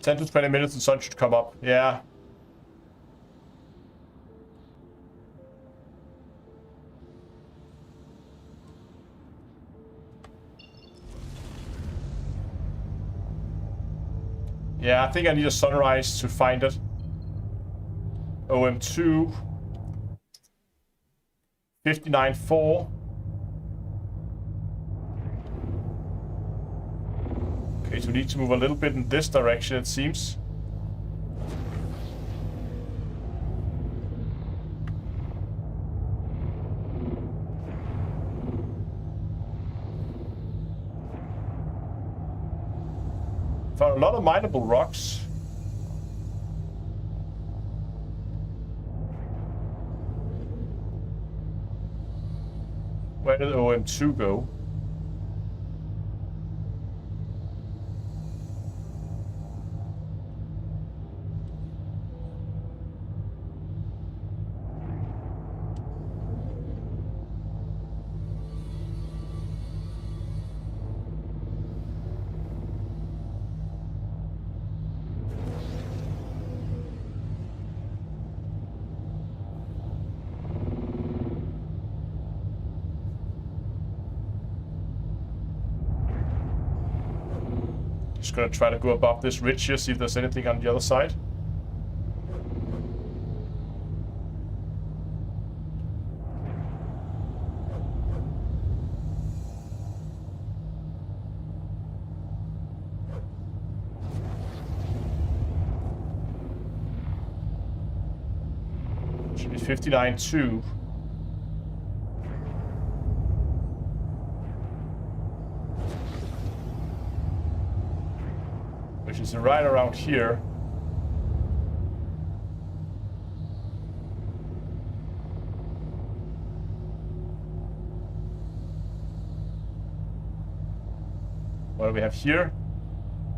"10 to 20 minutes, the sun should come up." Yeah. Yeah, I think I need a sunrise to find it. OM2. 59.4. Okay, so we need to move a little bit in this direction, it seems. Found a lot of mineable rocks. Where did OM2 go? Just gonna try to go above this ridge here, see if there's anything on the other side. Should be 59.2. Which is right around here. What do we have here?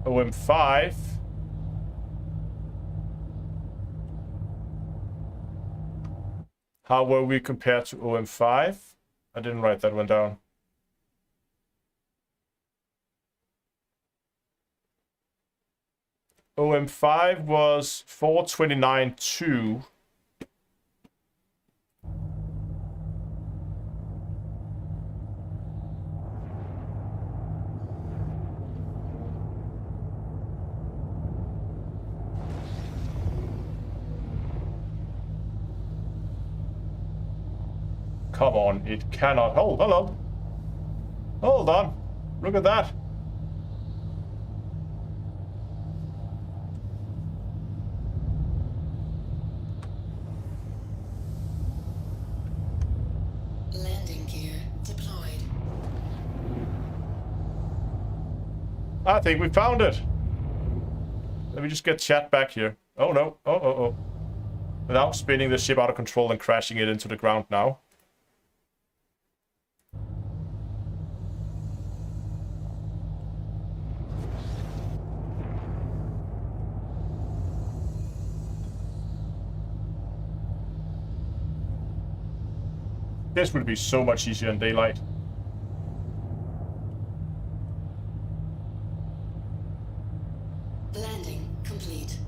OM5. How were we compared to OM5? I didn't write that one down. OM5 was 429.2. Come on, it cannot hold. Hello. Hold on. Look at that. Landing gear deployed. I think we found it. Let me just get chat back here. Oh no. Oh. Without spinning the ship out of control and crashing it into the ground now. This would be so much easier in daylight. Landing complete.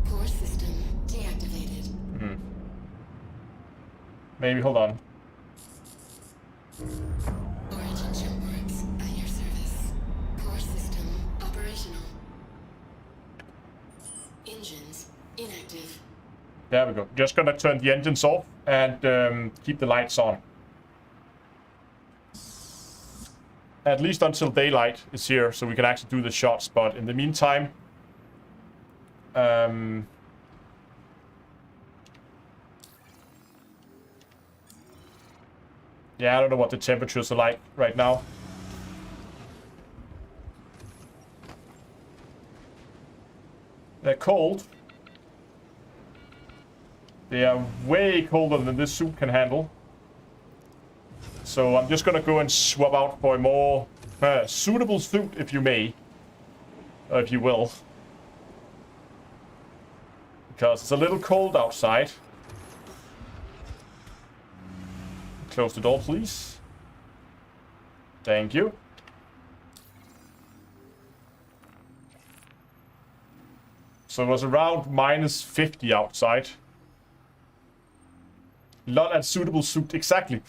Core system deactivated. Maybe, hold on. Origin jump works at your service. Core system operational. Engines inactive. There we go. Just gonna turn the engines off and keep the lights on. At least until daylight is here, so we can actually do the shots. But in the meantime, yeah, I don't know what the temperatures are like right now. They're cold. They are way colder than this suit can handle. So I'm just gonna go and swap out for a more suitable suit, if you may. Or if you will. Because it's a little cold outside. Close the door, please. Thank you. So it was around minus 50 outside. Not a suitable suit, exactly.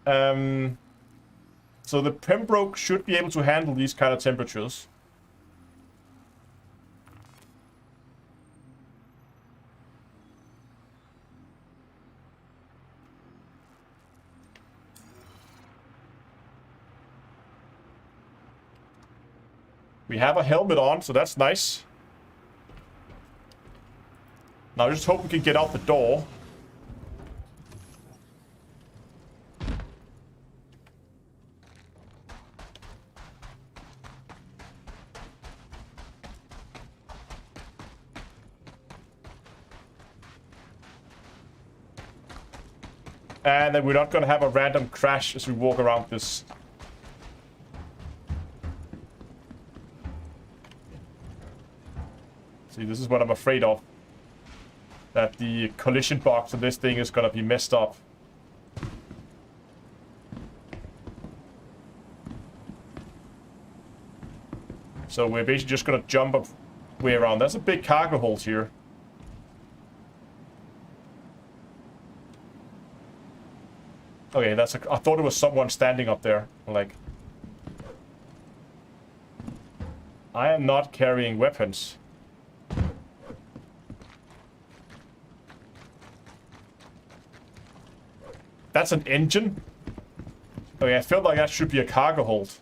So the Pembroke should be able to handle these kind of temperatures. We have a helmet on, so that's nice. Now I just hope we can get out the door. And then we're not going to have a random crash as we walk around this. See, this is what I'm afraid of. That the collision box of this thing is going to be messed up. So we're basically just going to jump a way around. There's a big cargo hold here. Okay, I thought it was someone standing up there. Like, I am not carrying weapons. That's an engine? Okay, I felt like that should be a cargo hold.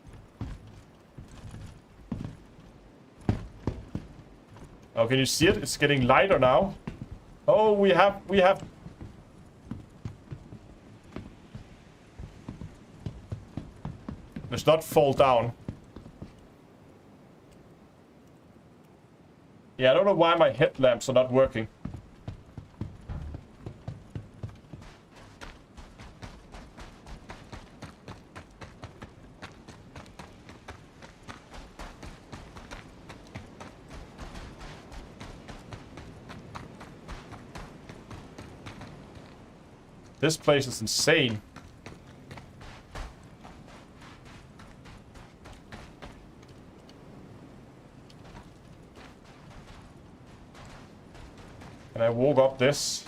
Oh, can you see it? It's getting lighter now. Oh, we have... Let's not fall down. Yeah, I don't know why my headlamps are not working. This place is insane. Can I walk up this?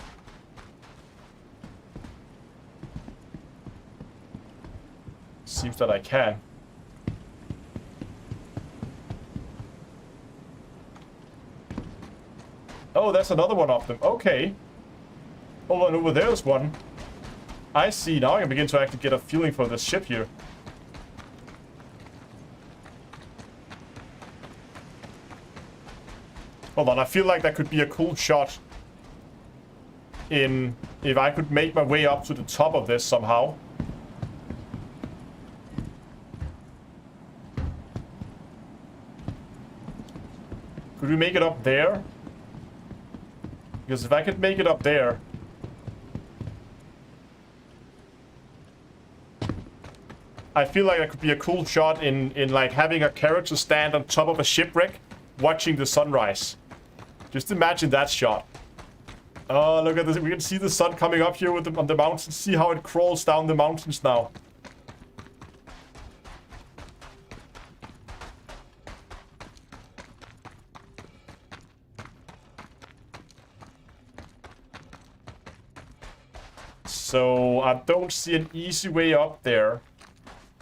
Seems that I can. Oh, that's another one of them. Okay. Hold on, over there's one. I see. Now I can begin to actually get a feeling for this ship here. Hold on, I feel like that could be a cool shot in if I could make my way up to the top of this somehow. Could we make it up there? Because if I could make it up there... I feel like that could be a cool shot in like having a character stand on top of a shipwreck watching the sunrise. Just imagine that shot. Oh, look at this. We can see the sun coming up here with on the mountains. See how it crawls down the mountains now. So I don't see an easy way up there.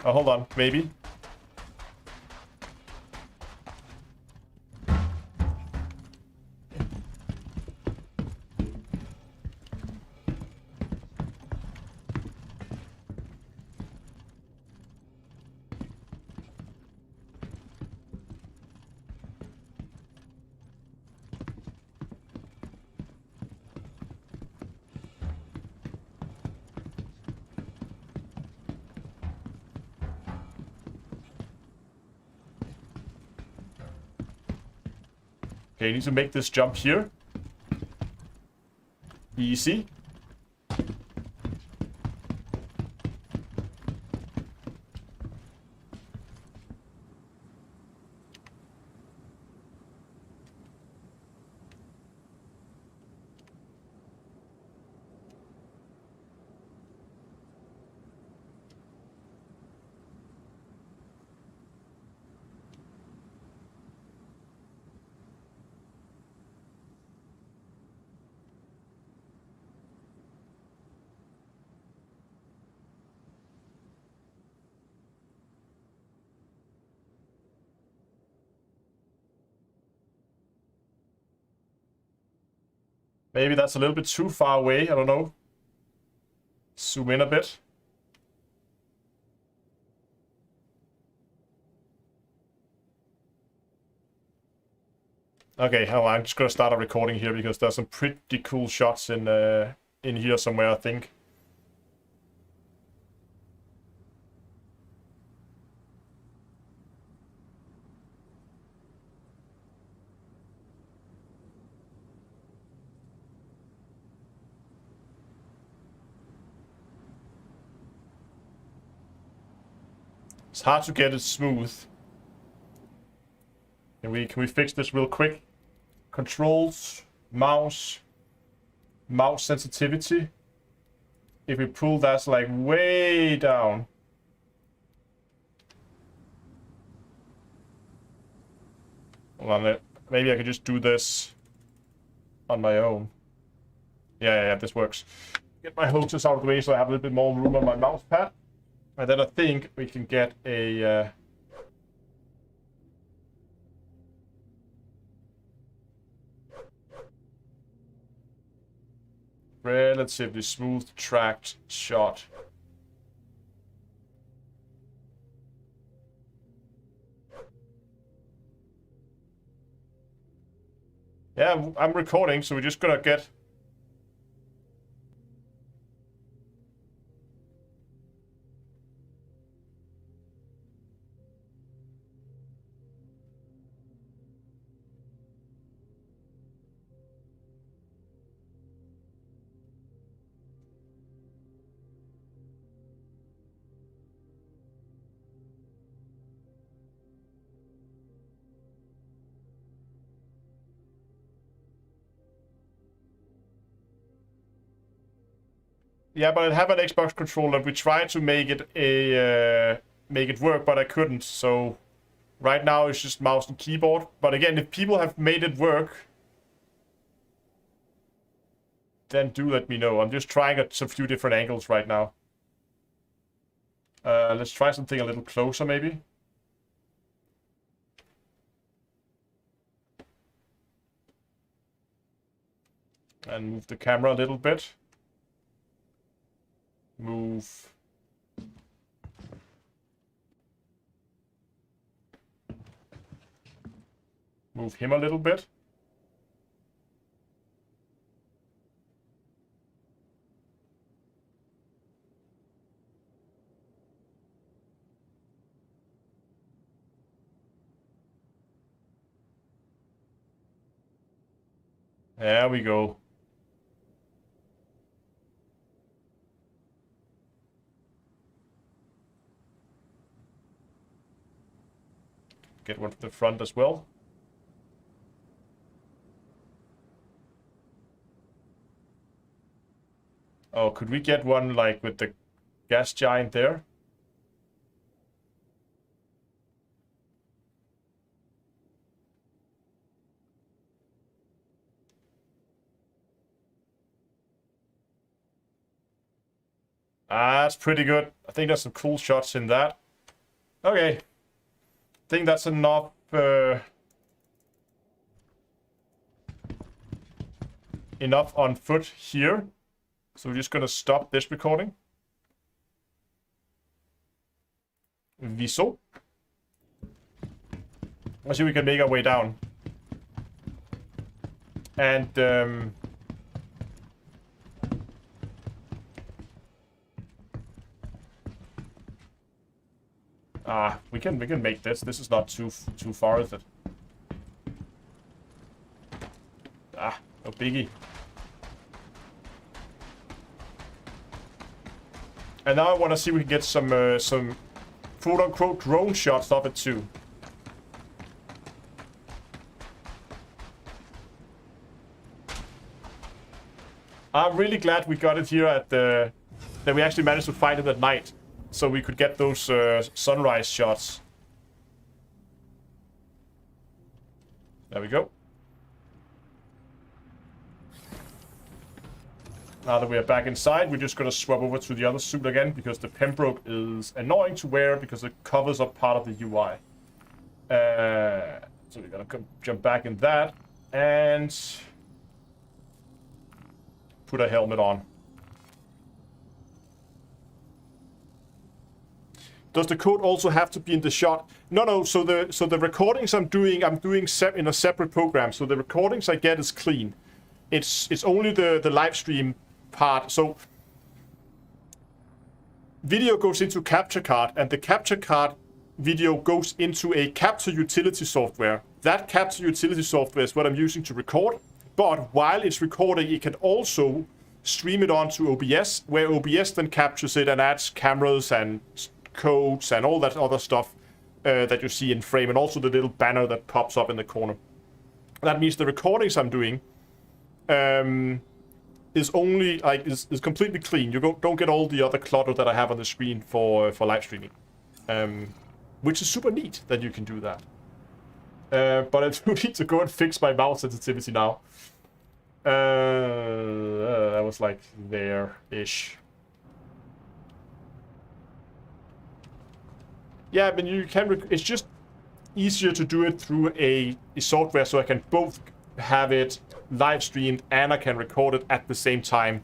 Oh, hold on. Maybe. Okay, I need to make this jump here. Easy. Maybe that's a little bit too far away. I don't know. Zoom in a bit. Okay, I'm just gonna start a recording here because there's some pretty cool shots in here somewhere, I think. It's hard to get it smooth. Can we fix this real quick? Controls, mouse sensitivity. If we pull that like way down. Hold on, maybe I could just do this on my own. Yeah, this works. Get my hostess out of the way so I have a little bit more room on my mouse pad. And then I think we can get a... relatively smooth tracked shot. Yeah, I'm recording, so we're just gonna get... Yeah, but I have an Xbox controller. We tried to make it work, but I couldn't. So right now it's just mouse and keyboard. But again, if people have made it work, then do let me know. I'm just trying at a few different angles right now. Let's try something a little closer, maybe. And move the camera a little bit. Move him a little bit. There we go. Get one from the front as well. Oh, could we get one like with the gas giant there? Ah, that's pretty good. I think there's some cool shots in that. Okay. I think that's enough. Enough on foot here. So we're just gonna stop this recording. Viso. Let's see if we can make our way down. And we can make this. This is not too far, is it? No biggie. And now I want to see if we can get some quote-unquote drone shots of it too. I'm really glad we got it here at the... that we actually managed to find it at night. So we could get those sunrise shots. There we go. Now that we are back inside, we're just going to swap over to the other suit again, because the Pembroke is annoying to wear because it covers up part of the UI. So we're going to jump back in that and put a helmet on. Does the code also have to be in the shot? No. So the recordings I'm doing in a separate program. So the recordings I get is clean. It's only the live stream part. So video goes into capture card, and the capture card video goes into a capture utility software. That capture utility software is what I'm using to record. But while it's recording, it can also stream it onto OBS, where OBS then captures it and adds cameras and codes and all that other stuff that you see in frame, and also the little banner that pops up in the corner. That means the recordings I'm doing is only like is completely clean. You don't get all the other clutter that I have on the screen for live streaming, which is super neat that you can do that. But I do need to go and fix my mouse sensitivity now. That was like there-ish. Yeah, I mean, you can. It's just easier to do it through a software, so I can both have it live streamed and I can record it at the same time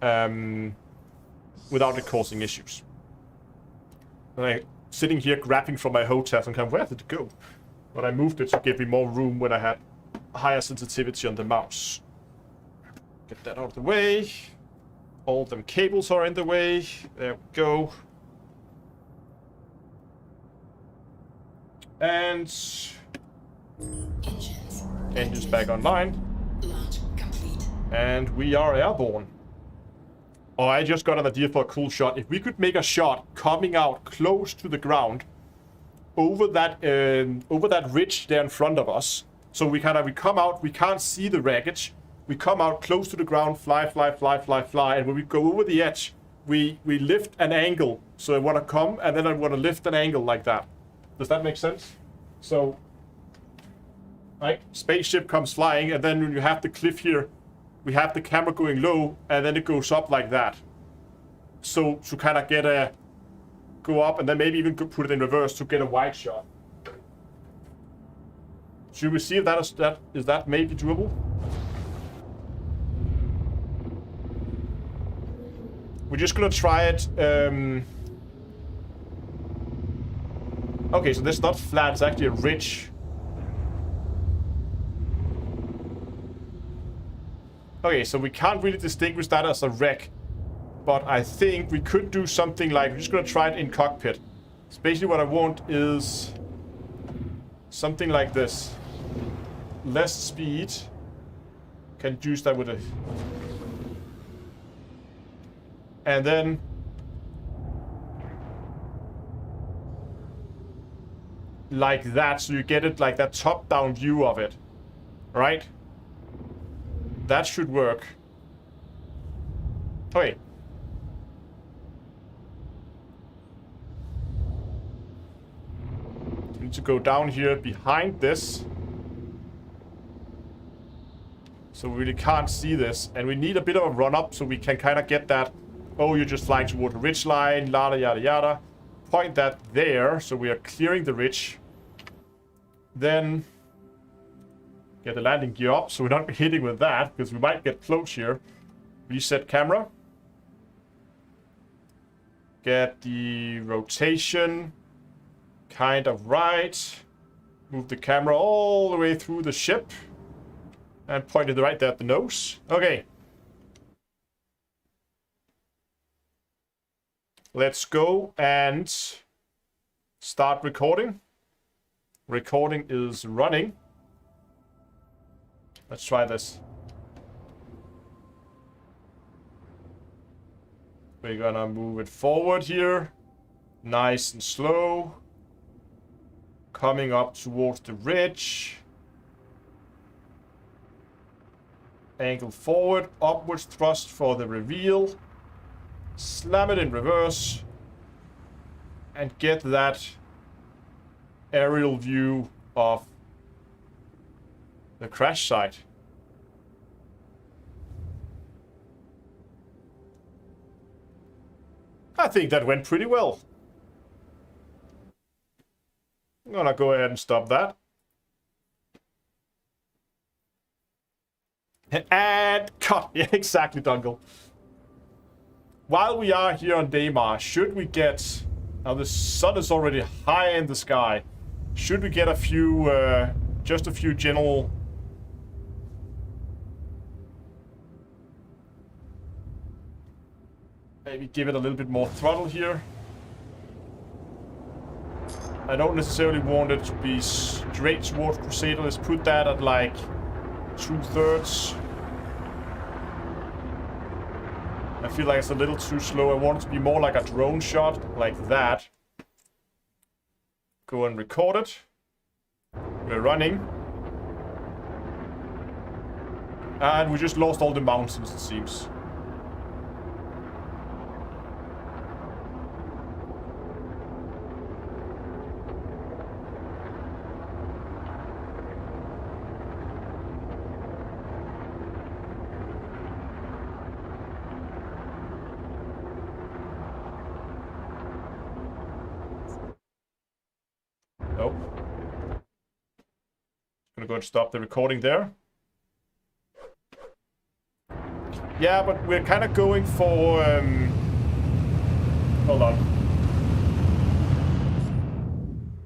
without it causing issues. And I'm sitting here grabbing from my hotel and kind of, where did it go? But I moved it to give me more room when I had higher sensitivity on the mouse. Get that out of the way. All them cables are in the way. There we go. And engines back online. Launch complete. And we are airborne. Oh, I just got an idea for a cool shot. If we could make a shot coming out close to the ground over that ridge there in front of us. So we come out, we can't see the wreckage. We come out close to the ground, fly, fly, fly, fly, fly. And when we go over the edge, we lift an angle. So I want to come, and then I want to lift an angle like that. Does that make sense? So, right, spaceship comes flying, and then when you have the cliff here, we have the camera going low, and then it goes up like that. So to kind of get a go up, and then maybe even put it in reverse to get a wide shot. Should we see if is that maybe doable? We're just gonna try it. Okay, so this is not flat, it's actually a ridge. Okay, so we can't really distinguish that as a wreck. But I think we could do something like, we're just gonna try it in cockpit. So basically what I want is something like this. Less speed. Can use that with a... And then... like that, so you get it like that top-down view of it. Right? That should work. Okay. Need to go down here behind this. So we really can't see this. And we need a bit of a run-up so we can kind of get that. Oh, you're just flying toward the ridge line, yada yada yada. Point that there, so we are clearing the ridge. Then get the landing gear up, so we're not hitting with that, because we might get close here. Reset camera. Get the rotation kind of right. Move the camera all the way through the ship. And point it right there at the nose. Okay. Let's go and start recording. Recording is running. Let's try this. We're gonna move it forward here. Nice and slow. Coming up towards the ridge. Angle forward, upwards thrust for the reveal. Slam it in reverse. And get that aerial view of the crash site. I think that went pretty well. I'm gonna go ahead and stop that. And cut. Yeah, exactly, Dungle. While we are here on Daymar, should we get... Now the sun is already high in the sky. Should we get a few... just a few general... Maybe give it a little bit more throttle here. I don't necessarily want it to be straight towards Crusader. Let's put that at like 2/3. I feel like it's a little too slow. I want it to be more like a drone shot, like that. Go and record it. We're running. And we just lost all the mountains, it seems. Nope. Gonna go and stop the recording there. Yeah, but we're kind of going for... hold on.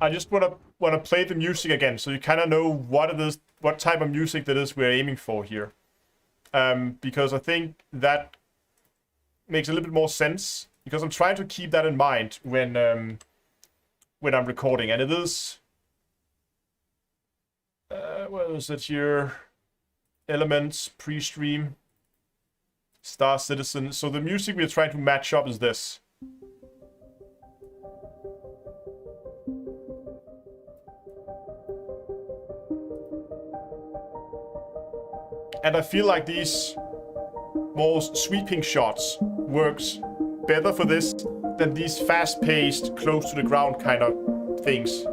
I just want to play the music again, so you kind of know what it is, what type of music that is we're aiming for here. Because I think that makes a little bit more sense. Because I'm trying to keep that in mind when I'm recording, and it is... what is it here? Elements, pre-stream, Star Citizen. So the music we're trying to match up is this. And I feel like these more sweeping shots works better for this than these fast-paced, close to the ground kind of things.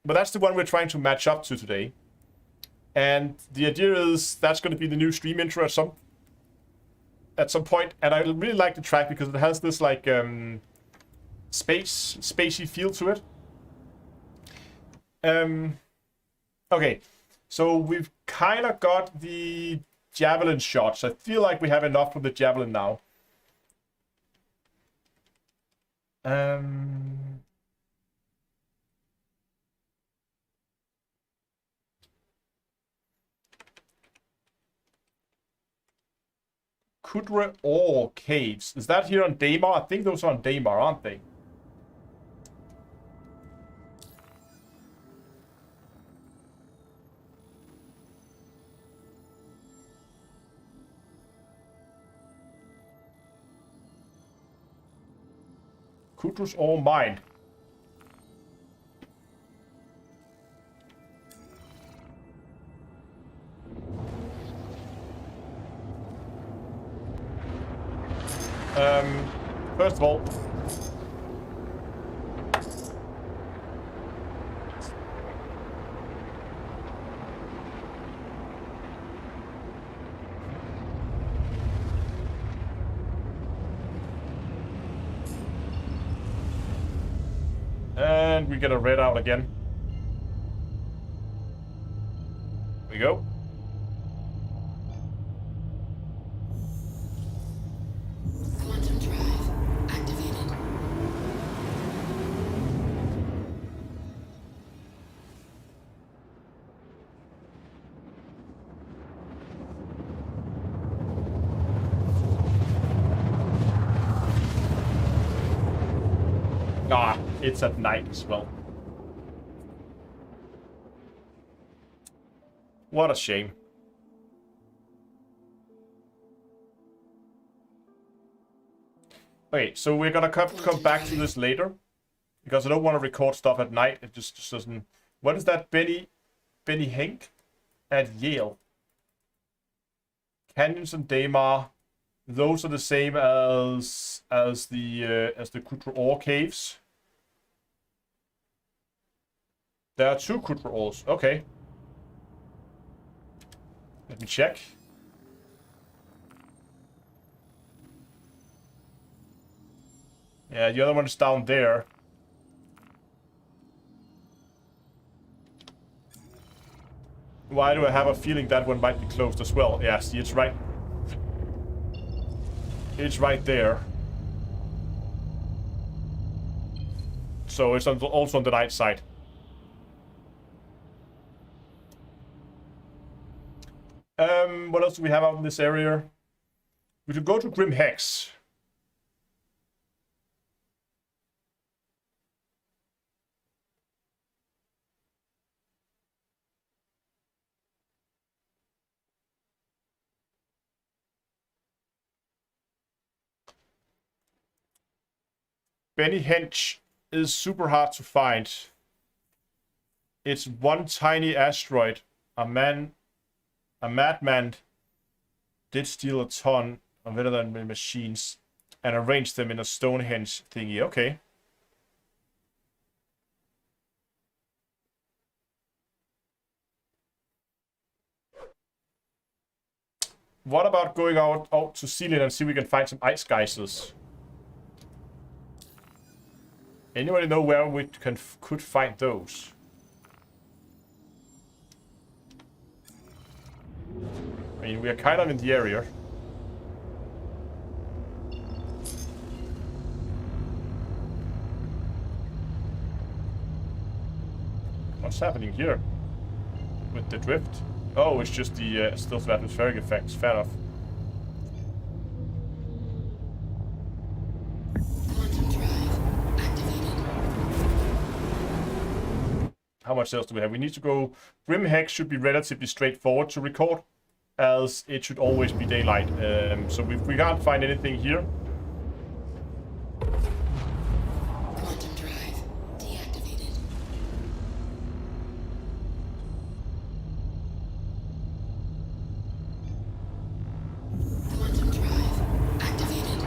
But that's the one we're trying to match up to today. And the idea is that's going to be the new stream intro at some point. And I really like the track because it has this like spacey feel to it. Okay, so we've kind of got the javelin shots. I feel like we have enough for the javelin now. Kudre Ore Caves. Is that here on Daymar? I think those are on Daymar, aren't they? Kudre's Ore Mine. First of all, and we get a red out again. There we go. Quantum drive activated. Ah, it's at night as well. What a shame. Okay, so we're gonna come back to this later. Because I don't want to record stuff at night. It just doesn't... What is that? Benny Henk at Yale. Canyons and Daymar. Those are the same as the Kudre Ore Caves. There are 2 Kudre Ores. Okay. Let me check. Yeah, the other one is down there. Why do I have a feeling that one might be closed as well? Yeah, see, it's right. It's right there. So it's also on the right side. What else do we have out in this area? We could go to Grim Hex. Benny Hench is super hard to find. It's one tiny asteroid. A madman did steal a ton of veteran machines and arranged them in a Stonehenge thingy. Okay. What about going out to Sealand and see if we can find some ice geysers? Anybody know where we could find those? I mean, we are kind of in the area. What's happening here with the drift? Oh, it's just the still atmospheric effects. Fair enough. Quantum drive activated. How much else do we have? We need to go... Grim Hex should be relatively straightforward to record, as it should always be daylight. So if we can't find anything here... Quantum drive deactivated. Quantum drive activated.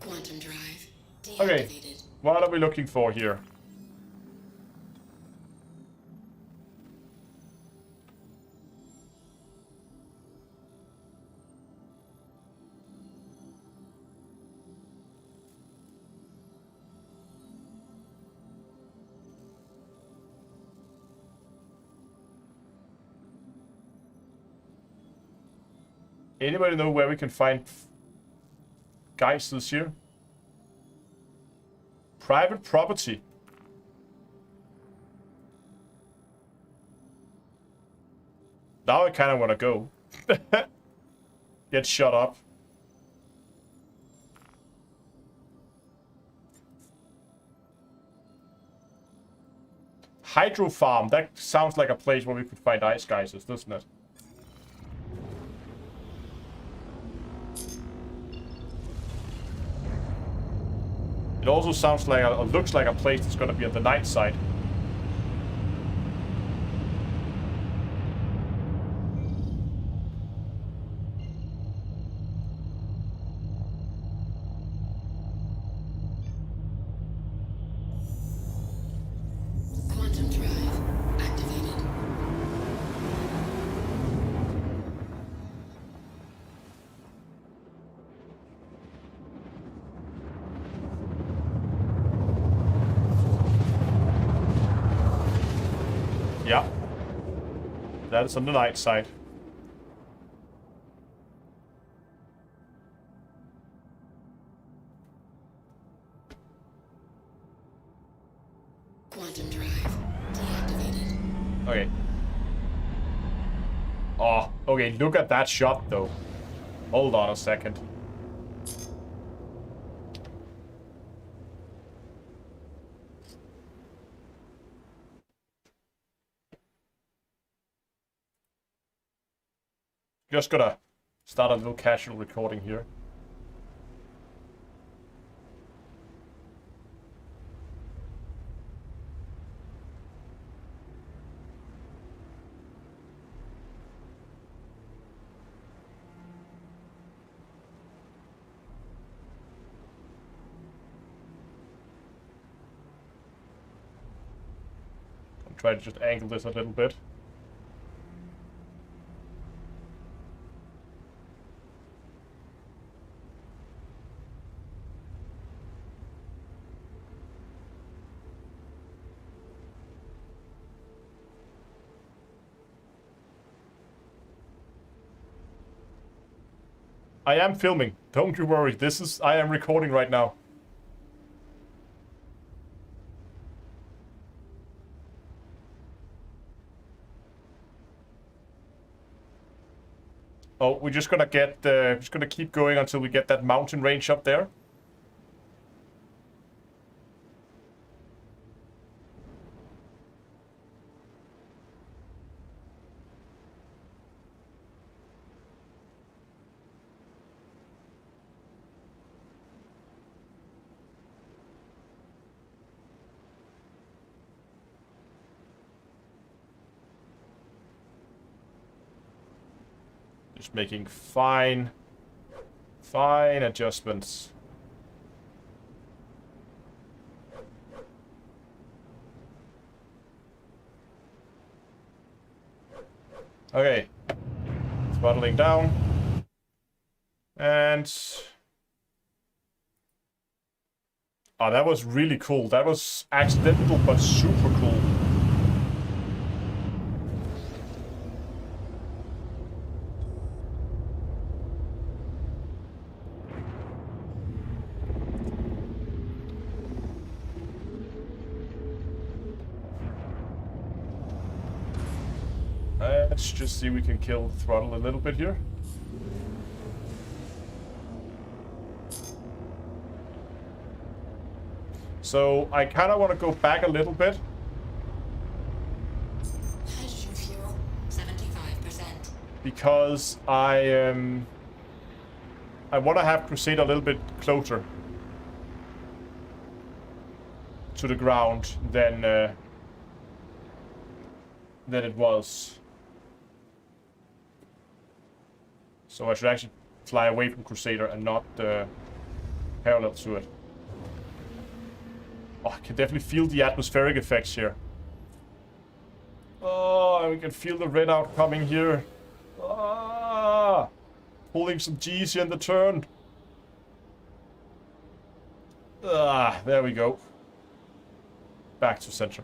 Quantum drive deactivated. Okay, what are we looking for here? Anybody know where we can find geysers here? Private property. Now I kind of want to go. Get shut up. Hydro farm. That sounds like a place where we could find ice geysers, doesn't it? It also sounds like, looks like a place that's going to be on the night side. Quantum drive activated. Yeah. That is on the night side. Quantum drive deactivated. Okay. Oh, okay, look at that shot, though. Hold on a second. Just gonna start a little casual recording here. I'm trying to just angle this a little bit. I am filming. Don't you worry. I am recording right now. Oh, we're just gonna just gonna keep going until we get that mountain range up there. Just making fine adjustments. Okay. Throttling down. And... Oh, that was really cool. That was accidental, but super cool. Let's just see if we can kill the throttle a little bit here. So I kind of want to go back a little bit. Hydrogen fuel, 75%. Because I want to have Crusade a little bit closer to the ground than it was. So I should actually fly away from Crusader and not parallel to it. Oh, I can definitely feel the atmospheric effects here. Oh, we can feel the red out coming here. Ah, pulling some G's here in the turn. Ah, there we go. Back to center.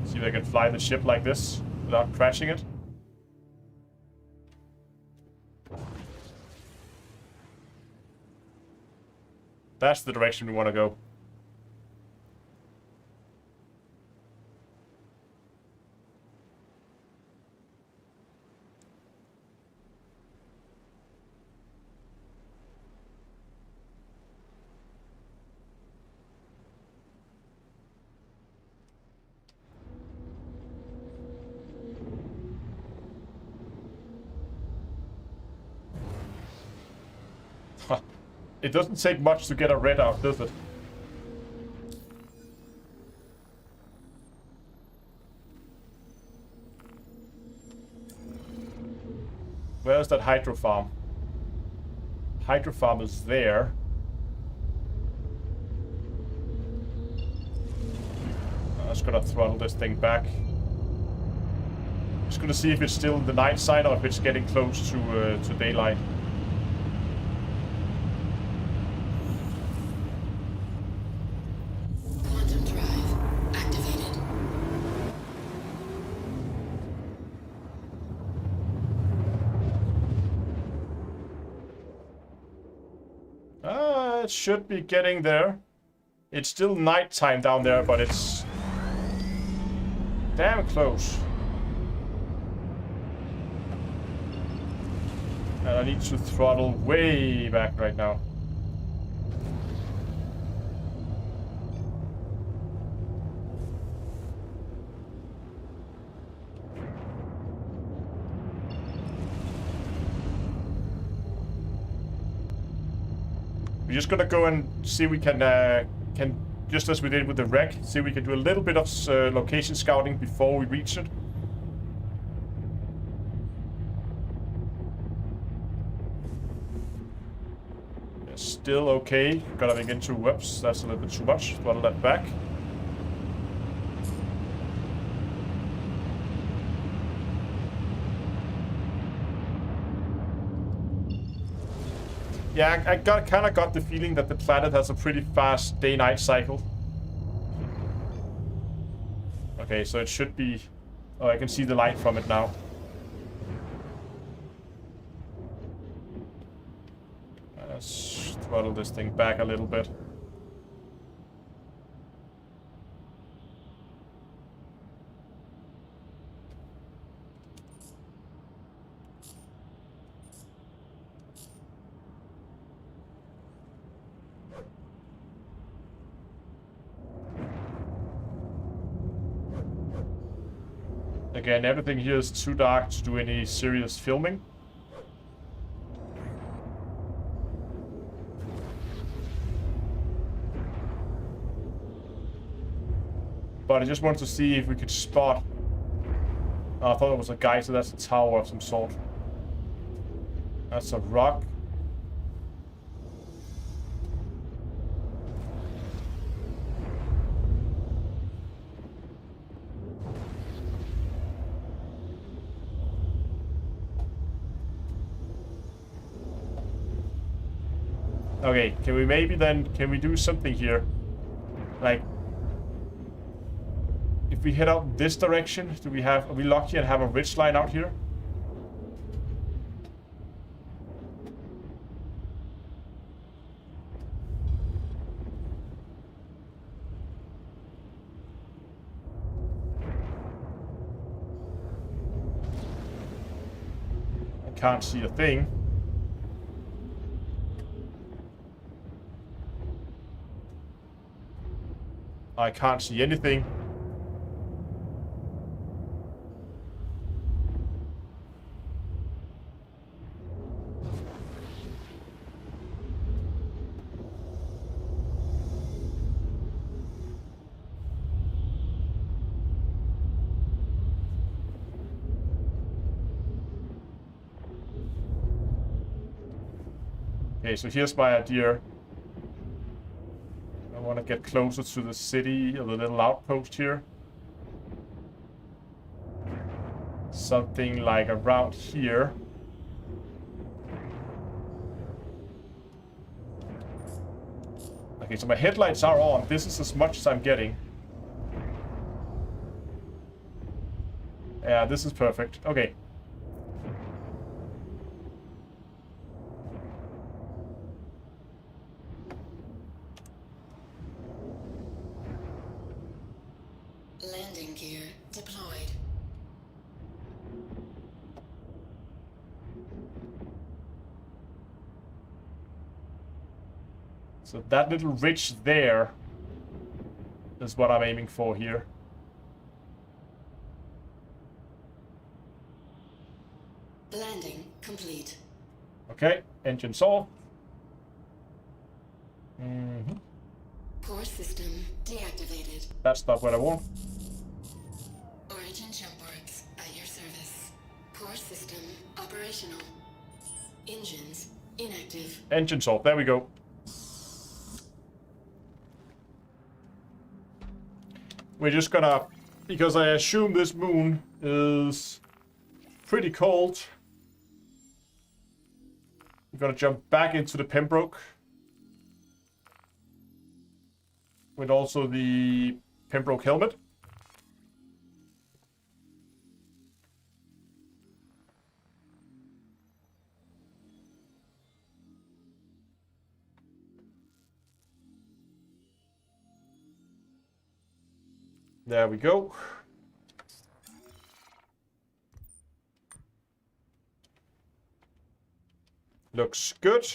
See if I can fly the ship like this without crashing it. That's the direction we want to go. It doesn't take much to get a red out, does it? Where's that hydro farm? Hydro farm is there. I'm just gonna throttle this thing back. Just gonna see if it's still in the night side or if it's getting close to daylight. Quantum drive activated. It should be getting there. It's still nighttime down there, but it's damn close. And I need to throttle way back right now. We're just gonna go and see if we can just as we did with the wreck, see if we can do a little bit of location scouting before we reach it. Yeah, still okay. Gotta begin to whoops. That's a little bit too much. Throttle that back. Yeah, I kind of got the feeling that the planet has a pretty fast day-night cycle. Okay, so it should be... Oh, I can see the light from it now. Let's throttle this thing back a little bit. Again, everything here is too dark to do any serious filming. But I just wanted to see if we could spot... Oh, I thought it was a guy, so that's a tower of some sort. That's a rock. Okay, can we maybe then... Can we do something here? Like... If we head out this direction, do we have... Are we lucky and have a ridge line out here? I can't see a thing. I can't see anything. Okay, so here's my idea. I want to get closer to the city, or the little outpost here. Something like around here. Okay, so my headlights are on. This is as much as I'm getting. Yeah, this is perfect. Okay. Landing gear deployed. So that little ridge there is what I'm aiming for here. Landing complete. Okay, engines off. Core system deactivated. That's not what I want. Origin jump works at your service. Core system operational. Engines inactive. Engines off, there we go. We're just gonna, because I assume this moon is pretty cold, we're gonna jump back into the Pembroke. With also the Pembroke helmet. There we go. Looks good.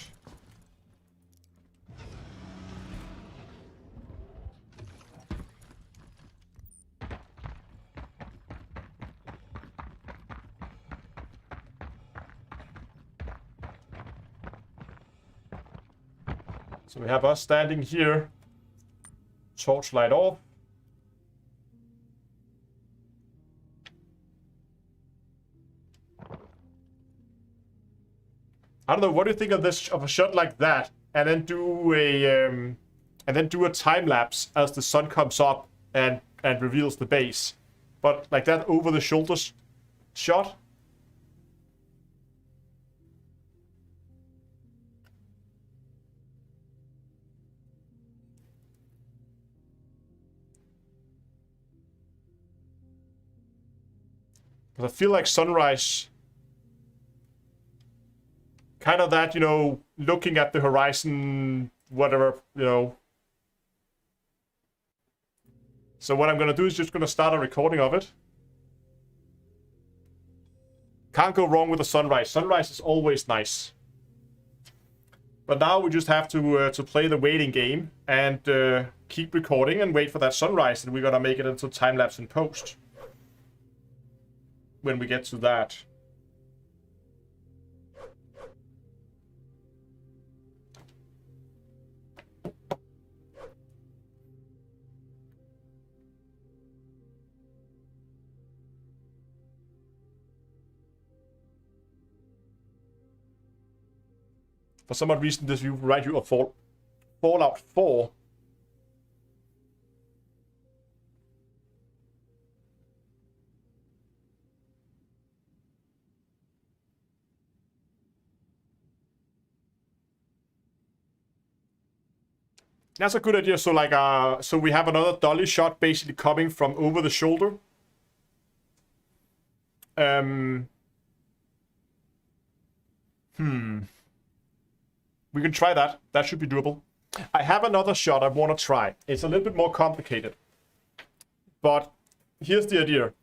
So we have us standing here, torchlight off. I don't know. What do you think of this, of a shot like that, and then do a time lapse as the sun comes up and reveals the base, but like that over the shoulders shot? Because I feel like sunrise, kind of that, you know, looking at the horizon, whatever, you know. So what I'm going to do is just going to start a recording of it. Can't go wrong with the sunrise. Sunrise is always nice. But now we just have to play the waiting game and keep recording and wait for that sunrise, and we're going to make it into time-lapse in post when we get to that. For some odd reason, this will write you a Fallout 4. That's a good idea. So like, so we have another dolly shot basically coming from over the shoulder. We can try that. That should be doable. I have another shot I want to try. It's a little bit more complicated. But here's the idea.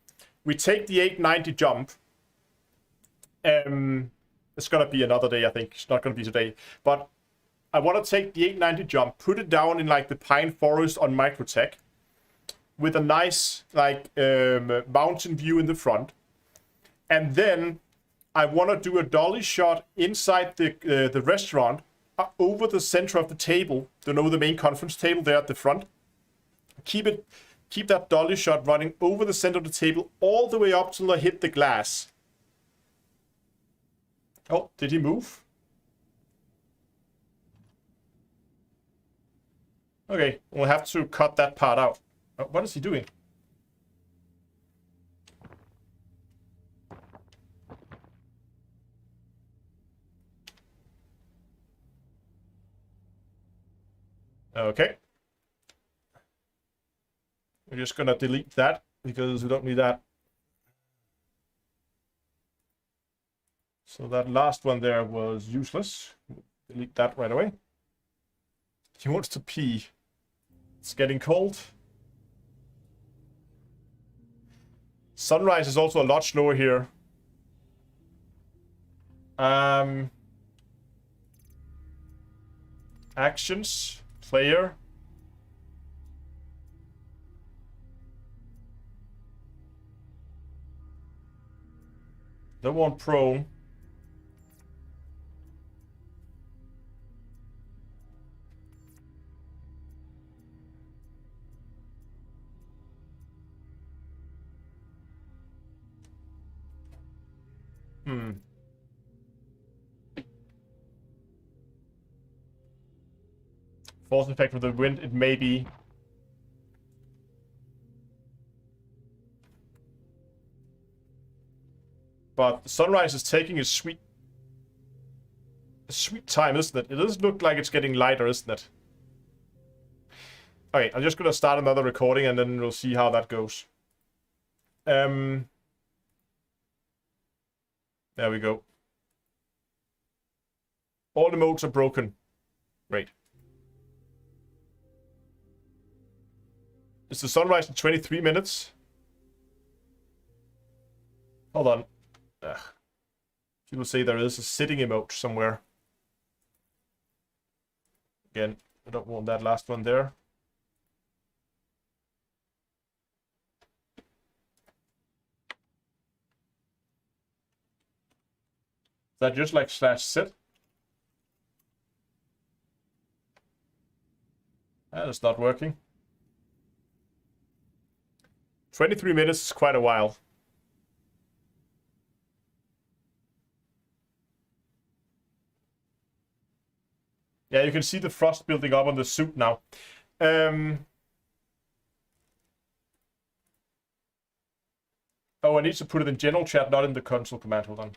We take the 890 jump. It's going to be another day, I think. It's not going to be today. But I want to take the 890 jump, put it down in like the pine forest on Microtech with a nice like mountain view in the front. And then I want to do a dolly shot inside the restaurant over the center of the table, the main conference table there at the front. Keep that dolly shot running over the center of the table all the way up till I hit the glass. Oh, did he move? Okay, we'll have to cut that part out. Oh, what is he doing? Okay. We're just gonna delete that because we don't need that. So that last one there was useless. Delete that right away. He wants to pee. It's getting cold. Sunrise is also a lot slower here. Actions, player. Don't want prone. Force effect with the wind, it may be. But the sunrise is taking a sweet time, isn't it? It does look like it's getting lighter, isn't it? Okay, I'm just gonna start another recording and then we'll see how that goes. There we go. All the modes are broken. Great. Is the sunrise in 23 minutes? Hold on. People say there is a sitting emote somewhere. Again, I don't want that last one there. Is that just like /sit? That is not working. 23 minutes is quite a while. Yeah, you can see the frost building up on the suit now. Oh, I need to put it in general chat, not in the console command. Hold on.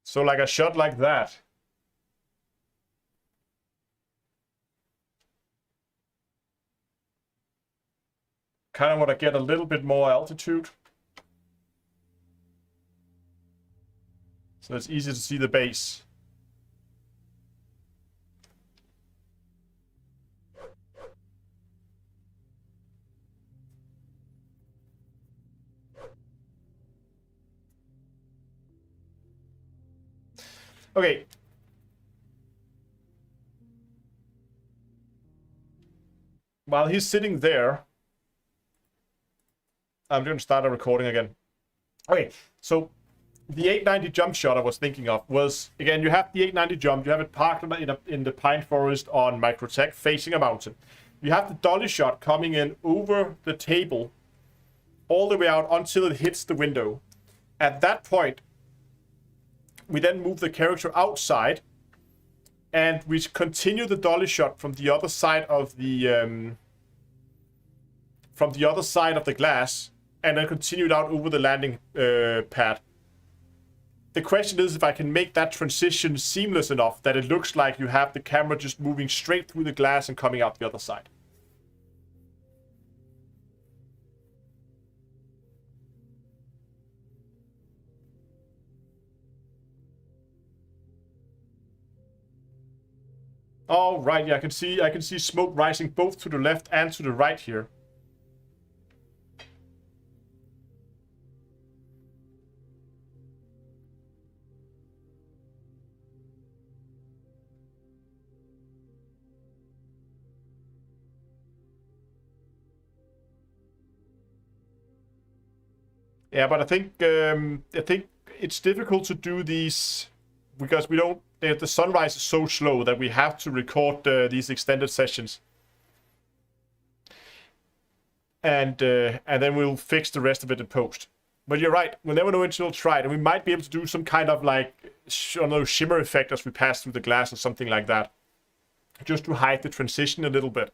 So like a shot like that. Kind of want to get a little bit more altitude. So it's easy to see the base. Okay. While he's sitting there, I'm going to start a recording again. Okay, so the 890 jump shot I was thinking of was, again, you have the 890 jump, you have it parked in the pine forest on Microtech facing a mountain. You have the dolly shot coming in over the table all the way out until it hits the window. At that point, we then move the character outside and we continue the dolly shot from the other side of the glass and then continue it out over the landing pad. The question is if I can make that transition seamless enough that it looks like you have the camera just moving straight through the glass and coming out the other side. Oh, right, yeah, I can see smoke rising both to the left and to the right here. Yeah, but I think it's difficult to do these because we don't. The sunrise is so slow that we have to record these extended sessions, and then we'll fix the rest of it in post. But you're right. We'll never know until we'll try it, and we might be able to do some kind of like I don't know, shimmer effect as we pass through the glass or something like that, just to hide the transition a little bit.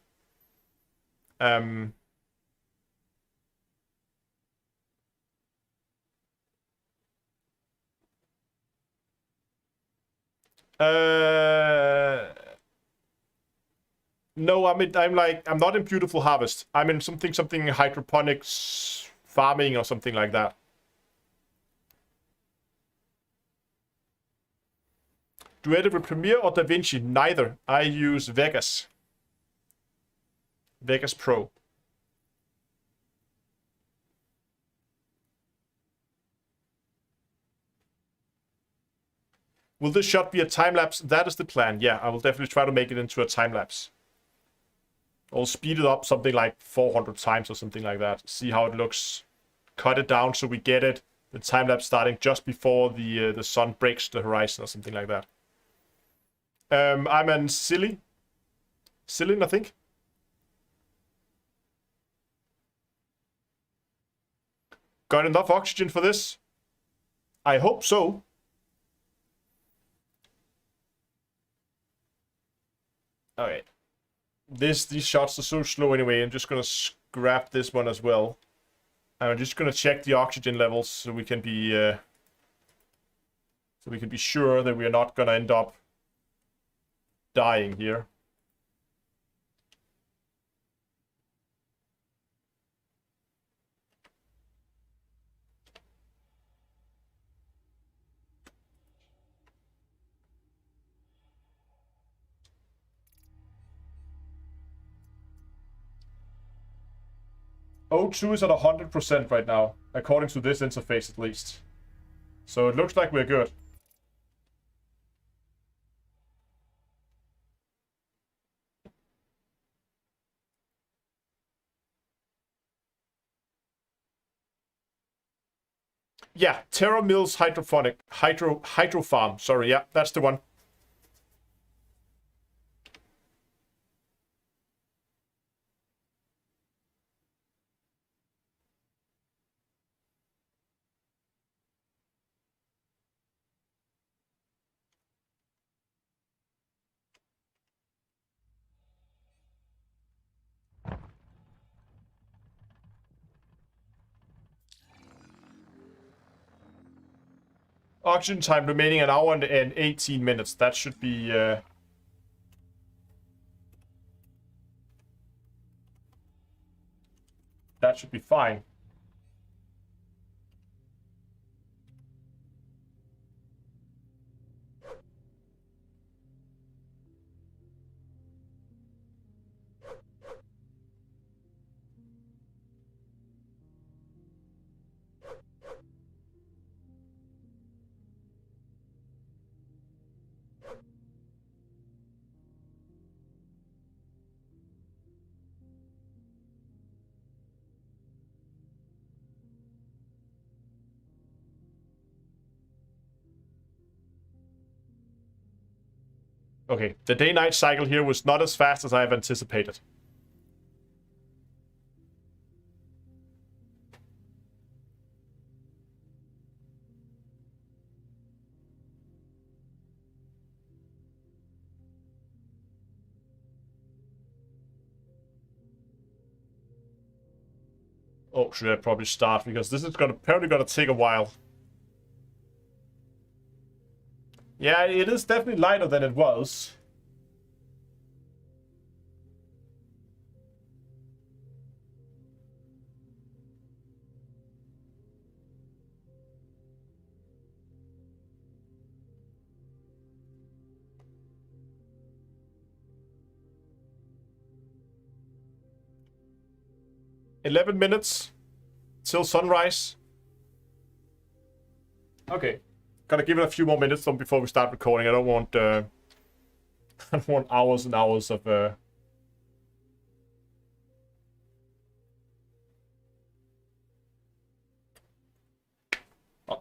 No, I'm not in Beautiful Harvest. I'm in something hydroponics farming or something like that. Do you edit with Premiere or DaVinci? Neither. I use Vegas. Vegas Pro. Will this shot be a time-lapse? That is the plan. Yeah, I will definitely try to make it into a time-lapse. I'll speed it up something like 400 times or something like that. See how it looks. Cut it down so we get it. The time-lapse starting just before the sun breaks the horizon or something like that. I'm in Cillin, I think. Got enough oxygen for this? I hope so. Alright. These shots are so slow anyway. I'm just gonna scrap this one as well. I'm just gonna check the oxygen levels so we can be sure that we are not gonna end up dying here. O2 is at 100% right now, according to this interface at least. So it looks like we're good. Yeah, Terra Mills Hydro Farm. Sorry, yeah, that's the one. Oxygen time remaining an hour and 18 minutes. That should be... that should be fine. Okay, the day-night cycle here was not as fast as I have anticipated. Oh, should I probably start? Because this is apparently gonna take a while. Yeah, it is definitely lighter than it was. "11 minutes till sunrise." Okay. Gotta give it a few more minutes before we start recording. I don't want I don't want hours and hours of not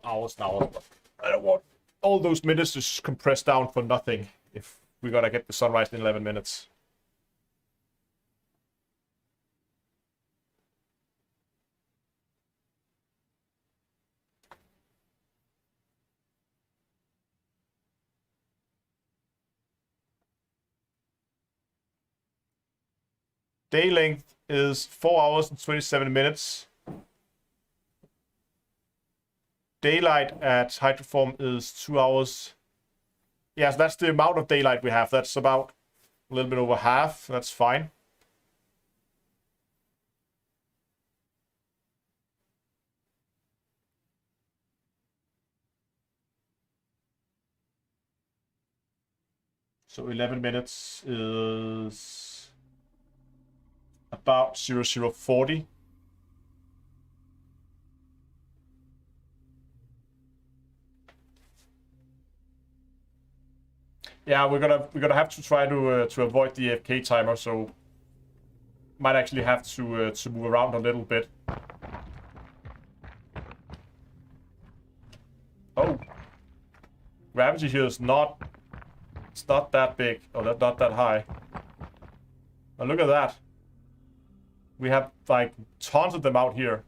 hours and hours, but I don't want all those minutes just compressed down for nothing if we gotta get the sunrise in 11 minutes. Day length is 4 hours and 27 minutes. Daylight at hydroform is 2 hours. Yes, that's the amount of daylight we have. That's about a little bit over half. That's fine. So 11 minutes is about 0040. Yeah, we're gonna have to try to avoid the AFK timer, so might actually have to move around a little bit. Oh, gravity here is not. It's not that big. Oh, that's not that high. Oh, look at that. We have like tons of them out here.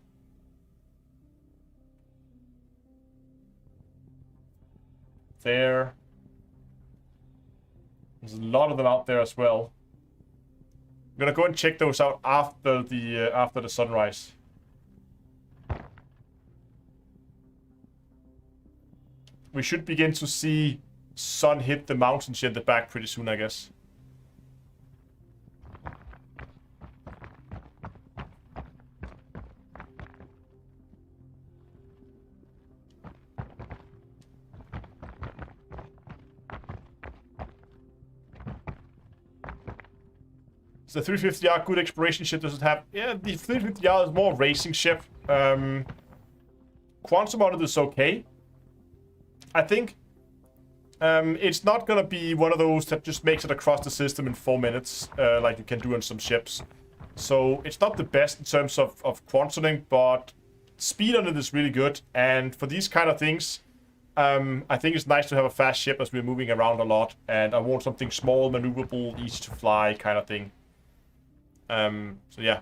There. There's a lot of them out there as well. I'm gonna go and check those out after the sunrise. We should begin to see sun hit the mountains here in the back pretty soon, I guess. The 350R good exploration ship does it have? Yeah, the 350R is more racing ship. Quantum on it is okay. I think it's not gonna be one of those that just makes it across the system in 4 minutes, like you can do on some ships. So it's not the best in terms of quantuming, but speed on it is really good. And for these kind of things, I think it's nice to have a fast ship as we're moving around a lot. And I want something small, maneuverable, easy to fly kind of thing. So yeah.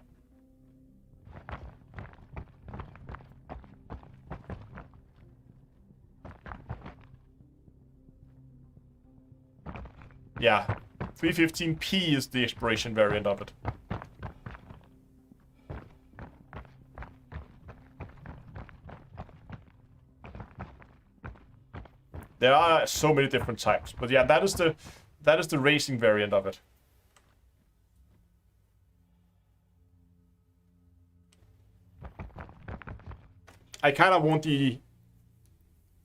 Yeah, 315p is the exploration variant of it. There are so many different types, but yeah, that is the racing variant of it. I kind of want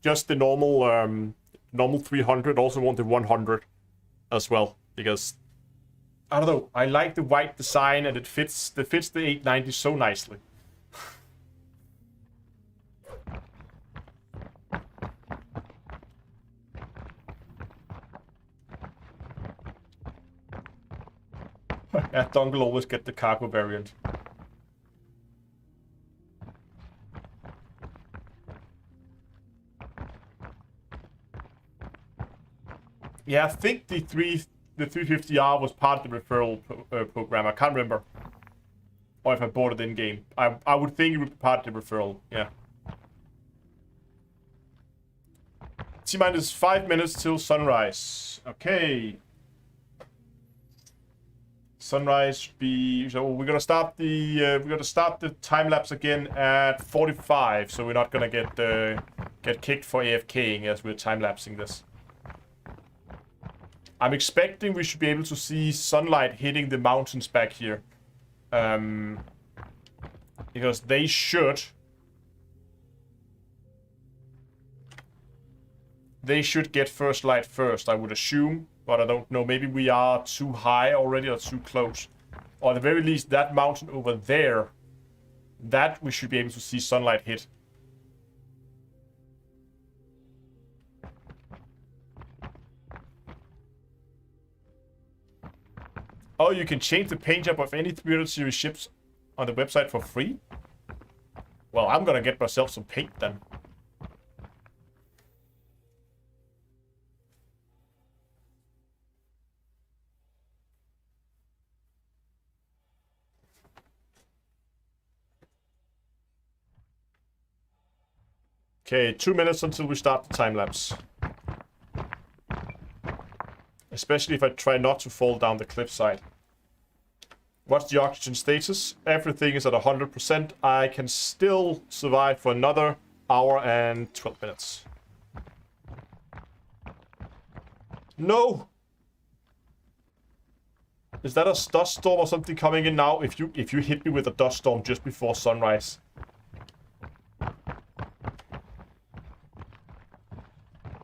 just the normal 300. Also want the 100 as well, because I don't know, I like the white design and it fits the 890 so nicely. Yeah, Dongle always get the cargo variant. Yeah, I think the 350R was part of the referral program. I can't remember. Or if I bought it in game. I would think it would be part of the referral. Yeah. T-minus 5 minutes till sunrise. Okay. Sunrise should be. So we're gonna start the time lapse again at 45. So we're not gonna get kicked for AFKing as we're time lapsing this. I'm expecting we should be able to see sunlight hitting the mountains back here. Because they should get first light first, I would assume. But I don't know. Maybe we are too high already or too close. Or at the very least, that mountain over there, that we should be able to see sunlight hit. Oh, you can change the paint job of any 300 series ships on the website for free? Well, I'm gonna get myself some paint then. Okay, 2 minutes until we start the time lapse. Especially if I try not to fall down the cliffside. What's the oxygen status? Everything is at 100%. I can still survive for another hour and 12 minutes. No! Is that a dust storm or something coming in now? If you hit me with a dust storm just before sunrise.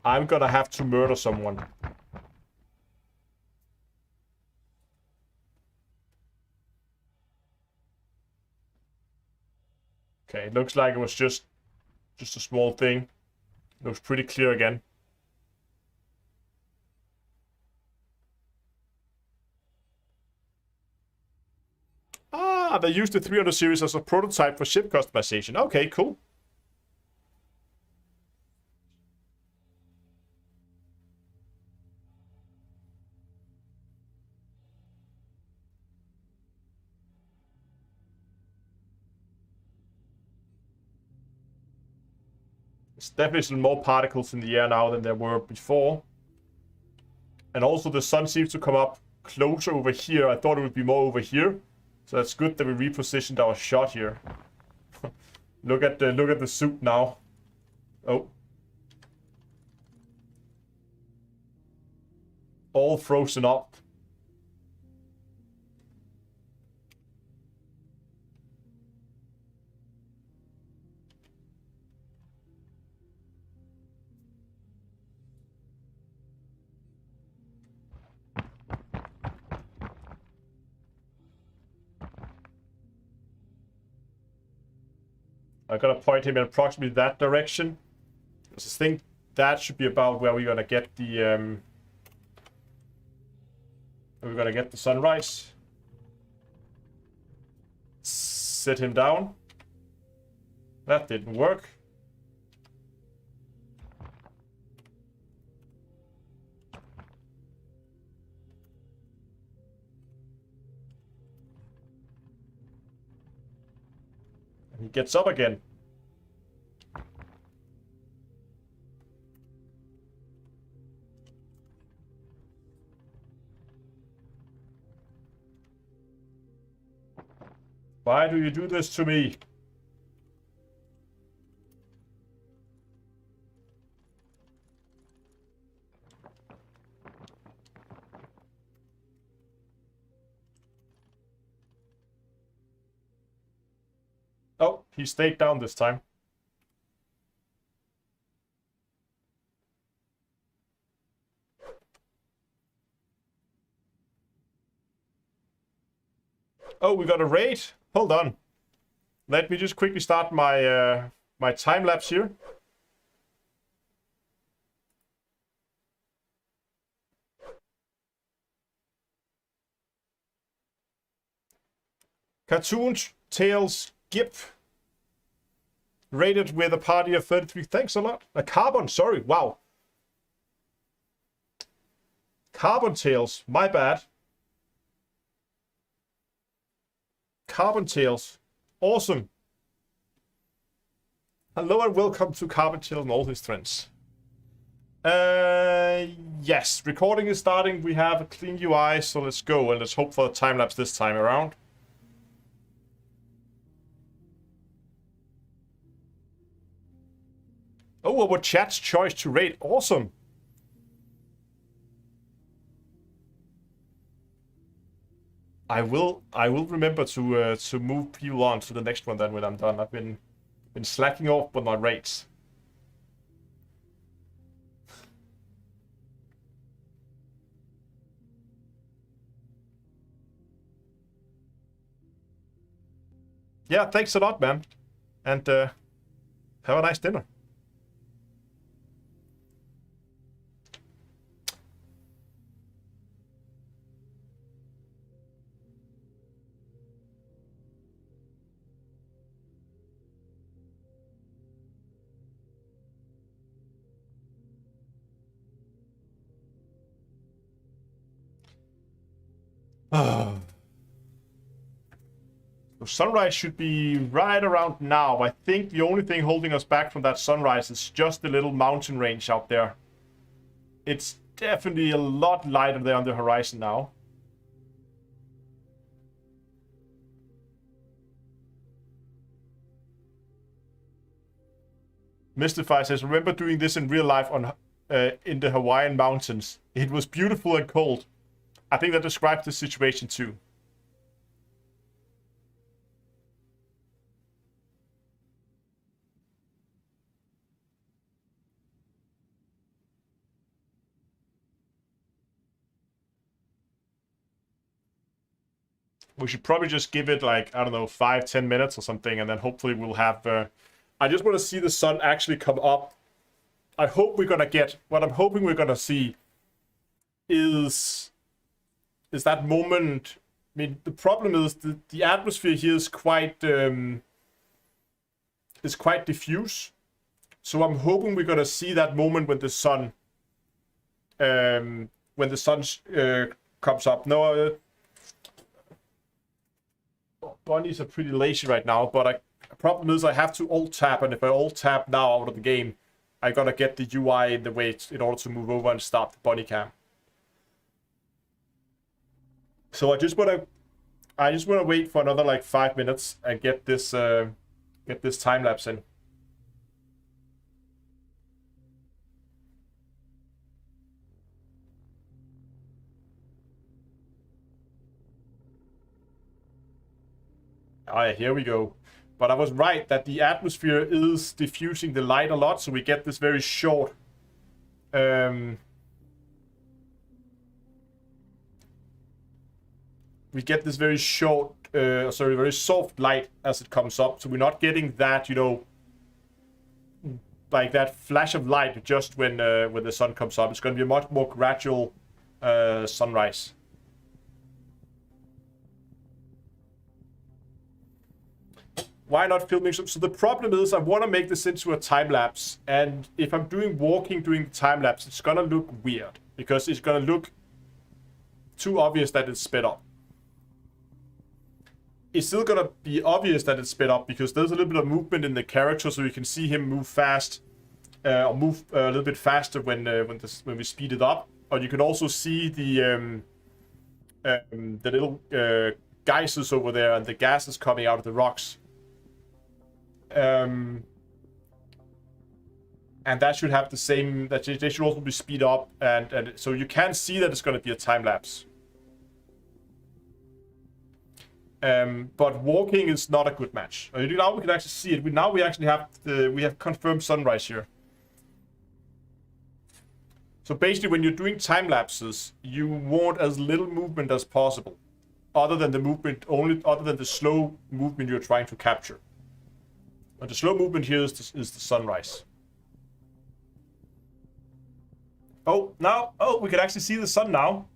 I'm gonna have to murder someone. Okay, it looks like it was just a small thing. Looks pretty clear again. Ah, they used the 300 series as a prototype for ship customization. Okay, cool. There's definitely some more particles in the air now than there were before. And also the sun seems to come up closer over here. I thought it would be more over here. So that's good that we repositioned our shot here. Look at the suit now. Oh. All frozen up. I'm gonna point him in approximately that direction. I think that should be about where we're gonna get the sunrise. Sit him down. That didn't work. And he gets up again. Why do you do this to me? Oh, he stayed down this time. Oh, we got a raid. Hold on. Let me just quickly start my my time lapse here. Cartoons Tails Gip. Rated with a party of 33. Thanks a lot. A carbon, sorry. Wow. Carbon tails, my bad. Carbon tails, awesome. Hello and welcome to Carbon tails and all his trends. Yes, recording is starting. We have a clean UI, so let's go and let's hope for a time lapse this time around. Oh, our chat's choice to rate, awesome. I will remember to move people on to the next one then when I'm done. I've been slacking off with my rates. Yeah, thanks a lot, man. And have a nice dinner. So sunrise should be right around now. I think the only thing holding us back from that sunrise is just the little mountain range out there. It's definitely a lot lighter there on the horizon now. Mystify says, remember doing this in real life on in the Hawaiian mountains. It was beautiful and cold. I think that describes the situation too. We should probably just give it like, I don't know, 5-10 minutes or something, and then hopefully we'll have... I just want to see the sun actually come up. I hope we're going to get... What I'm hoping we're going to see is that moment... I mean, the problem is the atmosphere here is quite diffuse. So I'm hoping we're going to see that moment when the sun... comes up. No... bunnies are pretty lazy right now, but the problem is I have to alt-tab, and if I alt-tab now out of the game, I gotta get the UI in the way in order to move over and start the bunny cam. So I just wanna wait for another like 5 minutes and get this time lapse in. Oh yeah, here we go. But I was right that the atmosphere is diffusing the light a lot, so we get this very short... we get this very short, very soft light as it comes up. So we're not getting that, you know, like that flash of light just when the sun comes up. It's going to be a much more gradual sunrise. Why not filming? So the problem is I want to make this into a time lapse, and if I'm doing walking during the time lapse, it's gonna look weird because it's gonna look too obvious that it's sped up. It's still gonna be obvious that it's sped up because there's a little bit of movement in the character, so you can see him move fast or move a little bit faster when we speed it up. Or you can also see the little geysers over there and the gases coming out of the rocks. And that should have the same, that they should also be speed up, and so you can see that it's going to be a time lapse. But walking is not a good match. Now we can actually see it. Now we actually have we have confirmed sunrise here. So basically, when you're doing time lapses, you want as little movement as possible, other than the slow movement you're trying to capture. But the slow movement here is the sunrise. Oh, we can actually see the sun now.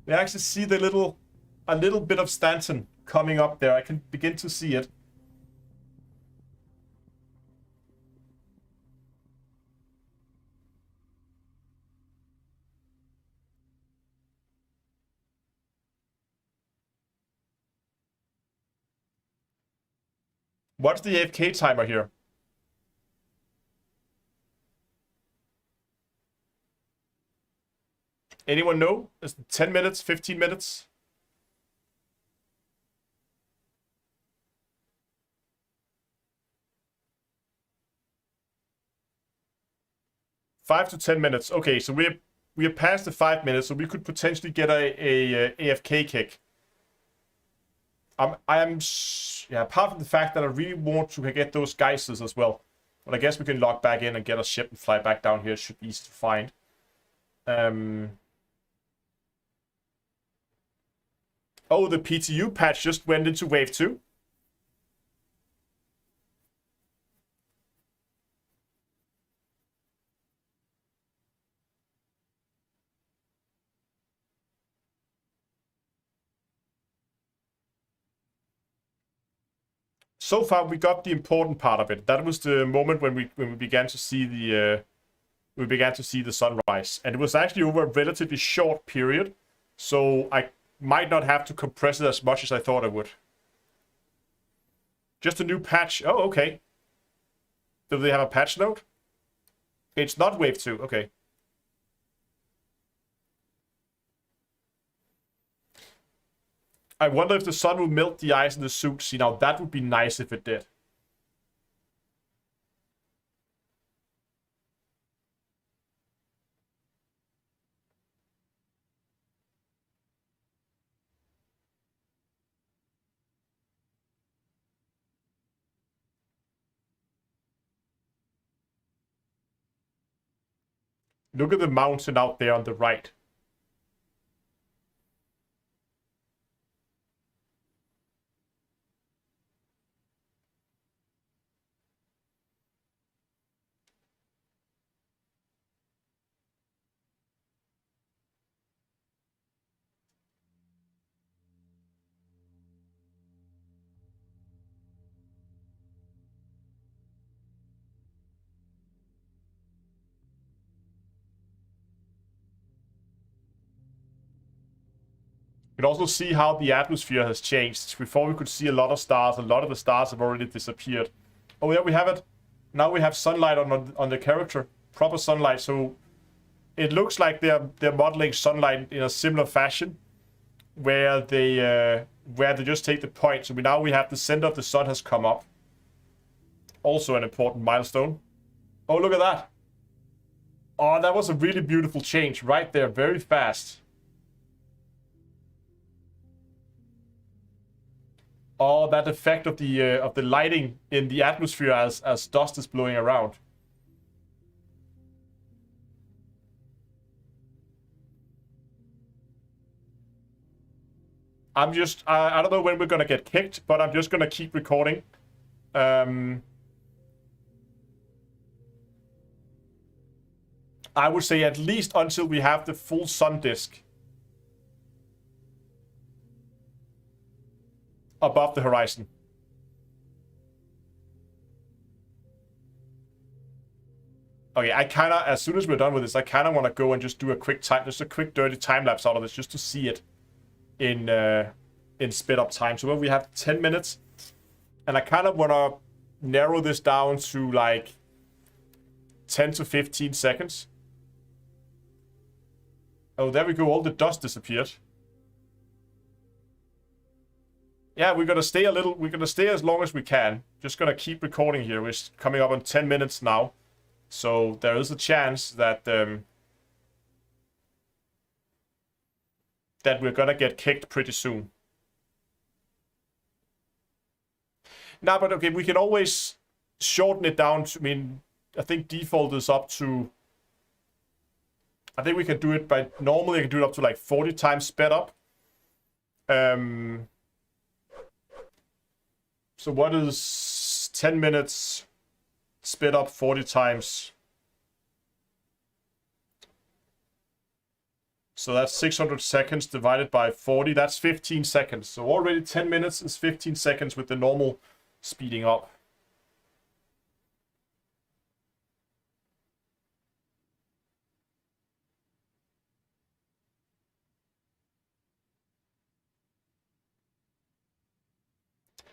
We actually see a little bit of Stanton coming up there. I can begin to see it. What's the AFK timer here? Anyone know? Is it 10 minutes, 15 minutes? Five to 10 minutes. Okay, so we're past the 5 minutes, so we could potentially get a AFK kick. Yeah, apart from the fact that I really want to get those geysers as well. But I guess we can log back in and get a ship and fly back down here. It should be easy to find. Oh, the PTU patch just went into wave 2. So far, we got the important part of it. That was the moment when we began to see the sunrise, and it was actually over a relatively short period, so I might not have to compress it as much as I thought I would. Just a new patch. Oh, okay. Do they have a patch note? It's not wave 2. Okay. I wonder if the sun will melt the ice in the suit. See, now that would be nice if it did. Look at the mountain out there on the right. You can also see how the atmosphere has changed. Before we could see a lot of stars. A lot of the stars have already disappeared. Oh yeah, we have it. Now we have sunlight on the character. Proper sunlight. So it looks like they're modeling sunlight in a similar fashion, where they just take the point. So now we have the center of the sun has come up. Also an important milestone. Oh, look at that. Oh, that was a really beautiful change right there. Very fast. Oh, that effect of the lighting in the atmosphere as dust is blowing around. I don't know when we're gonna get kicked, but I'm just gonna keep recording. I would say at least until we have the full sun disk above the horizon. Okay, as soon as we're done with this, I kind of want to go and just do a quick dirty time lapse out of this, just to see it in sped up time. So we have 10 minutes, and I kind of want to narrow this down to like 10 to 15 seconds. Oh, there we go. All the dust disappeared. Yeah, we're gonna stay as long as we can. Just gonna keep recording here. We're coming up on 10 minutes now, so there is a chance that that we're gonna get kicked pretty soon. Nah, but okay, we can always shorten it down to, I mean, I think default is up to, I think we can do it by, normally I can do it up to like 40 times sped up. So what is 10 minutes sped up 40 times? So that's 600 seconds divided by 40. That's 15 seconds. So already 10 minutes is 15 seconds with the normal speeding up.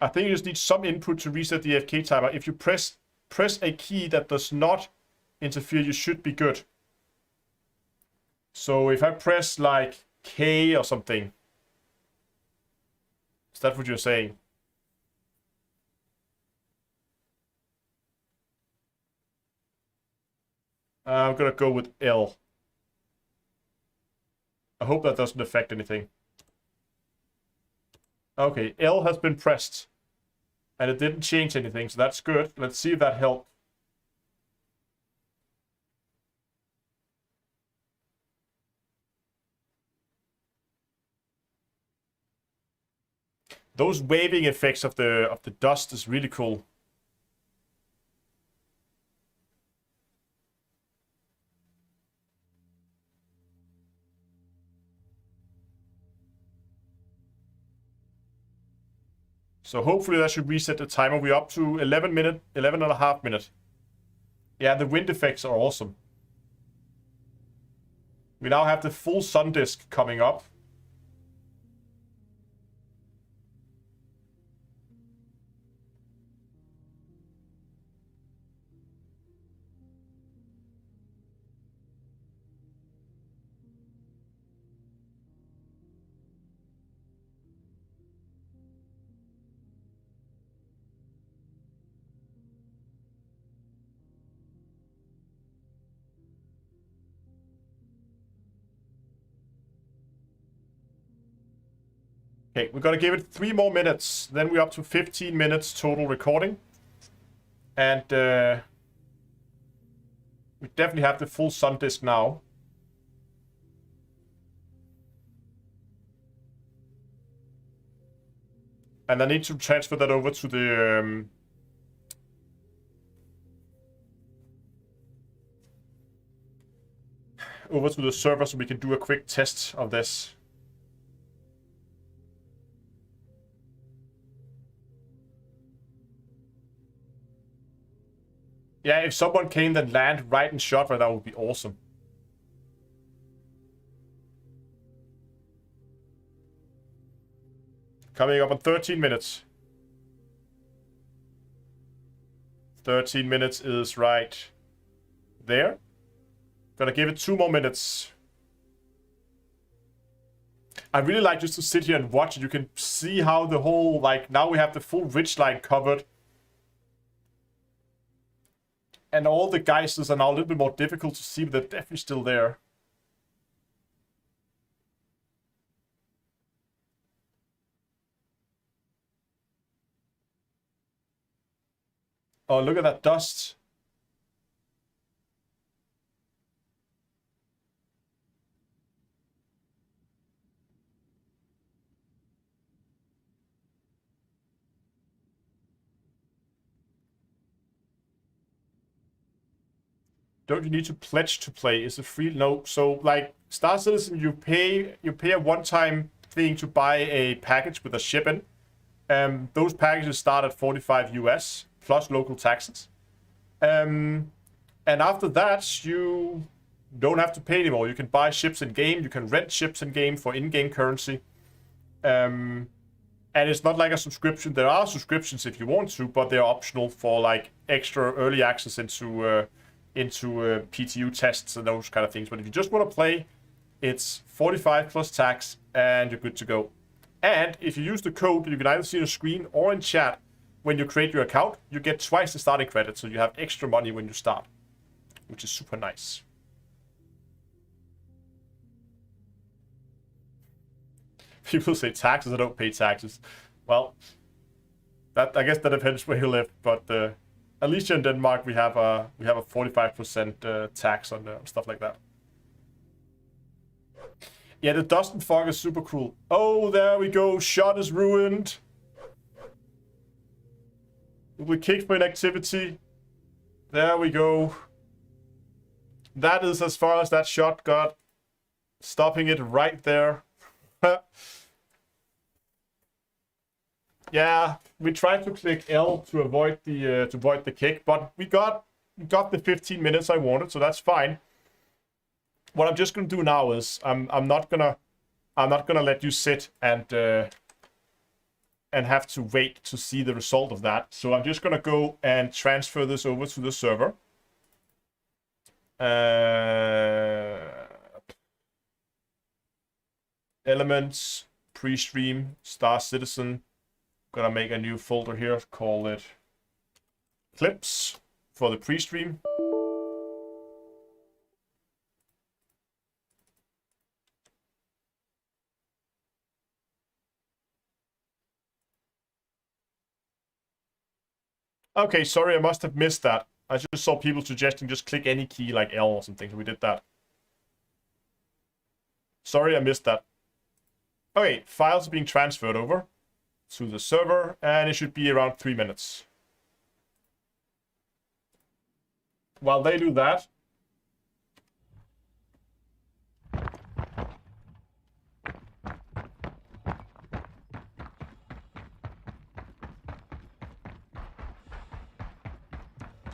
I think you just need some input to reset the AFK timer. If you press a key that does not interfere, you should be good. So if I press like K or something, is that what you're saying? I'm gonna go with L. I hope that doesn't affect anything. Okay, L has been pressed. And it didn't change anything, so that's good. Let's see if that helped. Those waving effects of the dust is really cool. So hopefully that should reset the timer. We're up to 11 and a half minutes. Yeah, the wind effects are awesome. We now have the full sun disk coming up. Okay, we're gonna give it 3 more minutes. Then we're up to 15 minutes total recording. And we definitely have the full sun disk now. And I need to transfer that over to the server so we can do a quick test of this. Yeah, if someone came and land right in shot, that would be awesome. Coming up on 13 minutes. 13 minutes is right there. Gonna give it 2 more minutes. I really like just to sit here and watch it. You can see how the whole, like, now we have the full ridge line covered. And all the geysers are now a little bit more difficult to see, but they're definitely still there. Oh, look at that dust. Don't you need to pledge to play? Is it free? No. So like Star Citizen, you pay a one-time thing to buy a package with a ship in. Those packages start at 45 US plus local taxes. And after that, you don't have to pay anymore. You can buy ships in game. You can rent ships in game for in-game currency. And it's not like a subscription. There are subscriptions if you want to, but they're optional for like extra early access into PTU tests and those kind of things. But if you just want to play, it's 45 plus tax and you're good to go. And if you use the code that you can either see on the screen or in chat when you create your account, you get twice the starting credit, so you have extra money when you start, which is super nice. People say taxes. I don't pay taxes. Well, that I guess that depends where you live, but at least here in Denmark, we have a 45% tax on stuff like that. Yeah, the dust and fog is super cool. Oh, there we go. Shot is ruined. We kicked for inactivity. There we go. That is as far as that shot got. Stopping it right there. Yeah, we tried to click L to avoid the kick, but we got the 15 minutes I wanted, so that's fine. What I'm just gonna do now is I'm not gonna let you sit and and have to wait to see the result of that. So I'm just gonna go and transfer this over to the server. Elements, pre-stream, Star Citizen. Gonna make a new folder here, call it clips for the pre-stream. Okay, sorry, I must have missed that. I just saw people suggesting just click any key like L or something, so we did that. Sorry, I missed that. Okay, files are being transferred over to the server, and it should be around 3 minutes. While they do that,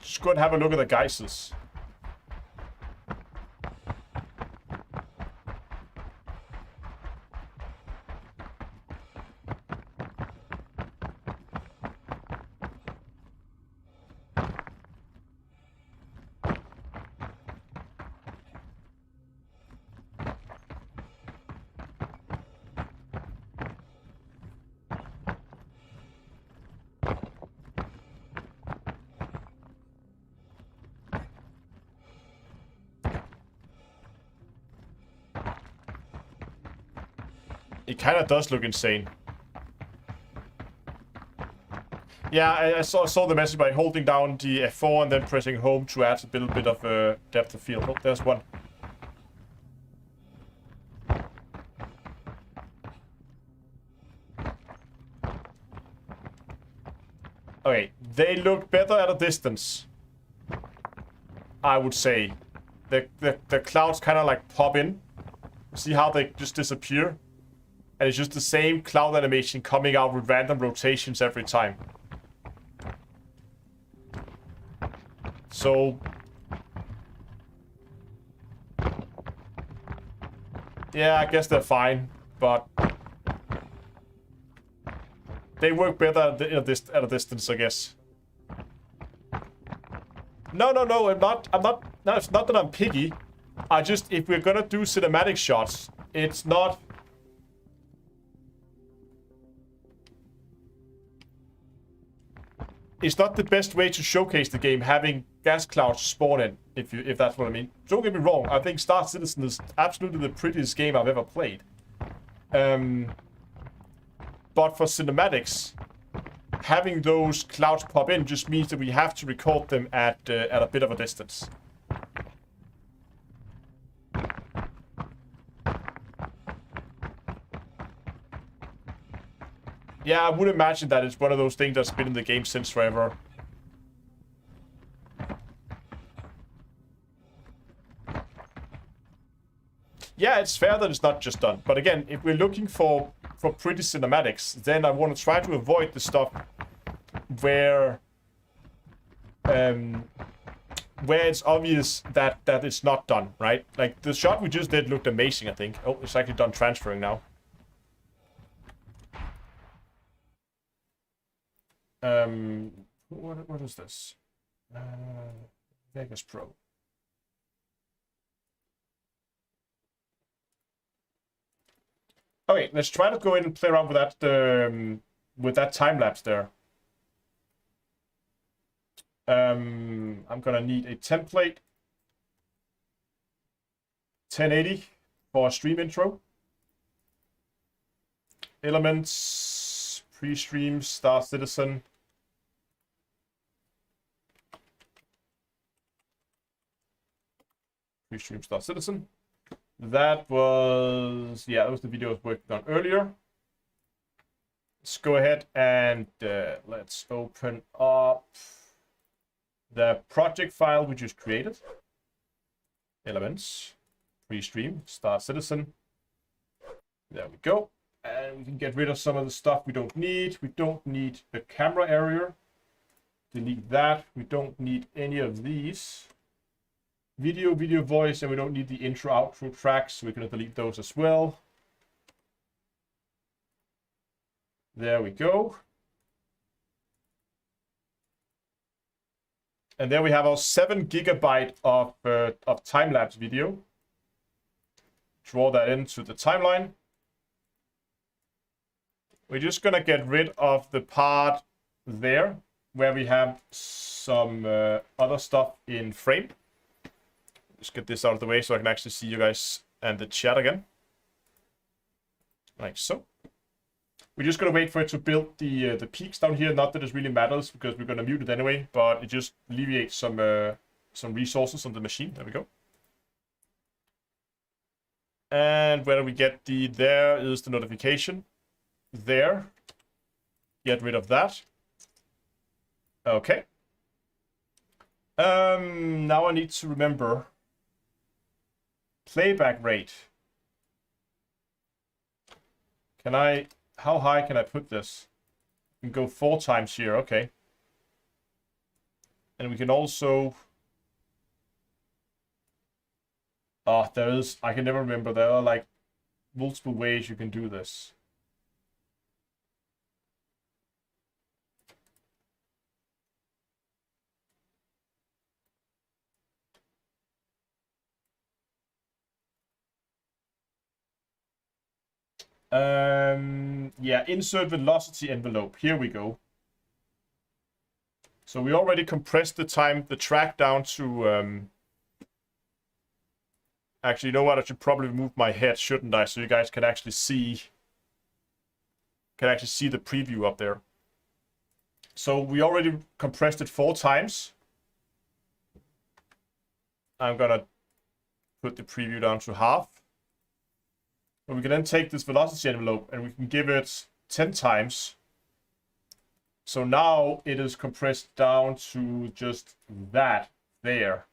just go and have a look at the geysers. It kind of does look insane. Yeah, I saw the message by holding down the F4 and then pressing home to add a little bit of depth of field. Oh, there's one. Okay, they look better at a distance, I would say. The clouds kind of like pop in. See how they just disappear? And it's just the same cloud animation coming out with random rotations every time. So... yeah, I guess they're fine, but... they work better at a distance, I guess. No, I'm not... No, it's not that I'm picky. I just... if we're gonna do cinematic shots, it's not... it's not the best way to showcase the game, having gas clouds spawn in, if that's what I mean. Don't get me wrong, I think Star Citizen is absolutely the prettiest game I've ever played. But for cinematics, having those clouds pop in just means that we have to record them at a bit of a distance. Yeah, I would imagine that it's one of those things that's been in the game since forever. Yeah, it's fair that it's not just done. But again, if we're looking for pretty cinematics, then I want to try to avoid the stuff where it's obvious that it's not done, right? Like, the shot we just did looked amazing, I think. Oh, it's actually done transferring now. What is this? Vegas Pro. Okay, let's try to go in and play around with that time lapse there. I'm gonna need a template 1080 for a stream intro. Elements, pre-stream, Star Citizen. Pre-stream Star Citizen. That was, yeah, that was the video I was working on earlier. Let's go ahead and let's open up the project file we just created. Elements, pre-stream, Star Citizen. There we go. And we can get rid of some of the stuff we don't need. We don't need the camera area. Delete that. We don't need any of these. Video, voice, and we don't need the intro, outro tracks, so we're going to delete those as well. There we go. And there we have our 7 GB of time-lapse video. Draw that into the timeline. We're just gonna get rid of the part there where we have some other stuff in frame. Just get this out of the way so I can actually see you guys and the chat again. Like so. We're just gonna wait for it to build the peaks down here. Not that it really matters because we're gonna mute it anyway, but it just alleviates some resources on the machine. There we go. And where do we get there is the notification. There. Get rid of that. Okay. Now I need to remember playback rate. How high can I put this? We can go 4 times here, okay. And we can also... Oh, I can never remember. There are like multiple ways you can do this. Yeah, insert velocity envelope. Here we go. So we already compressed the track down to... Actually, you know what? I should probably move my head, shouldn't I? So you guys can actually see... the preview up there. So we already compressed it 4 times. I'm gonna put the preview down to half. But we can then take this velocity envelope and we can give it 10 times. So now it is compressed down to just that there.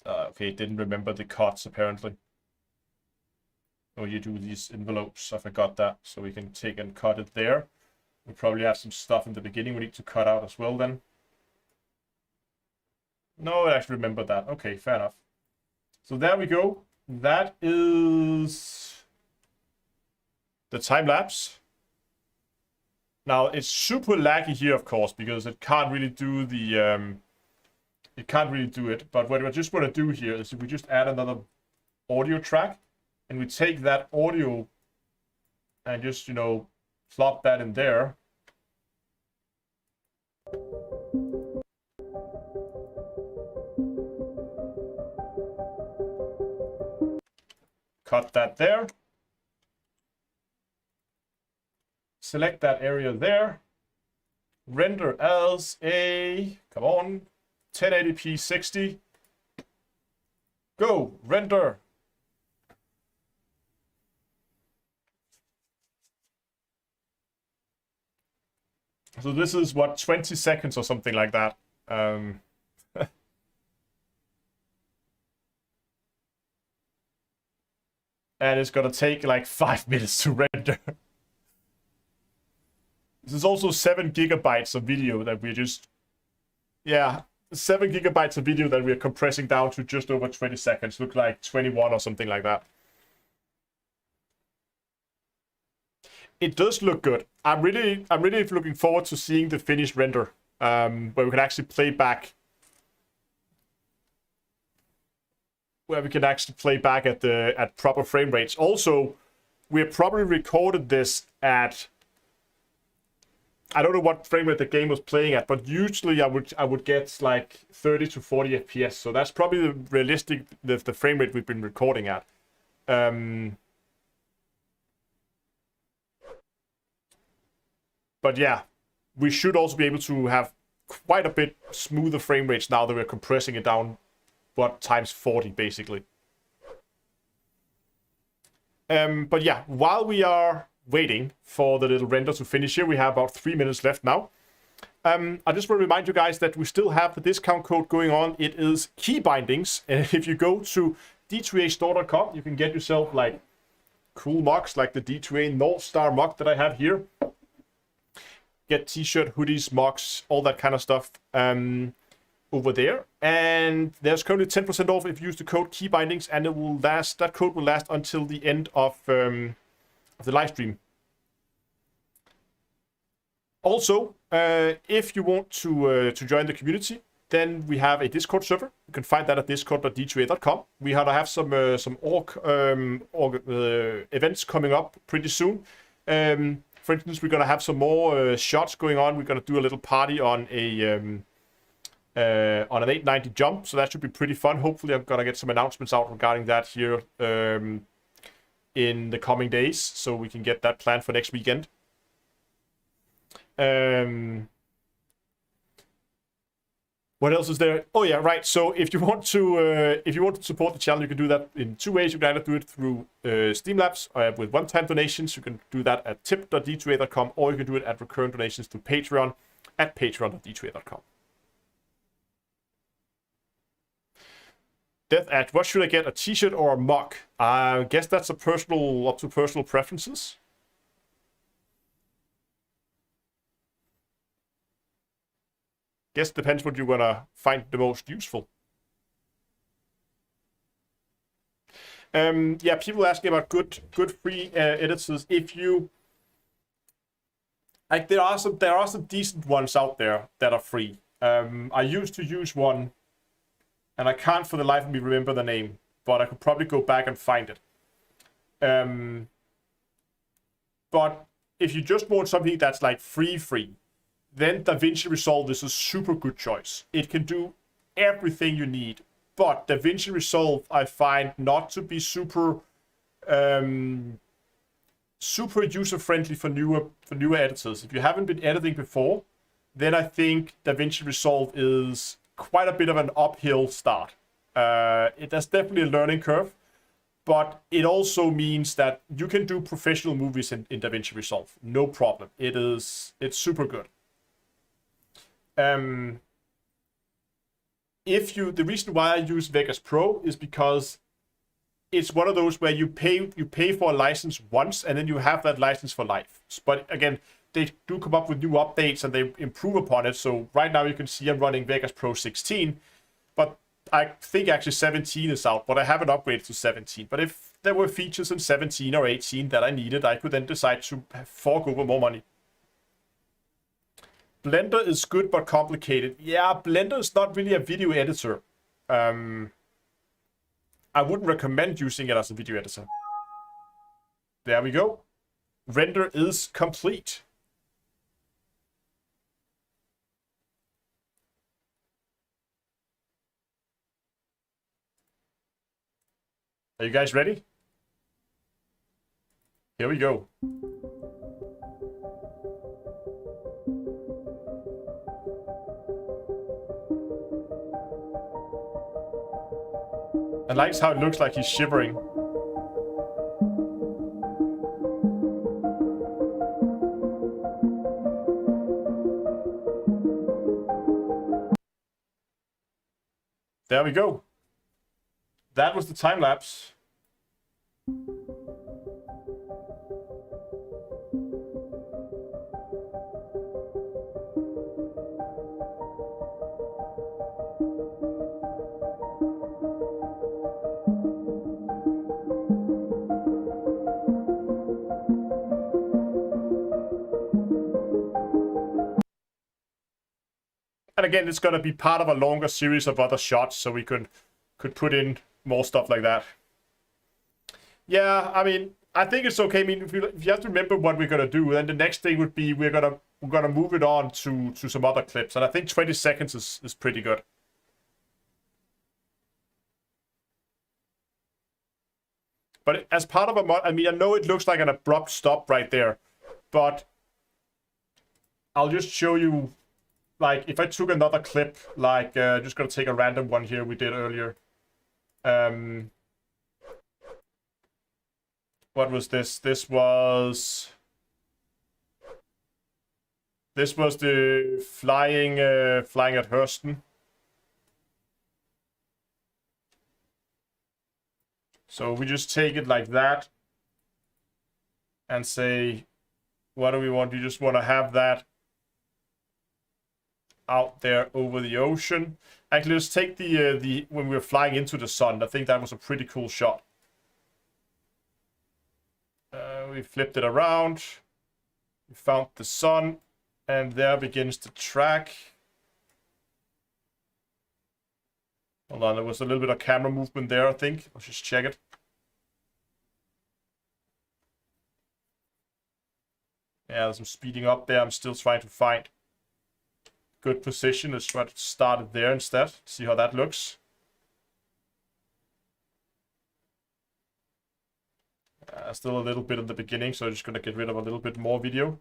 Okay, didn't remember the cuts apparently. Oh, you do these envelopes. I forgot that. So we can take and cut it there. We probably have some stuff in the beginning we need to cut out as well then. No, I actually remember that. Okay, fair enough. So there we go. That is the time lapse. Now it's super laggy here, of course, because it can't really do the But what I just want to do here is if we just add another audio track. And we take that audio and just, plop that in there. Cut that there. Select that area there. Render as a, come on, 1080p 60. Go, render. So this is what, 20 seconds or something like that. And it's gonna take like 5 minutes to render. This is also 7 GB of video that we're just... Yeah, 7 GB of video that we're compressing down to just over 20 seconds. Look like 21 or something like that. It does look good. I'm really looking forward to seeing the finished render, where we can actually play back. At proper frame rates. Also, we have probably recorded this at, I don't know what frame rate the game was playing at, but usually I would get like 30 to 40 FPS. So that's probably the realistic the frame rate we've been recording at. But yeah, we should also be able to have quite a bit smoother frame rates now that we're compressing it down, times 40 basically. But yeah, while we are waiting for the little render to finish here, we have about 3 minutes left now. I just want to remind you guys that we still have the discount code going on. It is key bindings. And if you go to d2astore.com, you can get yourself like cool mocks like the D2A North Star mock that I have here. get t-shirt, hoodies, mugs, all that kind of stuff over there. And there's currently 10% off if you use the code keybindings, and it will last. That code will last until the end of the live stream. Also, if you want to join the community, then we have a Discord server. You can find that at discord.d2a.com. We have some events coming up pretty soon. For instance, we're gonna have some more shots going on. We're gonna do a little party on an 890 jump, so that should be pretty fun. Hopefully, I'm gonna get some announcements out regarding that here in the coming days, so we can get that planned for next weekend. What else is there? Oh yeah, right. So if you want to support the channel, you can do that in two ways. You can either do it through Streamlabs with one-time donations. You can do that at tip.d2a.com, or you can do it at recurrent donations to Patreon at patreon.d2a.com. Death at what should I get? A t-shirt or a mug? I guess that's up to personal preferences. Guess depends what you're gonna find the most useful. Yeah, people asking about good free editors. If you like, there are some decent ones out there that are free. I used to use one, and I can't for the life of me remember the name, but I could probably go back and find it. But if you just want something that's like free, then DaVinci Resolve is a super good choice. It can do everything you need, but DaVinci Resolve I find not to be super user-friendly for newer editors. If you haven't been editing before, then I think DaVinci Resolve is quite a bit of an uphill start. There's definitely a learning curve, but it also means that you can do professional movies in DaVinci Resolve, no problem. It's super good. The reason why I use Vegas Pro is because it's one of those where you pay for a license once and then you have that license for life. But again, they do come up with new updates and they improve upon it. So right now you can see I'm running Vegas Pro 16, but I think actually 17 is out, but I haven't upgraded to 17. But if there were features in 17 or 18 that I needed, I could then decide to fork over more money. Blender is good but complicated. Yeah, Blender is not really a video editor. I wouldn't recommend using it as a video editor. There we go. Render is complete. Are you guys ready? Here we go. I like how it looks like he's shivering. There we go. That was the time lapse. And again, it's going to be part of a longer series of other shots, so we could put in more stuff like that. Yeah, I mean, I think it's okay. I mean, if you have to remember what we're going to do, then the next thing would be we're gonna move it on to some other clips, and I think 20 seconds is pretty good. But as part of a mod, I mean, I know it looks like an abrupt stop right there, but I'll just show you. Like, if I took another clip, like, just gonna take a random one here we did earlier. What was this? This was the flying at Hurston. So we just take it like that and say, what do we want? You just want to have that out there over the ocean. Actually, let's take the when we were flying into the sun. I think that was a pretty cool shot. We flipped it around. We found the sun, and there begins the track. Hold on, there was a little bit of camera movement there, I think. Let's just check it. Yeah, there's some speeding up there. I'm still trying to find good position. Let's try to start it there instead. See how that looks. Still a little bit at the beginning, so I'm just going to get rid of a little bit more video.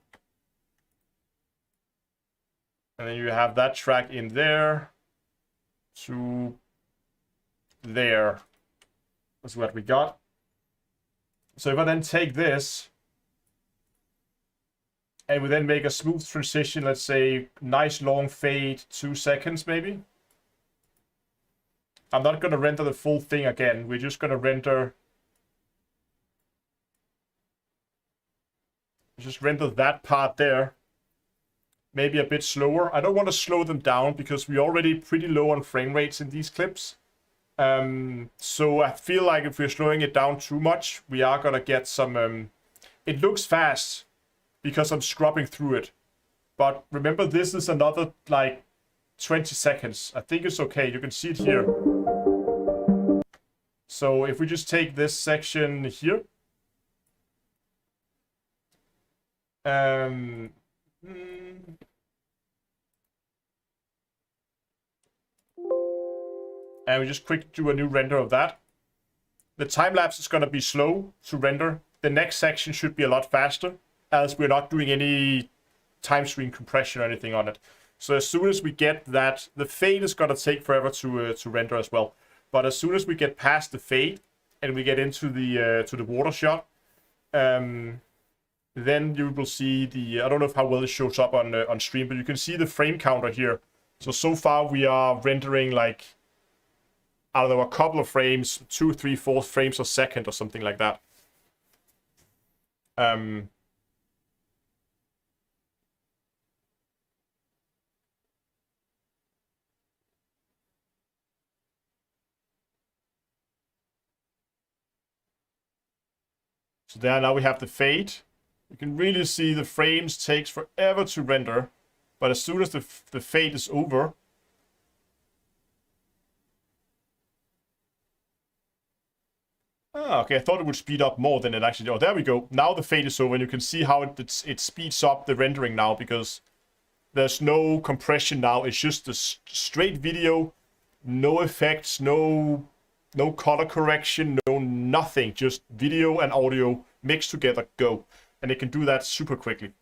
And then you have that track in there to there. That's what we got. So if I then take this and we then make a smooth transition, let's say nice long fade, 2 seconds maybe. I'm not going to render the full thing again. We're just going to render that part there. Maybe a bit slower. I don't want to slow them down because we're already pretty low on frame rates in these clips. So I feel like if we're slowing it down too much, we are going to get some... it looks fast because I'm scrubbing through it. But remember, this is another like 20 seconds. I think it's okay. You can see it here. So if we just take this section here. And we just quick do a new render of that. The time lapse is going to be slow to render. The next section should be a lot faster, as we're not doing any time stream compression or anything on it. So as soon as we get that, the fade is going to take forever to render as well. But as soon as we get past the fade and we get into the water shot, then you will see the, I don't know how well it shows up on stream, but you can see the frame counter here. So far we are rendering like, I don't know, a couple of frames, 2, 3, 4 frames a second or something like that. So there now we have the fade. You can really see the frames takes forever to render, but as soon as the fade is over, okay, I thought it would speed up more than it actually. Oh, there we go. Now the fade is over, and you can see how it speeds up the rendering now because there's no compression now. It's just a straight video, no effects, no color correction, no nothing. Just video and audio mixed together, go. And it can do that super quickly.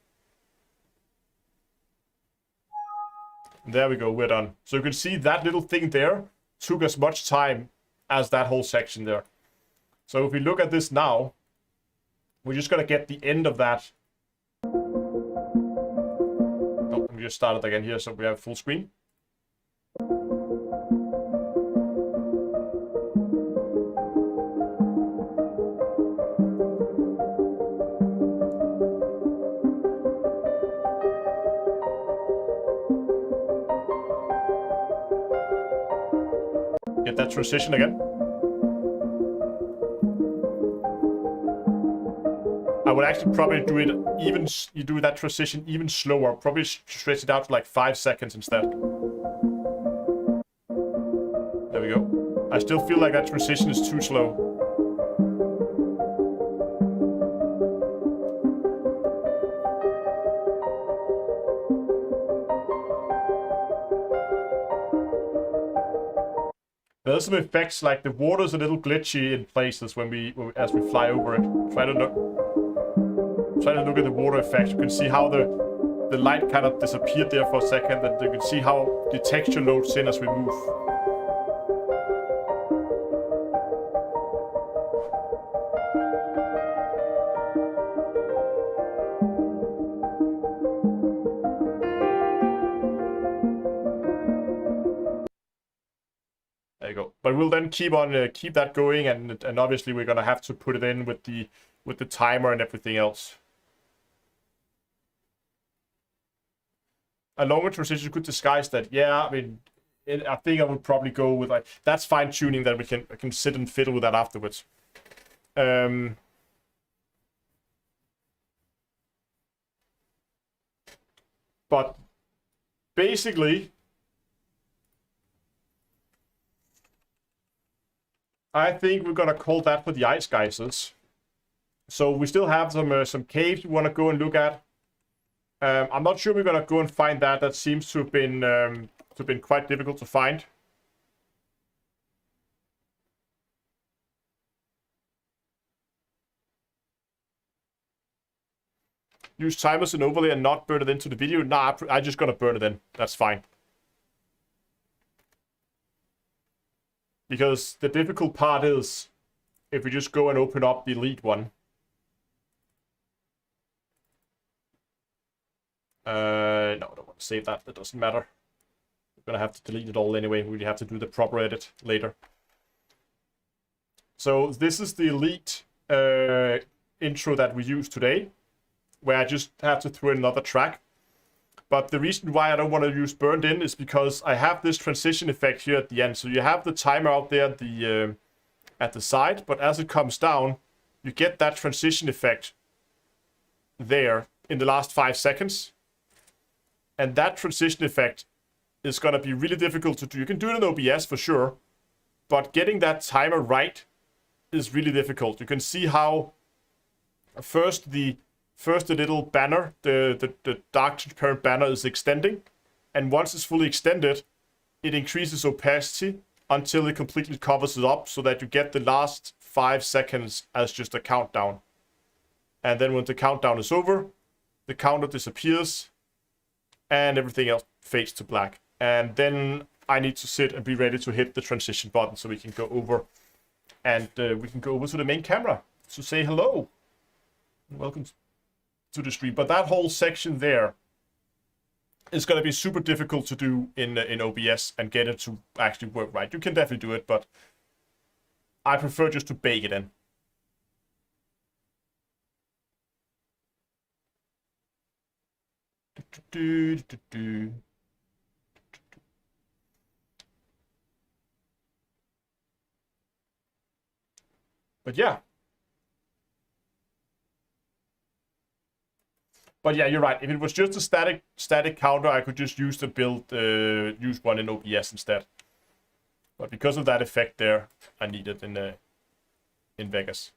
And there we go, we're done. So you can see that little thing there took as much time as that whole section there. So if we look at this now, we're just going to get the end of that. Oh, let me just start it again here so we have full screen. Get that transition again. I would actually probably do it even, you do that transition even slower. Probably stretch it out to like 5 seconds instead. There we go. I still feel like that transition is too slow. There's some effects, like the water's a little glitchy in places when as we fly over it. Try to look at the water effect. You can see how the light kind of disappeared there for a second, and you can see how the texture loads in as we move. There you go. But we'll then keep that going, and obviously we're gonna have to put it in with the timer and everything else. A longer transition could disguise that. Yeah, I mean, I think I would probably go with like that's fine tuning that I can sit and fiddle with that afterwards. But basically, I think we're gonna call that for the ice geysers. So we still have some caves we want to go and look at. I'm not sure we're gonna go and find that. That seems to have been quite difficult to find. Use timers and overlay and not burn it into the video. Nah, I'm just gonna burn it in. That's fine. Because the difficult part is if we just go and open up the elite one. No, I don't want to save that. That doesn't matter. We're gonna have to delete it all anyway. We have to do the proper edit later. So this is the elite intro that we use today, where I just have to throw in another track. But the reason why I don't want to use burned in is because I have this transition effect here at the end. So you have the timer out there at the side, but as it comes down, you get that transition effect there in the last 5 seconds. And that transition effect is going to be really difficult to do. You can do it in OBS for sure, but getting that timer right is really difficult. You can see how first the little banner, the dark transparent banner is extending. And once it's fully extended, it increases opacity until it completely covers it up so that you get the last 5 seconds as just a countdown. And then when the countdown is over, the counter disappears and everything else fades to black. And then I need to sit and be ready to hit the transition button so we can go over and we can go over to the main camera to say hello. Welcome to the stream. But that whole section there is going to be super difficult to do in OBS and get it to actually work right. You can definitely do it, but I prefer just to bake it in. But yeah. But yeah, you're right. If it was just a static counter, I could just use use one in OBS instead. But because of that effect there, I need it in Vegas.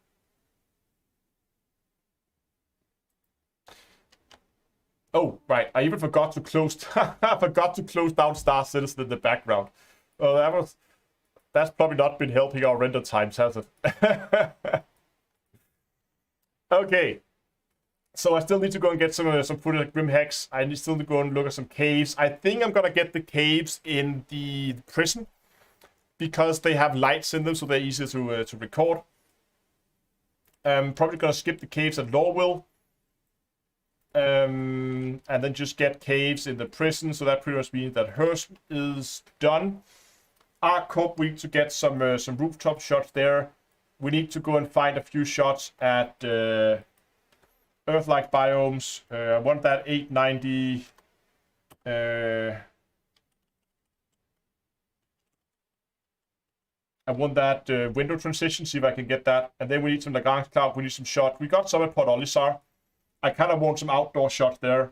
Oh, right. I even forgot to close. I forgot to close down Star Citizen in the background. Well, that's probably not been helping our render times, has it? Okay. So I still need to go and get some footage of Grim Hex. I still need to go and look at some caves. I think I'm gonna get the caves in the prison because they have lights in them, so they're easier to record. I'm probably gonna skip the caves at Lorville. And then just get caves in the prison, so that pretty much means that hers is done. Arcorp, we need to get some rooftop shots there. We need to go and find a few shots at Earth-like biomes. I want that 890. I want that window transition, see if I can get that. And then we need some Lagrange cloud, we need some shot. We got some at Port Olisar. I kind of want some outdoor shots there.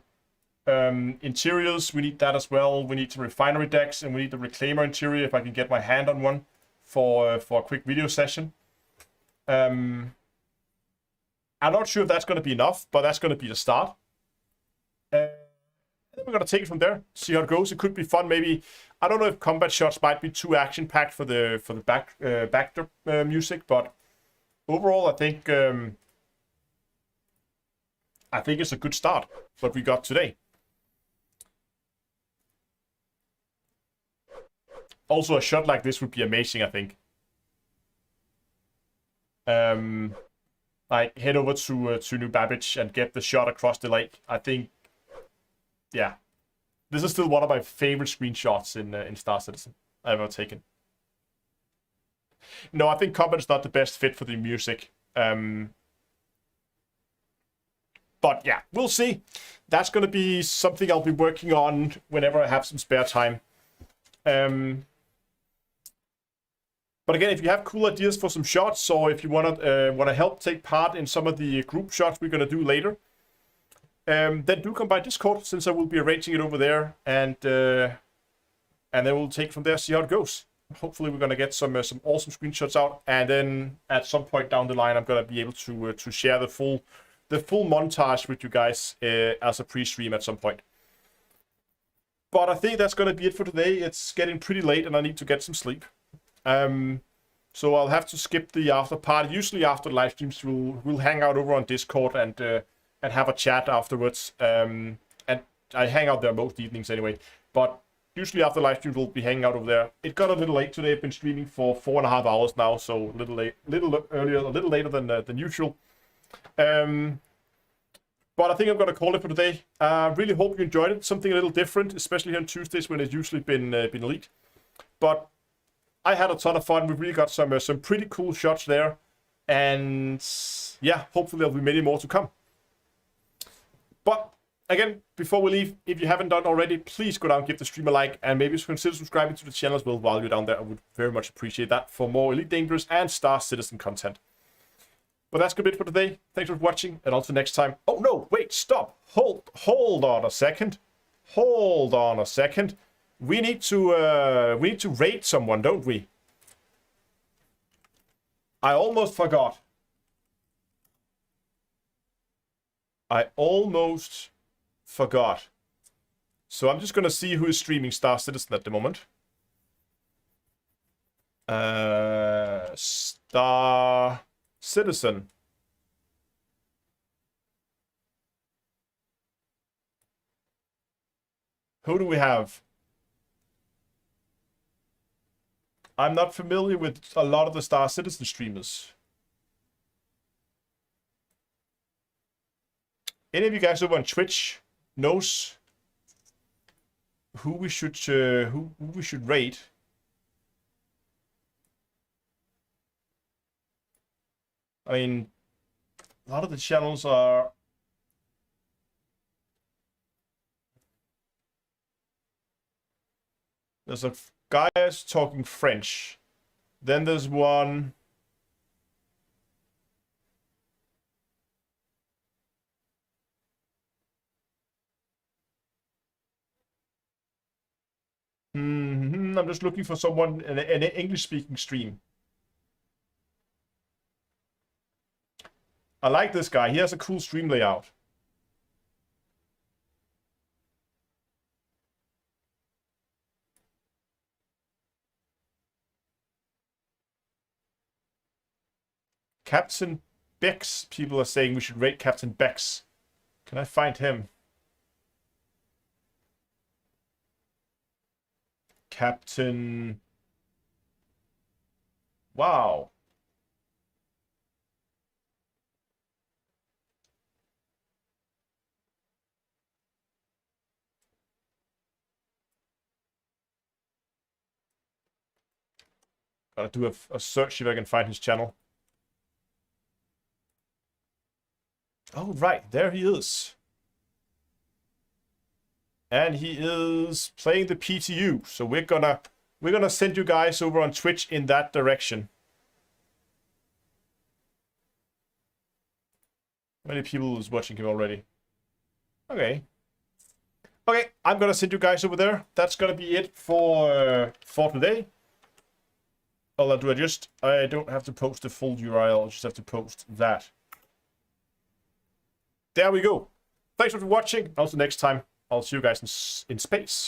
Interiors, we need that as well. We need some refinery decks, and we need the reclaimer interior if I can get my hand on one for a quick video session. I'm not sure if that's going to be enough, but that's going to be the start. Then we're going to take it from there, see how it goes. It could be fun, maybe. I don't know if combat shots might be too action-packed for the backdrop music, but overall, I think it's a good start, what we got today. Also, a shot like this would be amazing, I think. Like, head over to New Babbage and get the shot across the lake. I think, yeah. This is still one of my favorite screenshots in Star Citizen I've ever taken. No, I think combat is not the best fit for the music. But yeah, we'll see. that's going to be something I'll be working on whenever I have some spare time. But again, if you have cool ideas for some shots, or if you want to help take part in some of the group shots we're going to do later, then do come by Discord, since I will be arranging it over there, and then we'll take from there, see how it goes. Hopefully, we're going to get some awesome screenshots out, and then at some point down the line, I'm going to be able to share the full montage with you guys as a pre-stream at some point. But I think that's going to be it for today. It's getting pretty late, and I need to get some sleep. So I'll have to skip the after party. Usually after live streams, we'll hang out over on Discord and have a chat afterwards. And I hang out there most evenings anyway. But usually after live streams, we'll be hanging out over there. It got a little late today. I've been streaming for 4.5 hours now, so a little earlier, a little later than usual. But I think I'm gonna call it for today. Really hope you enjoyed it. Something a little different, especially on Tuesdays when it's usually been elite. But I had a ton of fun. We've really got some pretty cool shots there, and yeah, hopefully there'll be many more to come. But again, before we leave, if you haven't done already, please go down, give the stream a like, and maybe consider subscribing to the channel as well while you're down there. I would very much appreciate that for more Elite Dangerous and Star Citizen content. But that's good bit for today. Thanks for watching, and until next time. Oh no, wait, stop. Hold on a second. Hold on a second. We need to raid someone, don't we? I almost forgot. So I'm just gonna see who is streaming Star Citizen at the moment. Star Citizen. Who do we have? I'm not familiar with a lot of the Star Citizen streamers. Any of you guys over on Twitch knows who we should raid? I mean, a lot of the channels are. There's a guy is talking French. Then there's one. I'm just looking for someone in an English-speaking stream. I like this guy. He has a cool stream layout. Captain Bex. People are saying we should rate Captain Bex. Can I find him? Captain. Wow. Gotta do a search if I can find his channel. Oh, right. There he is. And he is playing the PTU. So we're gonna send you guys over on Twitch in that direction. How many people is watching him already? Okay. Okay, I'm gonna send you guys over there. That's gonna be it for today. All I do, I don't have to post the full URL. I just have to post that. There we go. Thanks for watching. Until next time, I'll see you guys in space.